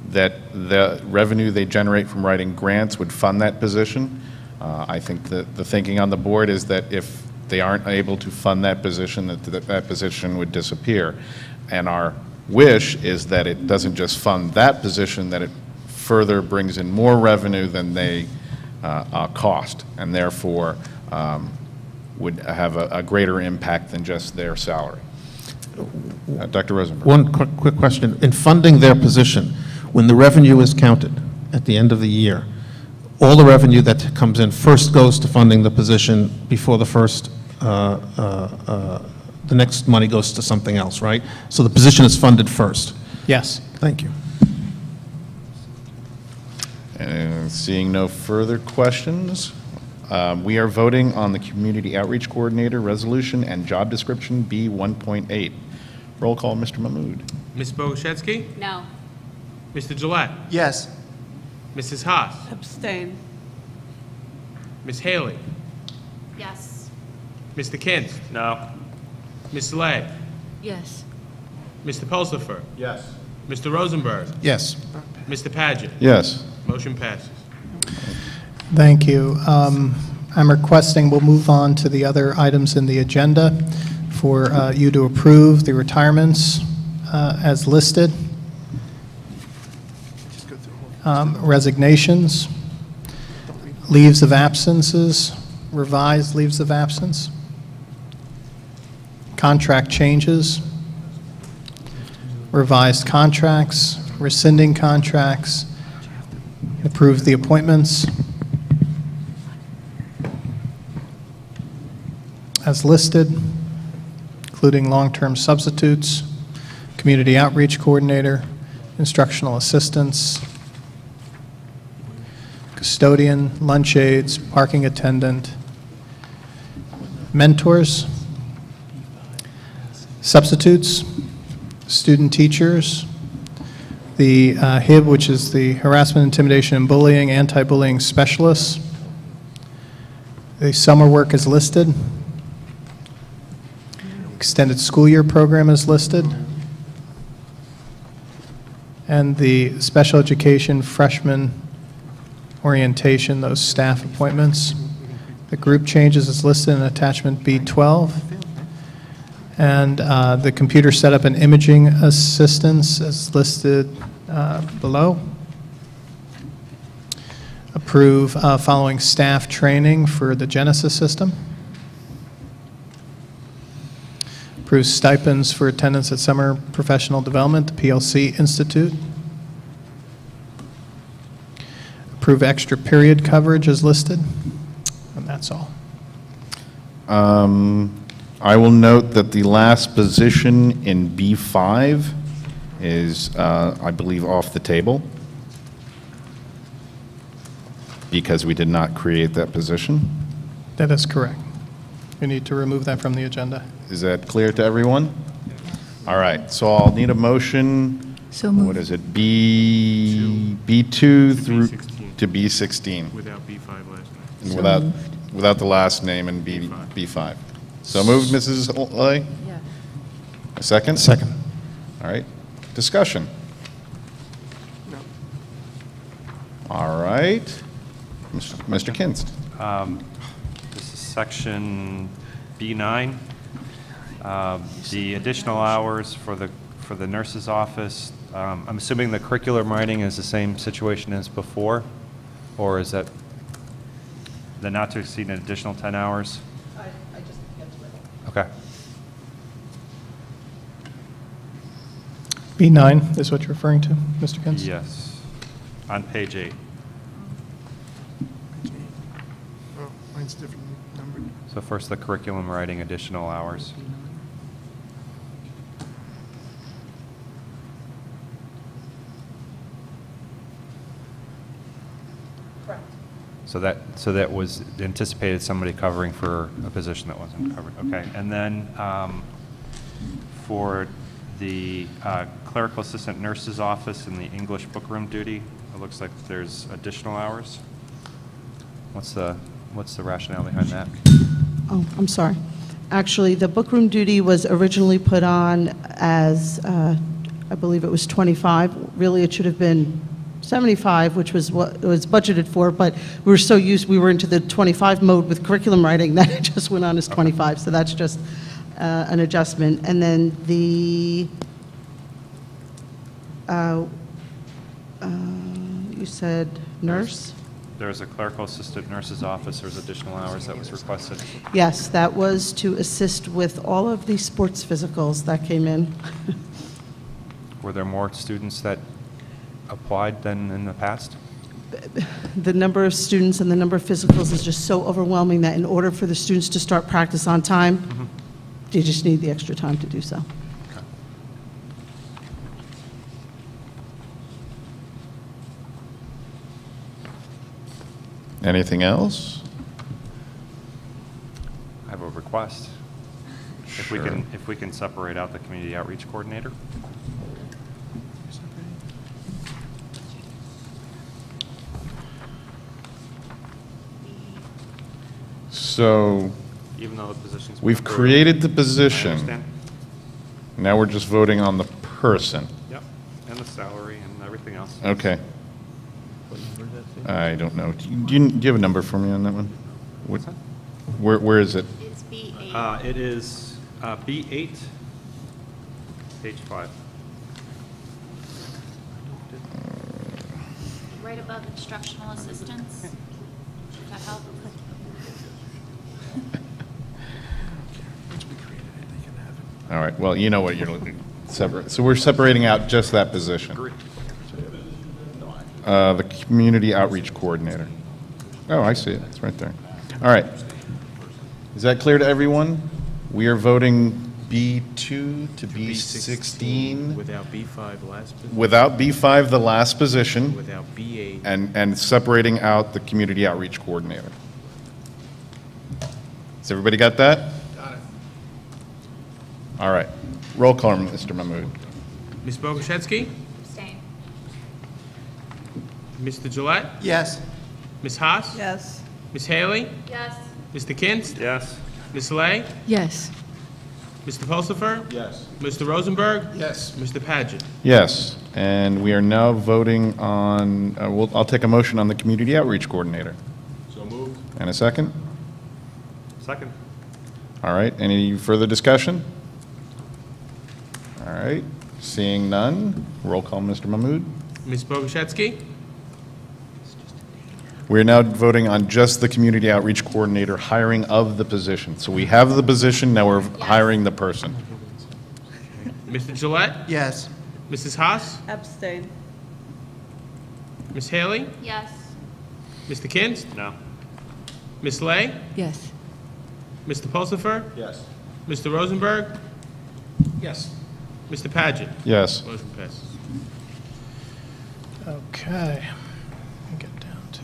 that the revenue they generate from writing grants would fund that position. I think that the thinking on the board is that if they aren't able to fund that position, that position would disappear. And our wish is that it doesn't just fund that position, that it further brings in more revenue than they cost, and therefore would have a greater impact than just their salary. Dr. Rosenberg. One quick question. In funding their position, when the revenue is counted at the end of the year, all the revenue that comes in first goes to funding the position before the first, the next money goes to something else, right? So the position is funded first. Yes. Thank you. And seeing no further questions, we are voting on the Community Outreach Coordinator Resolution and Job Description B 1.8. Roll call, Mr. Mahmood. Ms. Bogoshevsky? No. Mr. Gillette? Yes. Mrs. Haas? Abstain. Ms. Haley? Yes. Mr. Kinst? No. Ms. Lay? Yes. Mr. Pulsifer? Yes. Mr. Rosenberg? Yes. Mr. Paget? Yes. Motion passes. Thank you. I'm requesting we'll move on to the other items in the agenda for you to approve the retirements as listed, resignations, leaves of absences, revised leaves of absence, contract changes, revised contracts, rescinding contracts, approve the appointments as listed, including long-term substitutes, community outreach coordinator, instructional assistants, custodian, lunch aides, parking attendant, mentors, substitutes, student teachers, the HIB, which is the harassment, intimidation, and bullying, anti-bullying specialists. The summer work is listed. Extended school year program is listed. And the special education freshman orientation, those staff appointments. The group changes is listed in attachment B12. And the computer setup and imaging assistance is listed below. Approve following staff training for the Genesis system. Approve stipends for attendance at summer professional development, the PLC Institute. Approve extra period coverage as listed. And that's all. I will note that the last position in B5 is, I believe, off the table because we did not create that position. That is correct. We need to remove that from the agenda. Is that clear to everyone? All right, so I'll need a motion. So moved. What is it, B2 through to B16? Without B5 last name. And without the last name and B5. So moved, Mrs. Lay? Yeah. A second? Second. All right, discussion. No. All right, Mr. Kinst. This is section B9. The additional hours for the nurse's office, I'm assuming the curriculum writing is the same situation as before, or is that the not to exceed an additional 10 hours? I just get to it. Okay. B9 is what you're referring to, Mr. Kins? Yes, on page 8. Oh, mine's differently numbered. So first, the curriculum writing additional hours. Correct. So that was anticipated somebody covering for a position that wasn't covered. Okay, and then for the clerical assistant nurse's office and the English bookroom duty, it looks like there's additional hours. What's the rationale behind that? Oh, I'm sorry. Actually, the bookroom duty was originally put on as, I believe it was 25. Really, it should have been 75, which was what it was budgeted for, but we were so used, we were into the 25 mode with curriculum writing that it just went on as 25. So that's just an adjustment. And then the, you said nurse? There's a clerical assistant nurse's office. There's additional hours that was requested. Yes, that was to assist with all of the sports physicals that came in. Were there more students that applied than in the past? The number of students and the number of physicals is just so overwhelming that in order for the students to start practice on time, you just need the extra time to do so. Anything else? I have a request. Sure. If we can separate out the community outreach coordinator. So Even though the position's been we've approved. created the I position. understand. Now we're just voting on the person. Yep, and the salary and everything else. Okay. I don't know. Do you have a number for me on that one? Where is it? It's B8. It is B8, page 5. Right above instructional assistance. Does that help? All right, well, you know what you're looking, separate. So we're separating out just that position. The community outreach coordinator. Oh, I see it, it's right there. All right. Is that clear to everyone? We are voting B2 to B16. Without B5 last position. Without B5, the last position. Without B8. And separating out the community outreach coordinator. Has everybody got that? Got it. All right. Roll call, Mr. Mahmood. Ms. Bogoshevsky? Abstain. Mr. Gillette? Yes. Ms. Haas? Yes. Ms. Haley? Yes. Mr. Kinst? Yes. Ms. Lay? Yes. Mr. Pulsifer? Yes. Mr. Rosenberg? Yes. Mr. Paget? Yes. And we are now voting on, I'll take a motion on the community outreach coordinator. So moved. And a second? Second. All right. Any further discussion? All right. Seeing none, roll call, Mr. Mahmood. Ms. Bogoshevsky? We're now voting on just the community outreach coordinator hiring of the position. So we have the position, now we're hiring the person. Mr. Gillette? Yes. Mrs. Haas? Abstain. Ms. Haley? Yes. Mr. Kinst? No. Ms. Lay? Yes. Mr. Pulsifer? Yes. Mr. Rosenberg? Yes. Mr. Paget? Yes. Motion passes. Okay. Let me get down to.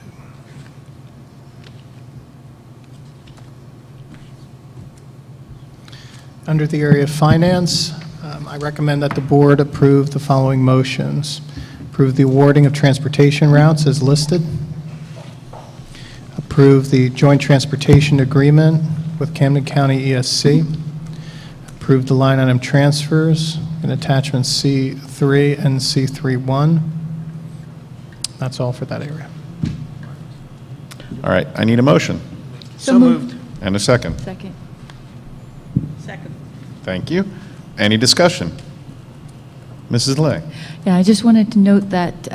Under the area of finance, I recommend that the board approve the following motions. Approve the awarding of transportation routes as listed. Approve the joint transportation agreement with Camden County ESC. Approve the line item transfers in attachments C3 and C31. That's all for that area. All right. I need a motion. So moved. And a second. Second. Second. Thank you. Any discussion? Mrs. Lay? Yeah, I just wanted to note that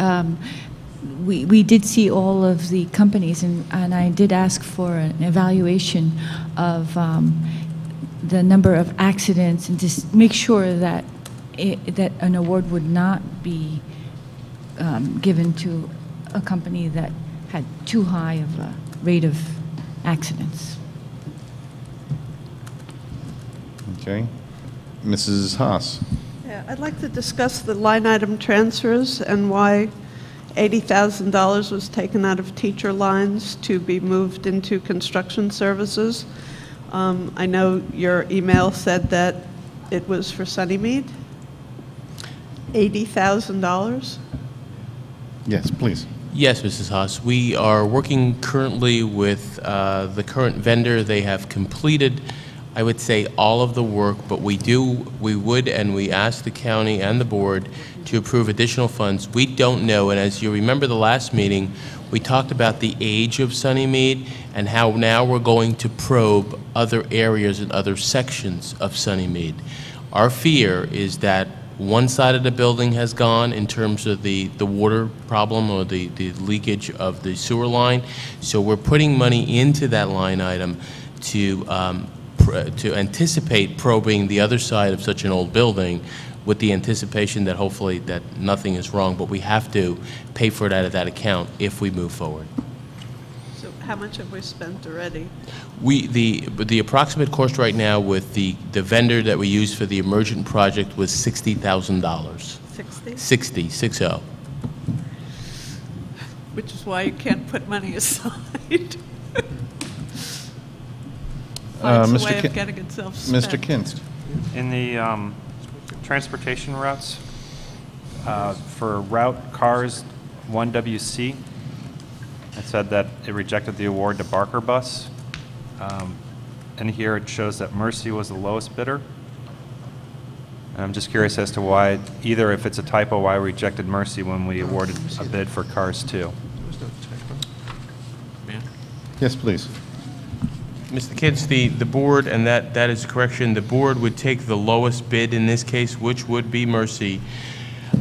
we did see all of the companies, and I did ask for an evaluation of the number of accidents and just make sure that that an award would not be given to a company that had too high of a rate of accidents. Okay. Mrs. Haas? Yeah, I'd like to discuss the line item transfers and why $80,000 was taken out of teacher lines to be moved into construction services. I know your email said that it was for Sunnymead. $80,000? Yes, please. Yes, Mrs. Haas. We are working currently with the current vendor. They have completed, I would say, all of the work, but we would, and we asked the county and the board to approve additional funds. We don't know, and as you remember the last meeting, we talked about the age of Sunnymead and how now we're going to probe other areas and other sections of Sunnymead. Our fear is that one side of the building has gone in terms of the water problem or the leakage of the sewer line. So we're putting money into that line item to anticipate probing the other side of such an old building with the anticipation that hopefully that nothing is wrong, but we have to pay for it out of that account if we move forward. So how much have we spent already? The approximate cost right now with the vendor that we used for the emergent project was $60,000. 60? 60. Which is why you can't put money aside. Finds a way of getting itself spent. Mr. Kinst. In the transportation routes, for route cars 1WC, it said that it rejected the award to Barker Bus. And here it shows that Mercy was the lowest bidder. And I'm just curious as to why, either if it's a typo, why we rejected Mercy when we awarded a bid for cars 2. Yes, please. Mr. Kitts, the board, and that is a correction, the board would take the lowest bid in this case, which would be Mercy.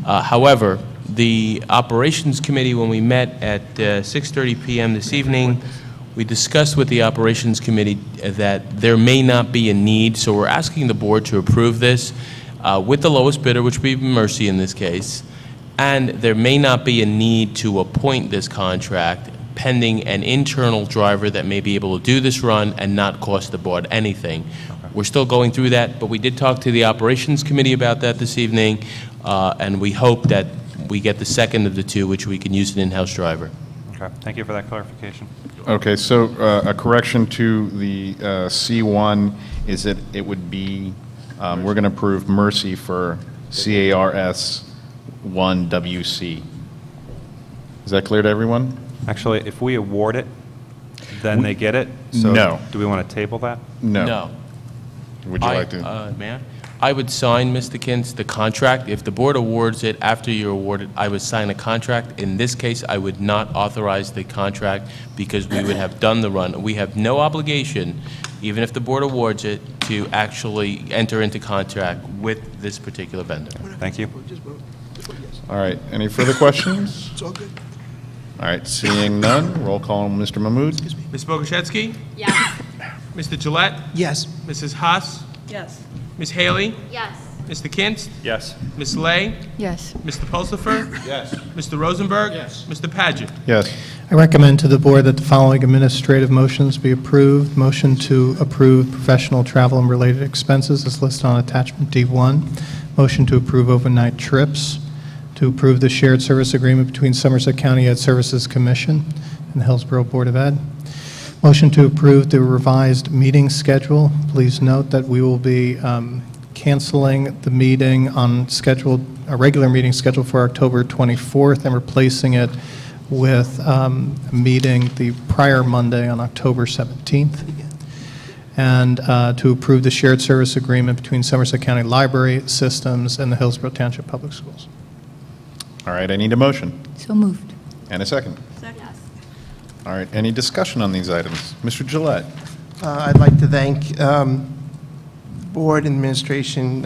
However, the Operations Committee, when we met at 6:30 p.m. this evening, we discussed with the Operations Committee that there may not be a need, so we're asking the board to approve this with the lowest bidder, which would be Mercy in this case, and there may not be a need to appoint this contract pending an internal driver that may be able to do this run and not cost the board anything. Okay. We're still going through that, but we did talk to the Operations Committee about that this evening, and we hope that we get the second of the two, which we can use an in-house driver. Okay, thank you for that clarification. Okay, so a correction to the C1 is that it would be, we're going to approve Mercy for CARS 1WC. Is that clear to everyone? Actually, if we award it, then they get it? So no. Do we want to table that? No. No. Would you like to? Ma'am? I would sign, Mr. Kintz, the contract. If the board awards it, after you award it, I would sign a contract. In this case, I would not authorize the contract because we would have done the run. We have no obligation, even if the board awards it, to actually enter into contract with this particular vendor. Thank you. All right, any further questions? It's all good. All right, seeing none, roll call Mr. Mahmood. Ms. Bogoshevsky? Yes. Mr. Gillette? Yes. Mrs. Haas? Yes. Ms. Haley? Yes. Mr. Kintz? Yes. Ms. Lay? Yes. Mr. Pulsifer? Yes. Mr. Rosenberg? Yes. Mr. Paget? Yes. I recommend to the board that the following administrative motions be approved. Motion to approve professional travel and related expenses is listed on attachment D1. Motion to approve overnight trips. To approve the shared service agreement between Somerset County Ed Services Commission and the Hillsborough Board of Ed. Motion to approve the revised meeting schedule. Please note that we will be canceling the meeting on a regular meeting scheduled for October 24th and replacing it with a meeting the prior Monday on October 17th. And to approve the shared service agreement between Somerset County Library Systems and the Hillsborough Township Public Schools. All right, I need a motion. So moved. And a second. Second. Yes. All right, any discussion on these items? Mr. Gillette. I'd like to thank board and administration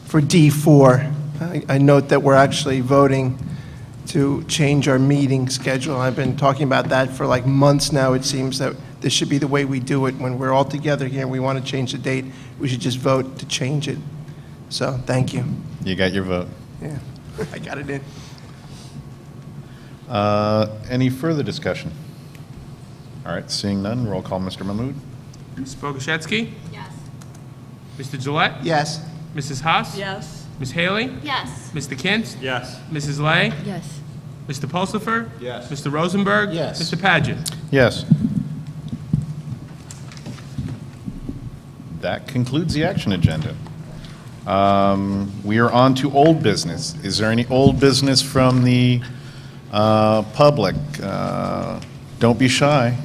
for D4. I note that we're actually voting to change our meeting schedule. I've been talking about that for like months now. It seems that this should be the way we do it. When we're all together here and we want to change the date, we should just vote to change it. So, thank you. You got your vote. Yeah, I got it in. Any further discussion? All right, seeing none, roll call Mr. Mahmood. Ms. Bogoshevsky? Yes. Mr. Gillette? Yes. Mrs. Haas? Yes. Ms. Haley? Yes. Mr. Kintz? Yes. Mrs. Lay? Yes. Mr. Pulsifer? Yes. Mr. Rosenberg? Yes. Mr. Paget? Yes. That concludes the action agenda. We are on to old business. Is there any old business from the public? Don't be shy.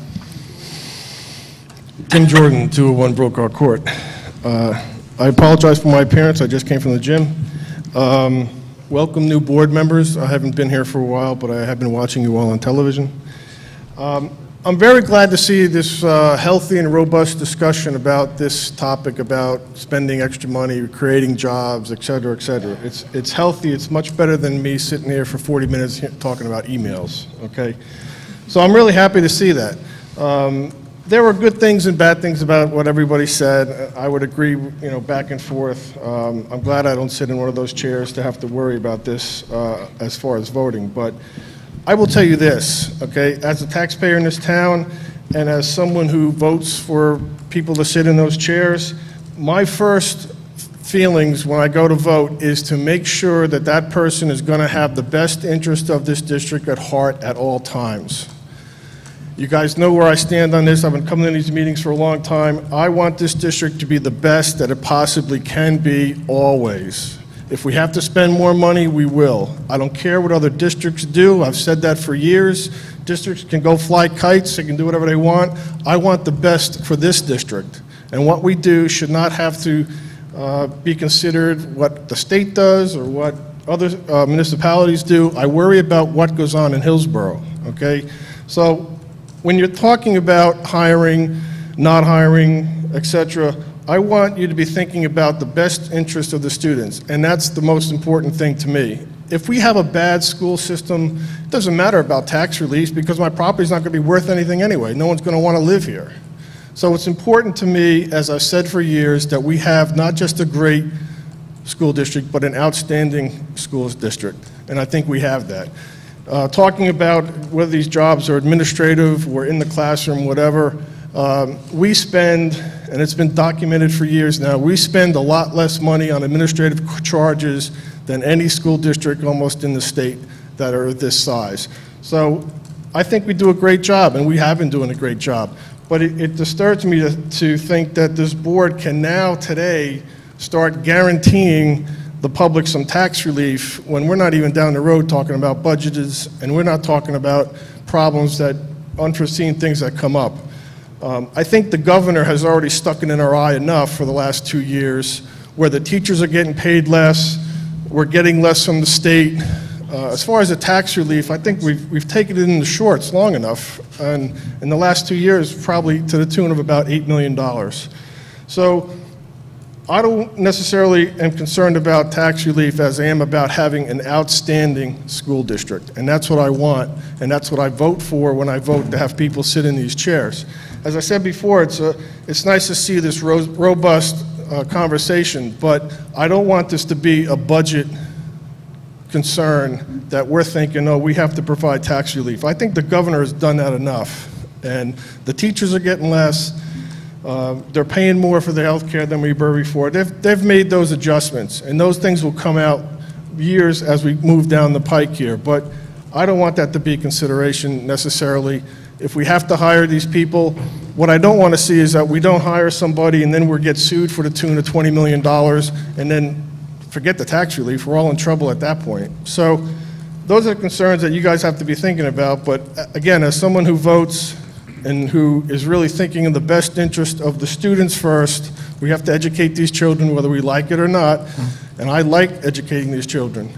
Tim Jordan, 201 Brokaw Court. I apologize for my appearance. I just came from the gym. Welcome, new board members. I haven't been here for a while, but I have been watching you all on television. I'm very glad to see this healthy and robust discussion about this topic about spending extra money, creating jobs, et cetera, et cetera. It's healthy. It's much better than me sitting here for 40 minutes talking about emails, okay? So I'm really happy to see that. There were good things and bad things about what everybody said. I would agree, back and forth. I'm glad I don't sit in one of those chairs to have to worry about this as far as voting. But I will tell you this, okay? As a taxpayer in this town and as someone who votes for people to sit in those chairs, my first feelings when I go to vote is to make sure that that person is going to have the best interest of this district at heart at all times. You guys know where I stand on this. I've been coming to these meetings for a long time. I want this district to be the best that it possibly can be always. If we have to spend more money, we will. I don't care what other districts do. I've said that for years. Districts can go fly kites. They can do whatever they want. I want the best for this district. And what we do should not have to be considered what the state does or what other municipalities do. I worry about what goes on in Hillsborough, okay? So when you're talking about hiring not hiring, etc. I want you to be thinking about the best interest of the students, and that's the most important thing to me. If we have a bad school system, it doesn't matter about tax relief because my property's not going to be worth anything anyway. No one's going to want to live here. So it's important to me, as I've said for years, that we have not just a great school district, but an outstanding schools district, and I think we have that. Talking about whether these jobs are administrative or in the classroom, whatever, we spend, and it's been documented for years now, we spend a lot less money on administrative charges than any school district almost in the state that are this size. So I think we do a great job, and we have been doing a great job. But it disturbs me to think that this board can now, today, start guaranteeing the public some tax relief when we're not even down the road talking about budgets, and we're not talking about problems that, unforeseen things that come up. I think the governor has already stuck it in our eye enough for the last 2 years, where the teachers are getting paid less, we're getting less from the state. As far as the tax relief, I think we've taken it in the shorts long enough, and in the last 2 years, probably to the tune of about $8 million. So I don't necessarily am concerned about tax relief as I am about having an outstanding school district, and that's what I want, and that's what I vote for when I vote to have people sit in these chairs. As I said before, it's nice to see this robust conversation, but I don't want this to be a budget concern that we're thinking, oh, we have to provide tax relief. I think the governor has done that enough, and the teachers are getting less. They're paying more for the health care than we were before. They've made those adjustments, and those things will come out years as we move down the pike here. But I don't want that to be a consideration necessarily. If we have to hire these people, what I don't want to see is that we don't hire somebody and then we get sued for the tune of $20 million, and then forget the tax relief. We're all in trouble at that point. So those are concerns that you guys have to be thinking about. But again, as someone who votes and who is really thinking of the best interest of the students first, we have to educate these children whether we like it or not, and I like educating these children.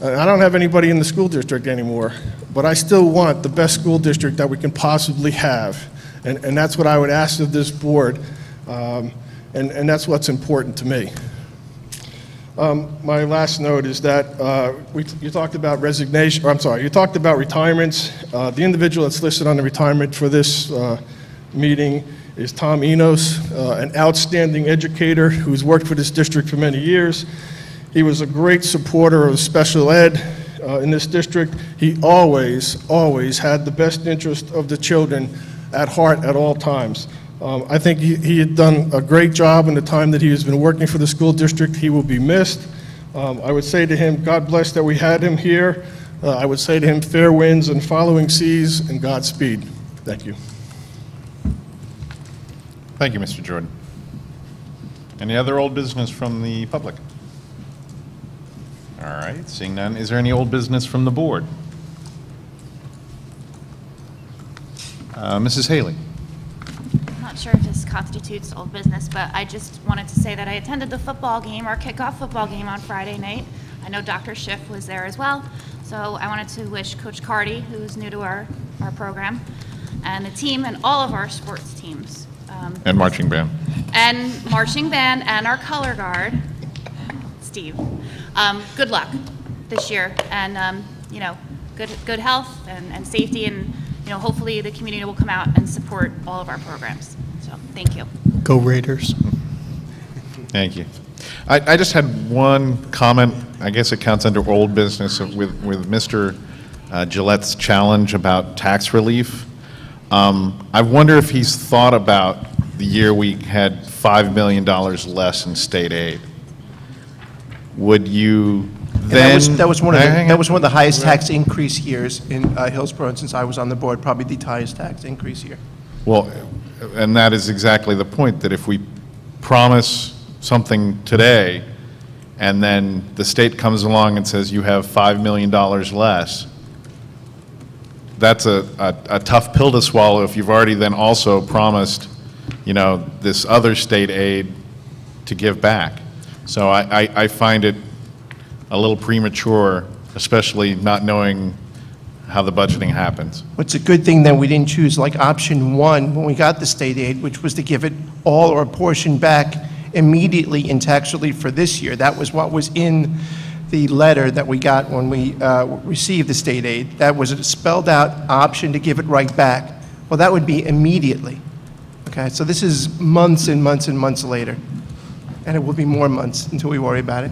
I don't have anybody in the school district anymore, but I still want the best school district that we can possibly have, and that's what I would ask of this board, and that's what's important to me. My last note is that you talked about resignation, or I'm sorry, you talked about retirements. The individual that's listed on the retirement for this meeting is Tom Enos, an outstanding educator who's worked for this district for many years. He was a great supporter of special ed in this district. He always, always had the best interest of the children at heart at all times. I think he had done a great job in the time that he has been working for the school district. He will be missed. I would say to him, God bless that we had him here. I would say to him, fair winds and following seas, and Godspeed. Thank you. Thank you, Mr. Jordan. Any other old business from the public? All right, seeing none, is there any old business from the board? Mrs. Haley. I'm not sure if this constitutes old business, but I just wanted to say that I attended the football game, our kickoff football game on Friday night. I know Dr. Schiff was there as well, so I wanted to wish Coach Carty, who's new to our program, and the team and all of our sports teams. And marching band. And marching band and our color guard, Steve. Good luck this year, and you know, good health and safety, and you know, hopefully the community will come out and support all of our programs. So thank you. Go Raiders. Thank you. I just had one comment. I guess it counts under old business with Mr. Gillette's challenge about tax relief. I wonder if he's thought about the year we had $5 million less in state aid. Would you then... That was one of the highest tax increase years in Hillsborough, and since I was on the board, probably the highest tax increase year. Well, and that is exactly the point, that if we promise something today, and then the state comes along and says you have $5 million less, that's a tough pill to swallow if you've already then also promised, you know, this other state aid to give back. So I find it a little premature, especially not knowing how the budgeting happens. It's a good thing that we didn't choose like option one when we got the state aid, which was to give it all or a portion back immediately in tax relief for this year. That was what was in the letter that we got when we received the state aid. That was a spelled out option to give it right back. Well, that would be immediately. Okay, so this is months and months and months later. And it will be more months until we worry about it.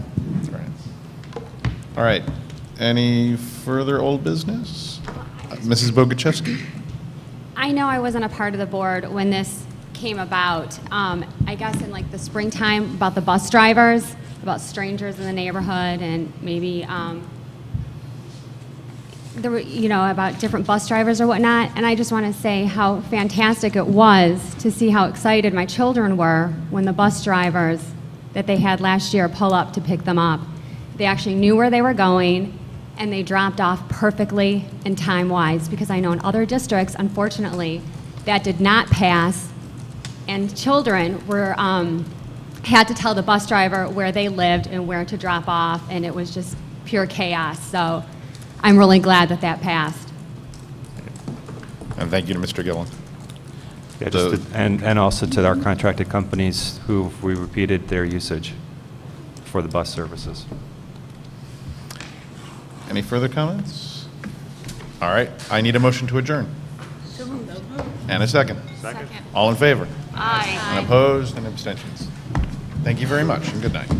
All right. Any further old business? Mrs. Boguchevsky? I know I wasn't a part of the board when this came about. I guess in like the springtime about the bus drivers, about strangers in the neighborhood, and maybe there were, you know, about different bus drivers or whatnot. And I just want to say how fantastic it was to see how excited my children were when the bus drivers that they had last year pull up to pick them up. They actually knew where they were going, and they dropped off perfectly and time-wise, because I know in other districts, unfortunately, that did not pass, and children were had to tell the bus driver where they lived and where to drop off, and it was just pure chaos. So I'm really glad that that passed. And thank you to Mr. Gillen. Yeah, and also to our contracted companies who we repeated their usage for the bus services. Any further comments? All right, I need a motion to adjourn. And a second. Second. All in favor? Aye. And opposed and abstentions. Thank you very much, and good night.